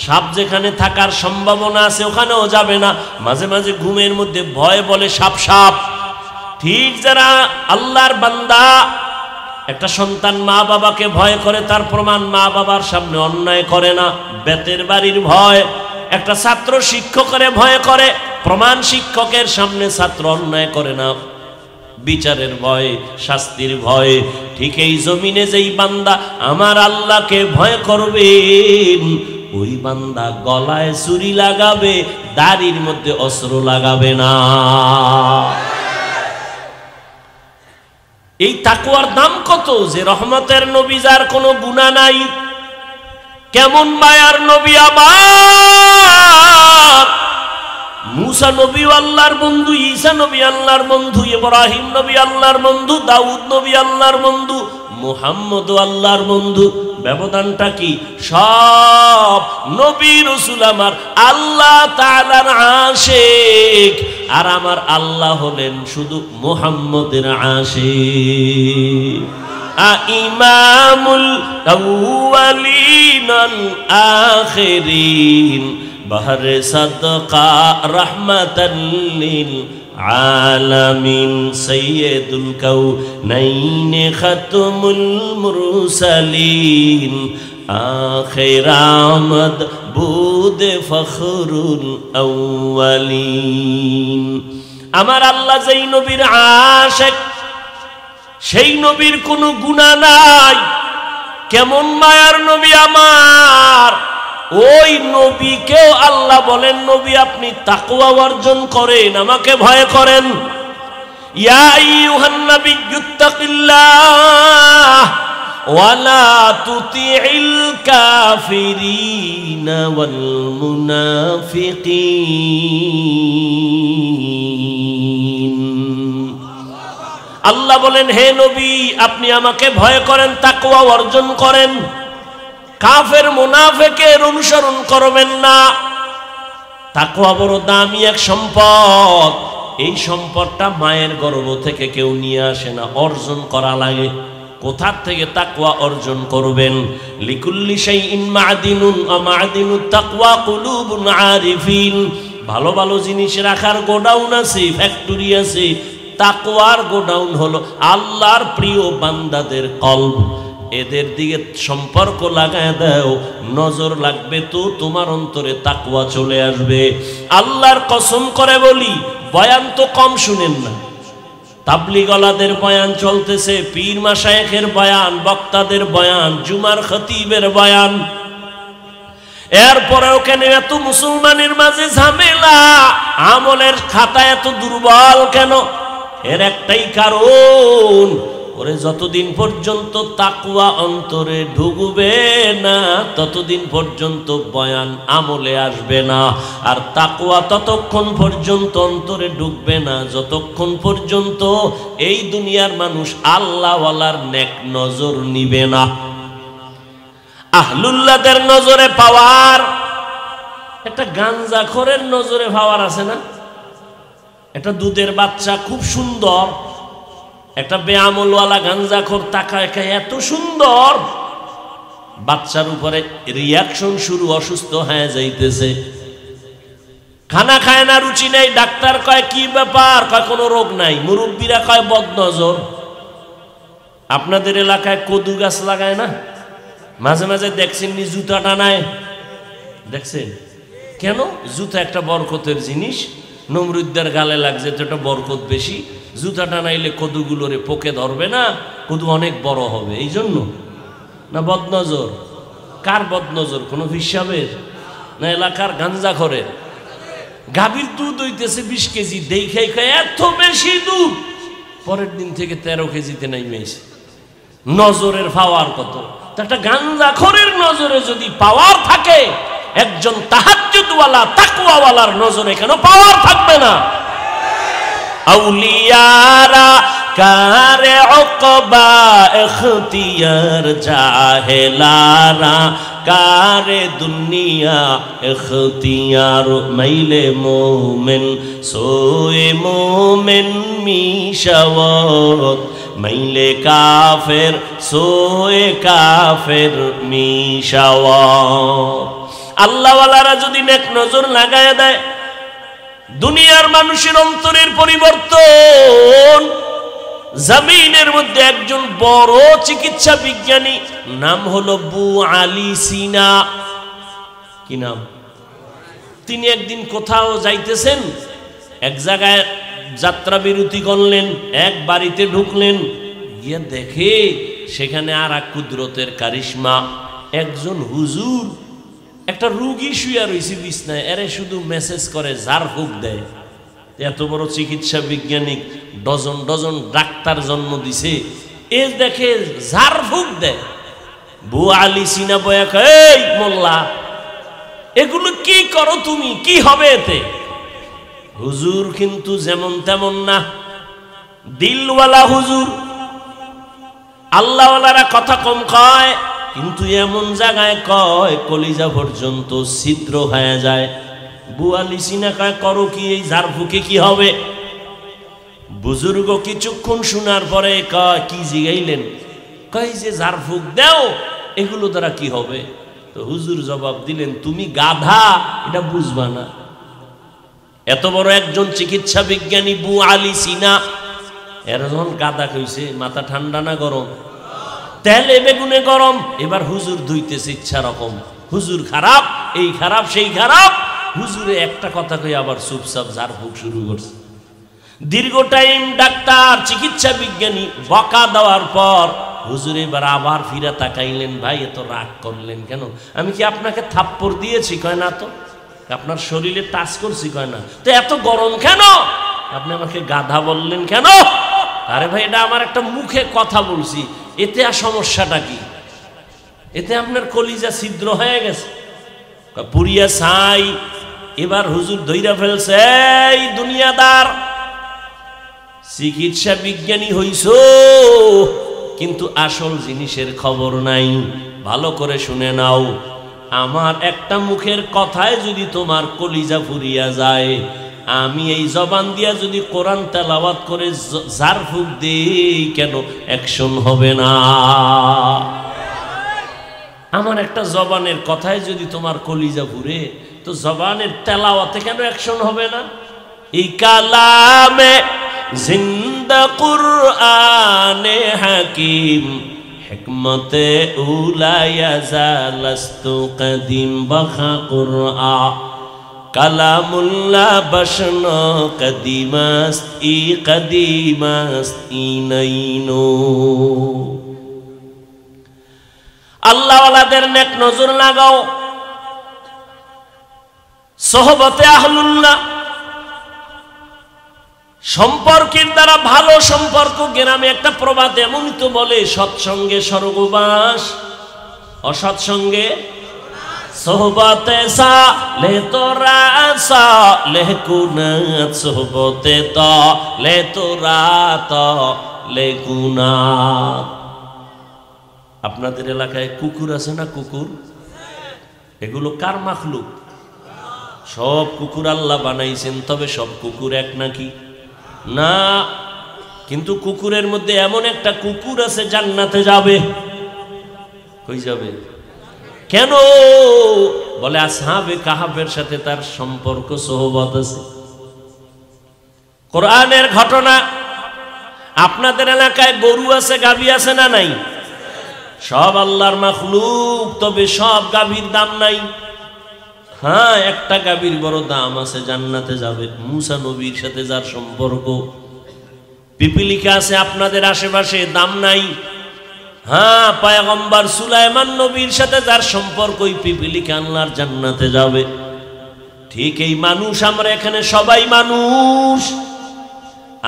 সাপ যেখানে থাকার সম্ভাবনা আছে ওখানেও যাবে না। মাঝে মাঝে ঘুমের মধ্যে ভয় বলে সাপ সাপ। ঠিক যারা আল্লাহর বান্দা, একটা সন্তান মা বাবাকে ভয় করে, তার প্রমাণ মা বাবার সামনে অন্যায় করে না, বেতের বাড়ির ভয়। একটা ছাত্র শিক্ষকের ভয় করে, প্রমাণ শিক্ষকের সামনে ছাত্র অন্যায় করে না, বিচারের ভয়, শাস্তির ভয়। ঠিক এই জমিনে যেই বান্দা আমার আল্লাহকে ভয় করবেন, ওই বান্দা গলায় ছুরি লাগাবে, দাড়ির মধ্যে অস্ত্র লাগাবে না। এই তাকওয়ার দাম কত? যে রহমতের নবী, যার কোনো গুনাহ নাই। কেমন মায়ার নবী আমার! মুসা নবী আল্লাহর বন্ধু, ঈসা নবী আল্লাহর বন্ধু, ইব্রাহিম নবী আল্লাহর বন্ধু, দাউদ নবী আল্লাহর বন্ধু, মুহাম্মদ আল্লাহর বন্ধু। ব্যবধানটা কি? সব নবী রাসূল আমার আল্লাহ তাআলার আশিক, আর আমার আল্লাহ হলেন শুধু মুহাম্মদের আশিক। ইমামুল আউয়ালিন আল আখিরিন বাহরে সাদকা রাহমাতাল লিল আলামিন সাইয়্যিদুল কাউনাইন খাতমুল মুরসালিন আখির আমদ বুদ ফখরুল আউয়ালিন। আমার আল্লাহ যেই নবীর আশিক, সেই নবীর কোনো গুনাহ নাই। কেমন মায়ার নবী আমার! ওই নবীকেও আল্লাহ বলেন, নবী আপনি তাকওয়া অর্জন করেন, আমাকে ভয় করেন। ইয়া আইয়ুহান নাবিয়্যুত্তাকিল্লাহ ওয়া লা তুতিইল কাফিরিনা ওয়াল মুনাফিকিন। আল্লাহ বলেন, হে নবী আপনি আমাকে ভয় করেন, তাকওয়া অর্জন করেন, কাফের মুনাফিকের অনুসরণ করবেন না। তাকওয়া বড় দামি এক সম্পদ। এই সম্পদটা মায়ের গর্ভ থেকে কেউ নিয়ে আসে না, অর্জন করা লাগে। কোথা থেকে তাকওয়া অর্জন করবেন? লিকুল্লি শাইইন মা'দিনুন ওয়া মা'দিনুত তাকওয়া কুলুবুন আরিফিন। ভালো ভালো জিনিস রাখার গোডাউন আছে, ফ্যাক্টরি আছে। তাকওয়ার গোডাউন হলো আল্লাহর প্রিয় বান্দাদের কলব। এদের দিকে সম্পর্ক লাগায় দাও, নজর লাগবে তো তোমার অন্তরে তাকওয়া চলে আসবে। আল্লাহর কসম করে বলি, বয়ান তো কম শুনেন না। তাবলীগওয়ালাদের বয়ান চলতেছে, পীর মাশায়েখের বয়ান, বক্তাদের বয়ান, জুমার খতিবের বয়ান। এরপরেও কেন এত মুসলমানের মাঝে ঝামেলা? আমলের খাতা এত দুর্বল কেন? এর একটাই কারণ, ওরে যতদিন পর্যন্ত তাকওয়া অন্তরে ঢুকবে না ততদিন পর্যন্ত বয়ান আমলে আসবে না। আর তাকওয়া ততক্ষণ পর্যন্ত অন্তরে ঢুকবে না যতক্ষণ পর্যন্ত এই দুনিয়ার মানুষ আল্লাহওয়ালার নেক নজর নিবে না। আহলুল্লাহদের নজরে পাওয়ার, একটা গাঞ্জাখোরের নজরে পাওয়ার আছে না? একটা দুধের বাচ্চা খুব সুন্দর, একটা বেআমলওয়ালা গাঞ্জাখোর তাকায় এত সুন্দর, বাচ্চার উপরে রিয়াকশন শুরু, অসুস্থ হয়ে যাইতেছে। খানা খায় না, রুচি নেই। ডাক্তার কয় কি ব্যাপার? কয় কোনো রোগ নাই। মুরব্বীরা কয় বদনজর। আপনাদের এলাকায় কদু গাছ লাগায় না? মাঝে মাঝে দেখছেন নি জুতা টানায়? দেখছেন কেন? জুতা একটা বরকতের জিনিস, নমরুদ্দের গালে লাগছে তো একটা বরকত বেশি। জুতা টানাইলে কদুগুলোরে পোকে ধরবে না, কদু অনেক বড় হবে, এই জন্য। না বদনজর? কার বদনজর? কোনো হিসাবের না এলাকার গাঞ্জাখোরের? গাভীর দুধ হইতেছে 20 কেজি, দেখাই খায় এত বেশি দুধ, পরের দিন থেকে 13 কেজিতে নাইমেছে। নজরের পাওয়ার কত! একটা গাঞ্জাখোরের নজরে যদি পাওয়ার থাকে, একজন তাহাজ্জুদওয়ালা তাকওয়াওয়ালার নজরে কেন পাওয়ার থাকবে না? আউলিয়ারা কারে উকবা ইখতিয়ার, জাহেলারা কারে দুনিয়া ইখতিয়ার। মাইলে মোমেন সোয়ে মোমেন মিশাওয়াত, মাইলে কাফের সোয়ে কাফের মিশাওয়াত। আল্লাহওয়ালারা যদি নেক নজর লাগায় দেয়, দুনিয়ার মানুষের অন্তরের পরিবর্তন। জমিনের মধ্যে একজন বড় চিকিৎসা বিজ্ঞানী, নাম হলো আবু আলী সিনা। কি নাম? তিনি একদিন কোথাও যাইতেছেন, এক জায়গায় যাত্রা বিরতি করলেন, এক বাড়িতে ঢুকলেন, গিয়ে দেখে সেখানে আর এক কুদরতের কারিশমা। একজন হুজুর একটা রুগী শুয়ে রয়েছে বিছনায়, এরে শুধু মেসেজ করে, ঝাড়ফুঁক দেয়। এত বড় চিকিৎসা বিজ্ঞানিক, ডজন ডজন ডাক্তার জন্ম দিছে, এ দেখে ঝাড়ফুঁক দেয়। আবু আলী সিনা বয়া কয়, এই মোল্লা, এগুলো কি করো তুমি? কি হবে এতে? হুজুর কিন্তু যেমন তেমন না, দিলওয়ালা হুজুর। আল্লাহওয়ালারা কথা কম কয়, কিন্তু এমন জায়গায় কয় কলিজা পর্যন্ত ছিদ্র হয়ে যায়। আবু আলী সিনা কয়, করো কি? এই ঝাড়ফুঁকে কি হবে? বুজুর্গ কিছুক্ষণ শোনার পরে কয়, কি জিগাইলেন? কয় যে ঝাড়ফুঁক দাও, এগুলো দ্বারা কি হবে? তো হুজুর জবাব দিলেন, তুমি গাধা, এটা বুঝবা না। এত বড় একজন চিকিৎসা বিজ্ঞানী আবু আলী সিনা, এর যখন গাধা কইছে, মাথা ঠান্ডা না গরম? তেলে বেগুনে গরম। এবার হুজুর ধুইতেছে ইচ্ছা রকম, হুজুর খারাপ, এই খারাপ, সেই খারাপ। হুজুরে একটা কথা কই আবার চুপচাপ ঝাড়ফুঁক শুরু করছে। দীর্ঘ টাইম ডাক্তার চিকিৎসা বিজ্ঞানী বকা দেওয়ার পর হুজুর এবার আবার ফিরে তাকাইলেন, ভাই এত রাগ করলেন কেন? আমি কি আপনাকে থাপ্পড় দিয়েছি? কয় না তো। আপনার শরীরে টাচ করছি? কয় না। তো এত গরম কেন? আপনি আমাকে গাধা বললেন কেন? আরে ভাই, এটা আমার একটা মুখে কথা বলছি, এতে আর সমস্যাটা কি? এতে আপনার কলিজা ছিদ্র হয়ে গেছে, পুরিয়া ছাই। এবার হুজুর ধইরা ফেলছে, এই দুনিয়াদার, চিকিৎসা বিজ্ঞানী হইছো কিন্তু আসল জিনিসের খবর নাই। ভালো করে শুনে নাও, আমার একটা মুখের কথায় যদি তোমার কলিজা ফুরিয়া যায়, আমি এই জবান দিয়া যদি কোরআন তেলাওয়াত করে ঝাড়ফুঁক দেই, কেন অ্যাকশন হবে না? আমার একটা জবানের কথায় যদি তোমার কলিজা ফুরে, তো জবানের তেলাওয়াতে কেন অ্যাকশন হবে না? এই কালামে জিন্দা কুরআনে হাকিম হিকমতে উলায়া জালাস্তু কদিম বখা কুরআ কালামুল্লাহ বশন কদিমাস্ত ই কদিমাস্ত ইনাইনো। আল্লাহওয়ালাদের নেক নজর লাগাও, সোহবতে আহলুল্লাহ, সম্পর্কের দ্বারা ভালো সম্পর্ক। গ্রামে একটা প্রবাদ এমনই তো বলে, সৎসঙ্গে স্বর্গবাস, অসৎসঙ্গে সোহবতে সালে তোরা সালে কুনাত, সোহবতে তালে তোরা তালে কুনাত। আপনাদের এলাকায় কুকুর আছে না? কুকুর এগুলো কার মাখলুক? সব কুকুর আল্লাহ বানাইছেন, তবে সব কুকুর এক নাকি? না, কিন্তু কুকুরের মধ্যে এমন একটা কুকুর আছে জান্নাতে যাবে। কই যাবে? কেন? বলে আসহাবে কাহাফের সাথে তার সম্পর্ক, সোহবত আছে। কোরআনের ঘটনা। আপনাদের এলাকায় গরু আছে, গাভী আছে না নাই? সব আল্লাহর মাখলুক, তবে সব গাভীর দাম নাই। হ্যাঁ, একটা গাভীর বড় দাম আছে, জান্নাতে যাবে। মুসা নবীর সাথে যার সম্পর্ক, পিপিলিকা আছে আপনাদের আশেপাশে, দাম নাই। হ্যাঁ, পয়গম্বর সুলাইমান নবীর সাথে যার সম্পর্ক, ওই পিপিলিকা আল্লাহর জান্নাতে যাবে। ঠিক এই মানুষ, আমরা এখানে সবাই মানুষ,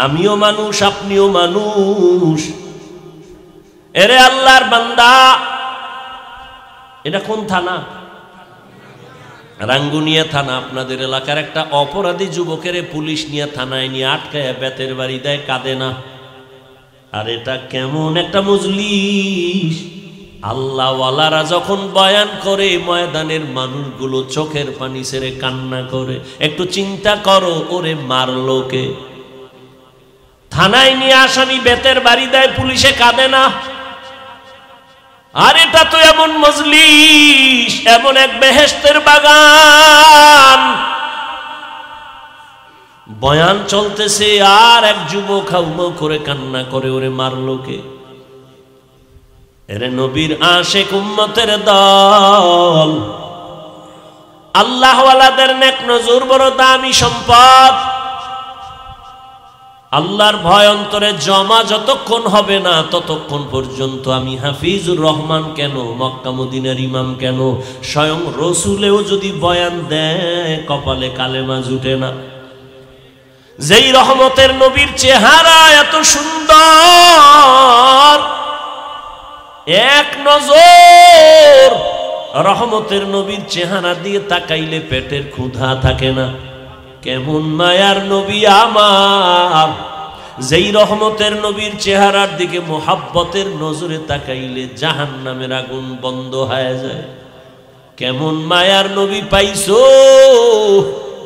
আমিও মানুষ, আপনিও মানুষ। এরে আল্লাহর বান্দা, এটা কোন থানা? রাঙ্গুনিয়া থানা। আপনাদের এলাকার একটা অপরাধী যুবকের পুলিশ নিয়ে থানায় নিয়ে আটকায় বেতের বাড়ি দেয়, কাঁদে না। আর এটা কেমন একটা মজলিস! আল্লাহওয়ালারা যখন বয়ান করে, ময়দানের মানুষগুলো চোখের পানি ছেড়ে কান্না করে। একটু চিন্তা করো, ওরে মারলো কে? থানায় নিয়ে আসামি বেতের বাড়ি দেয়, পুলিশে কাঁদে না। আর এটা তো এমন মজলিস, এমন এক বেহেশতের বাগান, বয়ান চলতেছে, আর এক যুবক হাউমাউ করে কান্না করে, ওরে মারলো কে? এরে নবীর আশিক উম্মতের দল, আল্লাহওয়ালাদের নেক নজর বড় দামি সম্পদ। আল্লাহর ভয় অন্তরে জমা যতক্ষণ হবে না, ততক্ষণ পর্যন্ত আমি হাফিজুর রহমান কেন, মক্কা মদিনার ইমাম কেন, স্বয়ং রসুলেও যদি বয়ান দেয়, কপালে কালেমা জুটে না। যেই রহমতের নবীর চেহারা এত সুন্দর, এক নজর রহমতের নবীর চেহারা দিয়ে তাকাইলে পেটের ক্ষুধা থাকে না। কেমন মায়ার নবী আমার, যেই রহমতের নবীর চেহারার দিকে মোহাব্বতের নজরে তাকাইলে জাহান্নামের আগুন বন্ধ হয়ে যায়। কেমন মায়ার নবী পাইছো!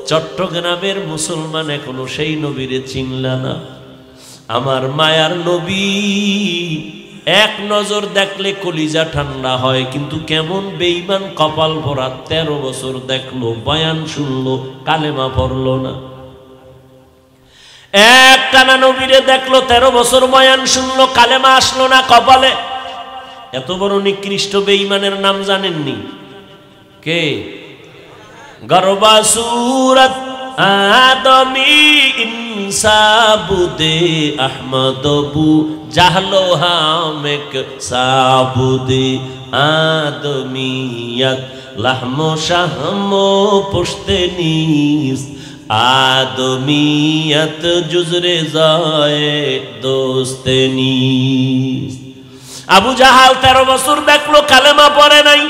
চট্টগ্রামের মুসলমান এখনো সেই নবীরে চিনলা না। আমার মায়ার নবী এক নজর দেখলে কলিজা ঠান্ডা হয়, কিন্তু কেমন বেঈমান কপাল ভরা, 13 বছর দেখলো, বয়ান শুনলো, কালেমা পড়লো না। এক টানা নবীরে দেখলো, 13 বছর বয়ান শুনলো, কালেমা আসলো না কপালে। এত বড় নিকৃষ্ট বেঈমানের নাম জানেননি? কে? গরবা সুরত আদমি ইনসাবুদে আহমদবু জাহলো হামেক সাবুদে আদমিয়ত লাহমো শাহমো পুশতে নিস আদমিয়ত জুজরে যায় দোস্তে নিস। আবু জাহাল 13 বছর দেখলো, কালেমা পড়ে নাই।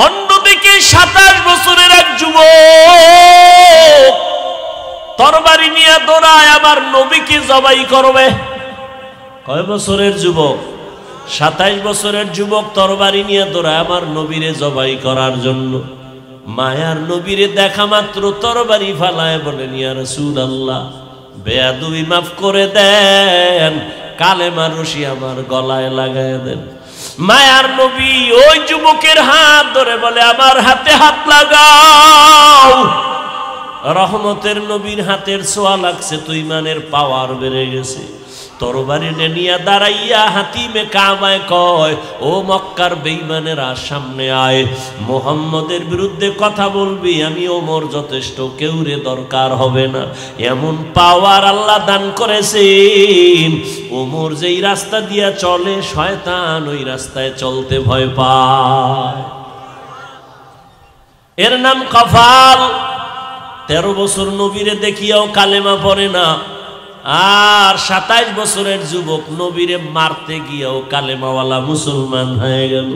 অন্যদিকে 27 বছরের এক যুবক তরবারি নিয়ে দৌড়ায়, আমার নবীকে জবাই করবে। কয় বছরের যুবক? 27 বছরের যুবক তরবারি নিয়ে দৌড়ায় আমার নবীরে জবাই করার জন্য। মায়ার নবীরে দেখা মাত্র তরবারি ফালায় বলেন, ইয়া রাসূলুল্লাহ, বেয়াদবি মাফ করে দেন, কালেমার রশি আমার গলায় লাগায় দেন। মায়ার নবী ওই যুবকের হাত ধরে বলে, আমার হাতে হাত লাগাও। রহমতের নবীর হাতের ছোঁয়া লাগছে তো ইমানের পাওয়ার বেড়ে গেছে। তরবারি নিয়ে দাঁড়াইয়া হাতিমে কামায় কয়, ও মক্কার বেঈমানেরা সামনে আয়, মুহাম্মদের বিরুদ্ধে কথা বলবি, আমি ওমর যথেষ্ট, কেউ রে দরকার হবে না। এমন পাওয়ার আল্লাহ দান করেছেন, ওমর যেই রাস্তা দিয়া চলে শয়তান ওই রাস্তায় চলতে ভয় পায়। এর নাম কফাল। 13 বছর নবীরে দেখিয়াও কালেমা পড়ে না, আর 27 বছরের যুবক নবীরে মারতে গিয়েও কালেমাওয়ালা মুসলমান হয়ে গেল।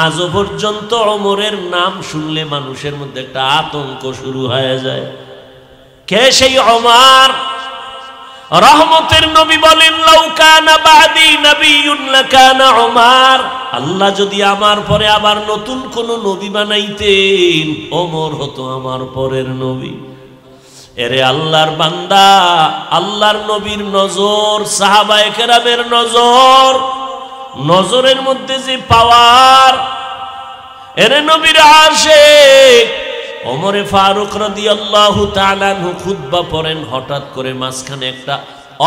আজও পর্যন্ত ওমরের নাম শুনলে মানুষের মধ্যে একটা আতঙ্ক শুরু হয়ে যায়। কে সেই ওমর? রহমতের নবী বলেন, লাউ কানা বাদি নবিয়্যুন লাকানা ওমর। আল্লাহ যদি আমার পরে আবার নতুন কোন নবী বানাইতেন, ওমর হতো আমার পরের নবী। এরে আল্লাহর বান্দা, আল্লাহর নবীর নজর, সাহাবায়ে কেরামের নজর, নজরের মধ্যে যে পাওয়ার। এরে নবীর আশিক ওমরে ফারুক রাদিয়াল্লাহু তাআলা আনহু খুতবা পড়েন, হঠাৎ করে মাঝখানে একটা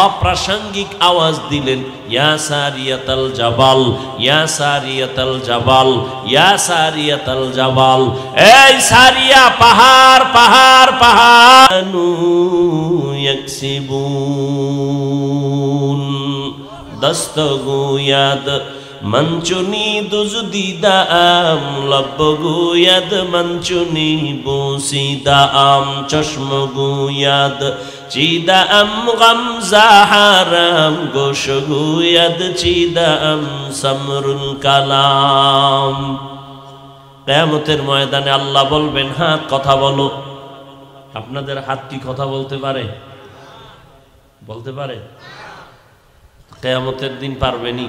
অপ্রাসঙ্গিক আওয়াজ দিলেন, ইয়া সারিয়াতাল জাবাল, ইয়া সারিয়াতাল জাবাল, ইয়া সারিয়াতাল জাবাল। এই সারিয়া, পাহাড় পাহাড় পাহাড়। ইয়াকসিবুন দস্তগুয়াদ মঞ্চুনি দুজদিদাম লব্বগুয়াদ মঞ্চুনি বসিদাম চশমগুয়াদ চিদাম গামজাহারাম গোশগুয়াদ চিদাম সমরুল কালাম। কিয়ামতের ময়দানে আল্লাহ বলবেন, হাত কথা বলো। আপনাদের হাত কি কথা বলতে পারে? বলতে পারে? কিয়ামতের দিন পারবেনি।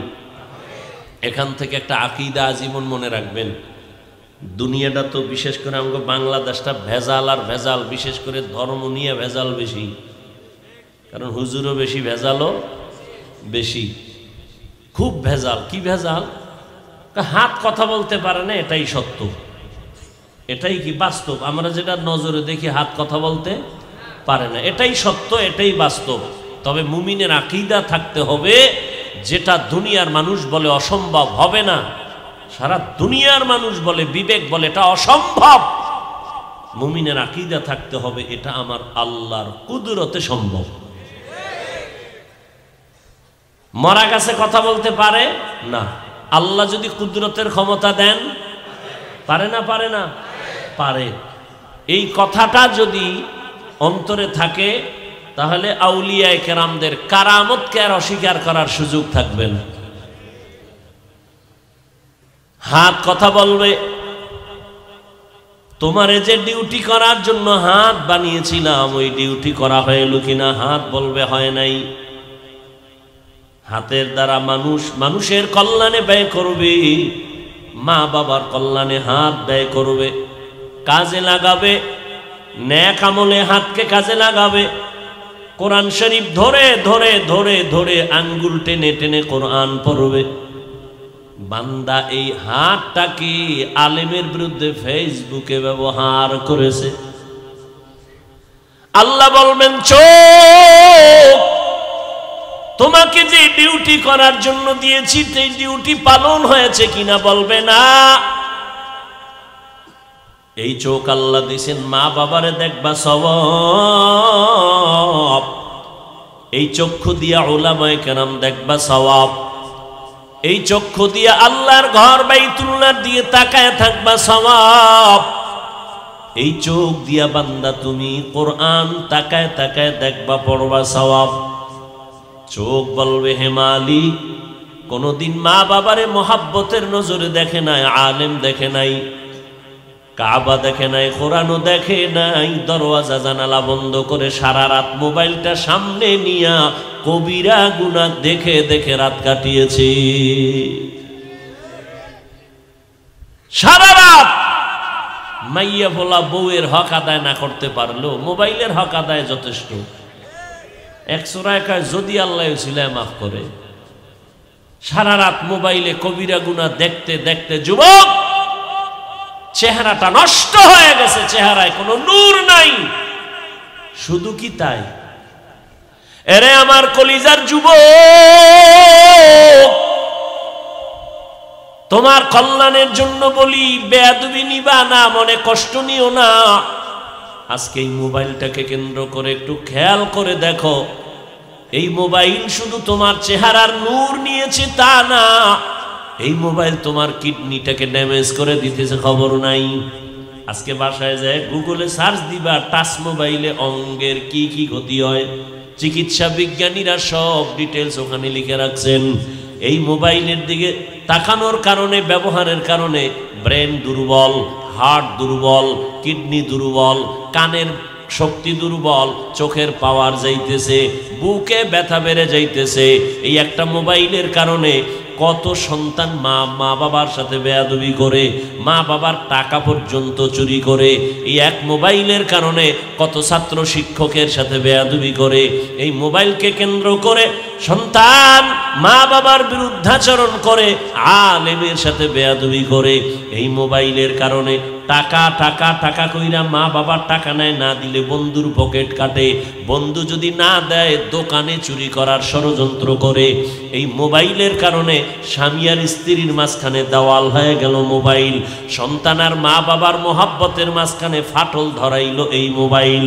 এখান থেকে একটা আকীদা আজীবন মনে রাখবেন। দুনিয়াটা তো বিশেষ করে আমাকে বাংলাদেশটা ভেজাল আর ভেজাল, বিশেষ করে ধর্ম নিয়ে ভেজাল বেশি, কারণ হুজুরও বেশি, ভেজালও বেশি, খুব ভেজাল। কি ভেজাল? হাত কথা বলতে পারে না, এটাই সত্য, এটাই কি বাস্তব। আমরা যেটা নজরে দেখি হাত কথা বলতে পারে না, এটাই সত্য, এটাই বাস্তব। তবে মুমিনের আকীদা থাকতে হবে, যেটা দুনিয়ার মানুষ বলে অসম্ভব, হবে না। সারা দুনিয়ার মানুষ বলে, বিবেক বলে এটা অসম্ভব, মুমিনের আকীদা থাকতে হবে এটা আমার আল্লাহর কুদরতে সম্ভব। মরা গাছে কথা বলতে পারে না, আল্লাহ যদি কুদরতের ক্ষমতা দেন, পারে না? পারে না? পারে। এই কথাটা যদি অন্তরে থাকে, তাহলে আউলিয়ায়ে কেরামদের কারামতকে আর অস্বীকার করার সুযোগ থাকবে না। হাত কথা বলবে। তোমারে যে ডিউটি করার জন্য হাত বানিয়েছিলাম, ওই ডিউটি করা হইল কিনা? হাত বলবে হয় নাই। হাতের দ্বারা মানুষের কল্যাণে ব্যয় করবে, মা বাবার কল্যাণে হাত ব্যয় করবে, কাজে লাগাবে, নেক আমলে হাতকে কাজে লাগাবে। কোরআন শরীফ ধরে ধরে ধরে ধরে আঙ্গুল টেনে টেনে কোরআন পড়বে। বান্দা এই হাতটাকে আলেমের বিরুদ্ধে ফেসবুকে ব্যবহার করেছে। আল্লাহ বলবেন, চোখ, তোমাকে যে ডিউটি করার জন্য দিয়েছি সেই ডিউটি পালন হয়েছে কিনা? বলবে না। এই চোখ আল্লাহ দিয়েছেন মা বাবারে দেখবা সওয়াব, এই চক্ষু দিয়া উলামায়ে কেরাম দেখবা সওয়াব, এই চক্ষু দিয়া আল্লাহর ঘর বাইতুল্লাহ দিয়ে তাকায় থাকবা সওয়াব, এই চোখ দিয়া বান্দা তুমি কোরআন তাকায় তাকায় দেখবা পড়বা সওয়াব। চোখ বলবে, হে মালিক, কোনদিন মা বাবারে মোহাব্বতের নজরে দেখে নাই, আলেম দেখে নাই, কাবা দেখে নাই, কোরআনও দেখে নাই, দরওয়াজা জানালা বন্ধ করে সারা রাত মোবাইলটা সামনে নিয়া কবিরা গুনাহ দেখে দেখে রাত কাটিয়েছি। সারা রাত মাইয়া বলা বউয়ের হক আদায় না করতে পারলো মোবাইলের হক আদায় যথেষ্ট। এক সূরায় কয় যদি আল্লাহ উসিলায় মাফ করে। সারা রাত মোবাইলে কবিরা গুনাহ দেখতে দেখতে যুবক চেহারাটা নষ্ট হয়ে গেছে, চেহারায় কোনো নূর নাই। শুধু কি তাই, এরে আমার কলিজার যুবক, তোমার কল্যাণের জন্য বলি, বেয়াদবি নিবা না, মনে কষ্ট নিও না। আজকে এই মোবাইলটাকে কেন্দ্র করে একটু খেয়াল করে দেখো, এই মোবাইল শুধু তোমার চেহারার নূর নিয়েছে তা না, এই মোবাইল তোমার কিডনিটাকে ড্যামেজ করে দিতেছে, খবর নাই। আজকে বাসায় যায় গুগলে সার্চ দিবা, টাচ মোবাইলে অঙ্গের কি কি ক্ষতি হয়, চিকিৎসা বিজ্ঞানীরা সব ডিটেলস ওখানে লিখে রাখছেন। এই মোবাইলের দিকে তাকানোর কারণে, ব্যবহারের কারণে ব্রেন দুর্বল, হার্ট দুর্বল, কিডনি দুর্বল, কানের শক্তি দুর্বল, চোখের পাওয়ার যাইতেছে, বুকে ব্যথা বেড়ে যাইতেছে। এই একটা মোবাইলের কারণে কত সন্তান মা বাবার সাথে বেয়াদবি করে, মা বাবার টাকা পর্যন্ত চুরি করে। এই এক মোবাইলের কারণে কত ছাত্র শিক্ষকের সাথে বেয়াদবি করে। এই মোবাইলকে কেন্দ্র করে সন্তান মা বাবার বিরুদ্ধাচরণ করে, আলেমের সাথে বেয়াদবি করে। এই মোবাইলের কারণে টাকা টাকা টাকা কইরা মা বাবার টাকা নেয়, না দিলে বন্ধুর পকেট কাটে, বন্ধু যদি না দেয় দোকানে চুরি করার ষড়যন্ত্র করে। এই মোবাইলের কারণে স্বামী আর স্ত্রীর মাঝখানে দেওয়াল হয়ে গেল মোবাইল, সন্তান আর মা বাবার মোহাব্বতের মাঝখানে ফাটল ধরাইল এই মোবাইল।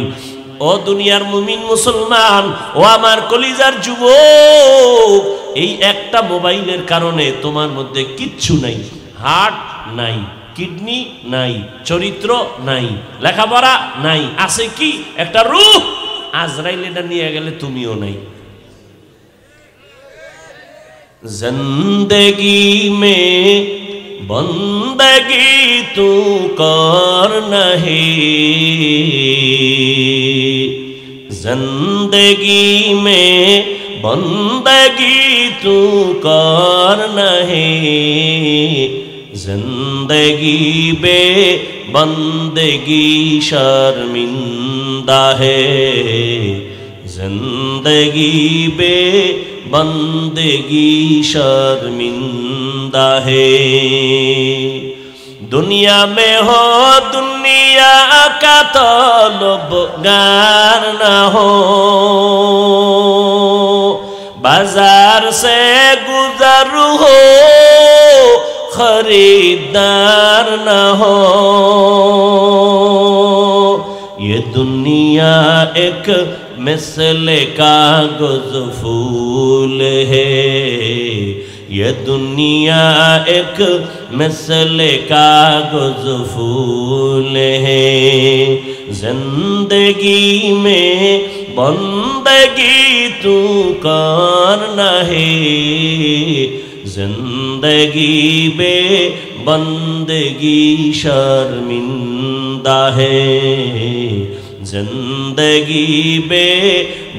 ও দুনিয়ার মুমিন মুসলমান, ও আমার কলিজার যুবক, এই একটা মোবাইলের কারণে তোমার মধ্যে কিচ্ছু নাই, হার্ট নাই, কিডনি নাই, চরিত্র নাই, লেখাপড়া নাই, আছে কি একটা রূহ। আজরাইল এটা নিয়ে গেলে তুমিও নাই। জিন্দেগি মে বন্দগি তু কর নহি, জিন্দেগি মে বন্দগি তু কর নহি, जिंदगी बे बंदगी शर्मिंदा है, जिंदगी बे बंदगी शर्मिंदा है। दुनिया में हो दुनिया का तलबगार न हो, बाजार से गुजर हो खरीदार न हो। ये दुनिया एक मिसले कागज फूल है, ये दुनिया एक मिसले कागज फूल है। जिंदगी में बंदगी तू करना है, जिंदगी बे बंदगी शर्मिंदा है, जिंदगी बे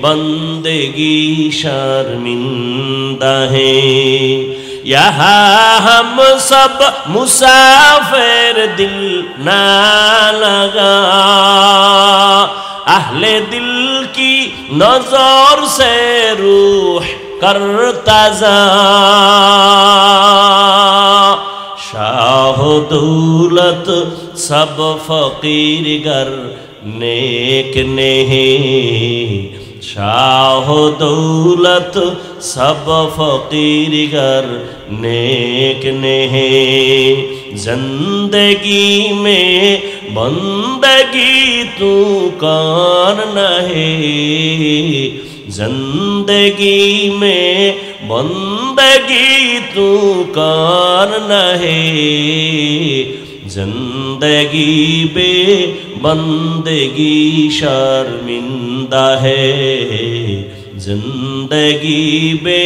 बंदगी शर्मिंदा है। यहाँ हम सब मुसाफिर, दिल ना लगा, अहले दिल की नजर से रूह करता जा। शाह दौलत सब फकीर गर नेक नहीं, शाह दौलत सब फकीर गर नेक नहीं। जिंदगी में बंदगी तू करना है, जिंदगी में बंदगी तू करना है, जिंदगी बे बंदगी शर्मिंदा है, जिंदगी बे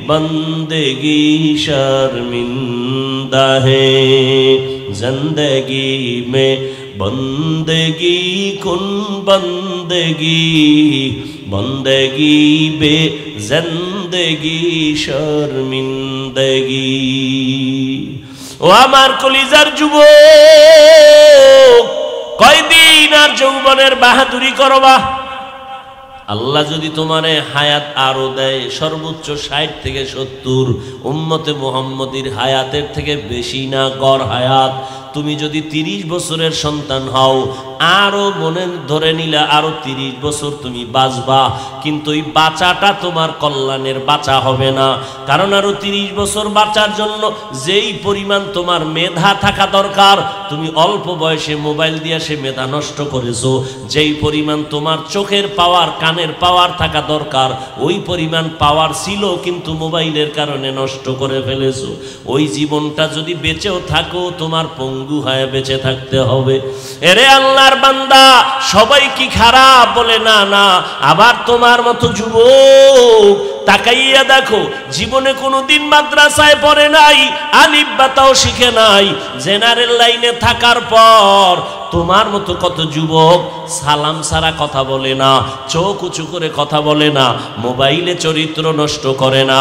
बंदगी शर्मिंदा है। जिंदगी में बंदगी कुन बंदगी বন্দেগি বে জিন্দেগি শর্মিন্দগি। ও আমার কলিজার যুবক, কয়দিন আর যৌবনের বাহাদুরি করবা? আল্লাহ যদি তোমারে হায়াত আরো দেয় সর্বোচ্চ 60 থেকে 70, উম্মতে মুহাম্মদীর হায়াতের থেকে বেশি না গড় হায়াত, তুমি যদি 30 বছরের সন্তান হও, আরো মনে ধরে নিলে আরো 30 বছর তুমি বাঁচবা, কিন্তু এই বাঁচাটা তোমার কল্যাণের বাঁচা হবে না। কারণ আরো 30 বছর বাঁচার জন্য যেই পরিমাণ তোমার মেধা থাকা দরকার, তুমি অল্প বয়সে মোবাইল দিয়ে সে মেধা নষ্ট করেছো। যেই পরিমাণ তোমার চোখের পাওয়ার, কানের পাওয়ার থাকা দরকার, ওই পরিমাণ পাওয়ার ছিল কিন্তু মোবাইলের কারণে নষ্ট করে ফেলেছো। ওই জীবনটা যদি বেঁচেও থাকো, তোমার পঙ্গু হয়ে বেঁচে থাকতে হবে। এরে আল্লাহর বান্দা, সবাই কি খারাপ? বলে না না। আবার তোমার মতো যুবক তাকাইয়া দেখো, জীবনে কোনোদিন মাদ্রাসায় পড়ে নাই, আলিফ বাতাও শিখে নাই, জেনারেল লাইনে থাকার পর তোমার মতো কত যুবক সালাম ছাড়া কথা বলে না, চোখ উঁচু করে কথা বলে না, মোবাইলে চরিত্র নষ্ট করে না,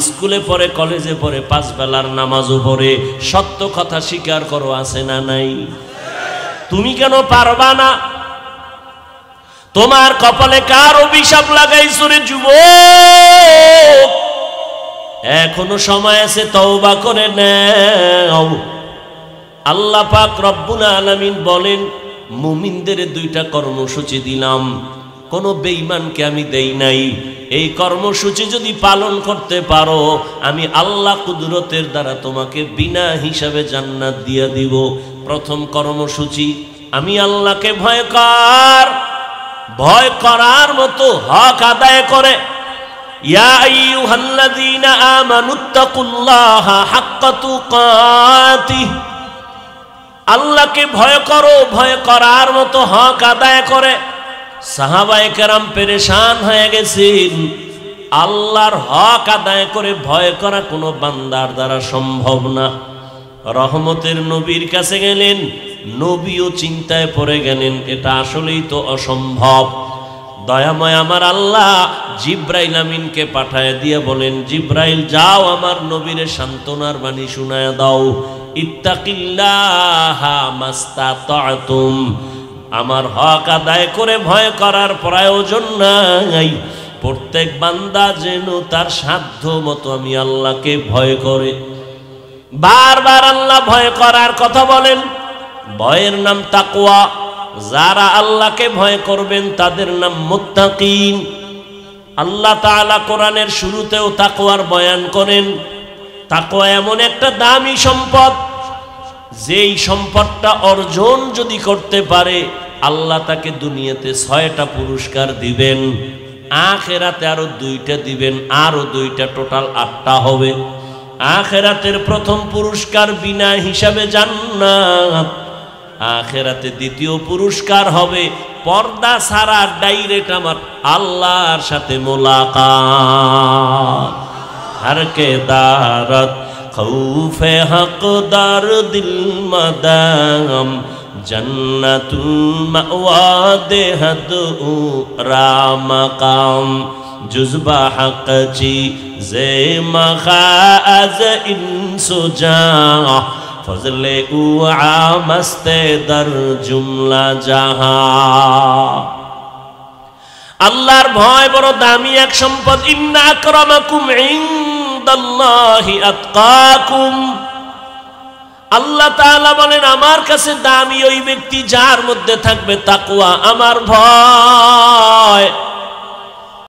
স্কুলে পড়ে, কলেজে পড়ে, 5 বেলার নামাজও পড়ে। সত্য কথা স্বীকার করো, আছে না নাই? তুমি কেন পারবা না? তোমার কপালে কার অভিশাপ লাগাইছো রে যুবক? এখনো সময় আছে, তওবা করে নাও। আল্লাহ পাক রব্বুল আলামিন বলেন, মুমিনদের 2টা কর্মসূচি দিলাম, কোনো বেঈমানকে আমি দেই নাই। এই কর্মসূচি যদি পালন করতে পারো, আমি আল্লাহ কুদরতের দ্বারা তোমাকে বিনা হিসাবে জান্নাত দিয়ে দিব। প্রথম কর্মসূচি, আমি আল্লাহকে ভয় কর, ভয় করার মতো হক আদায় করে। ইয়া আইয়ুহাল্লাযীনা আমানুত্তাকুল্লাহা হাক্কা তুকাতিহ, আল্লাহকে ভয় করো, ভয় করার মতো হক আদায় করে। সাহাবায়ে কেরাম পেরেশান হয়ে গেছেন, আল্লাহর হক আদায় করে ভয় করা কোনো বান্দার দ্বারা সম্ভব না। রহমতের নবীর কাছে গেলেন, নবীও চিন্তায় পড়ে গেলেন, এটা আসলেই তো অসম্ভব। দয়াময় আমার আল্লাহ জিব্রাইল আমিনকে পাঠায় দিয়ে বলেন, জিব্রাইল যাও আমার নবীরে সান্ত্বনার বাণী শোনায় দাও, ইত্তাকিল্লাহা মাস্তাতাতুম, আমার হক আদায় করে ভয় করার প্রয়োজন নাই। প্রত্যেক বান্দা যেন তার সাধ্য মতো আমি আল্লাহকে ভয় করে। বারবার আল্লাহ ভয় করার কথা বলেন, ভয়ের নাম তাকওয়া। যারা আল্লাহকে ভয় করবেন তাদের নাম মুত্তাকিন। আল্লাহ তাআলা কোরআনের শুরুতেও তাকওয়ার বয়ান করেন। তাকওয়া এমন একটা দামি সম্পদ, যেই সম্পদটা অর্জন যদি করতে পারে, আল্লাহ তাকে দুনিয়াতে 6টা পুরস্কার দিবেন, আখিরাতে আরো 2টা দিবেন, আরো 2টা, টোটাল 8টা হবে। আখিরাতের প্রথম পুরস্কার বিনা হিসাবে জান্নাত। আখিরাতে দ্বিতীয় পুরস্কার হবে পর্দা ছাড়া ডাইরেক্ট আমার আল্লাহর সাথে মোলাকাত। हर के दारत खौफे हकदार दिल मदाम जन्नतुल मअवा देहद रामकाम जुज़बा हक ची जे मखाज इंसुजा फजले उआ मस्ते दर जुमला जहां। আল্লাহর ভয় বড় দামি এক সম্পদ। ইন্না আকরামাকুম ইনদাল্লাহি আতকাকুম। আল্লাহ তাআলা বলেন আমার কাছে দামি ওই ব্যক্তি যার মধ্যে থাকবে তাকওয়া, আমার ভয়।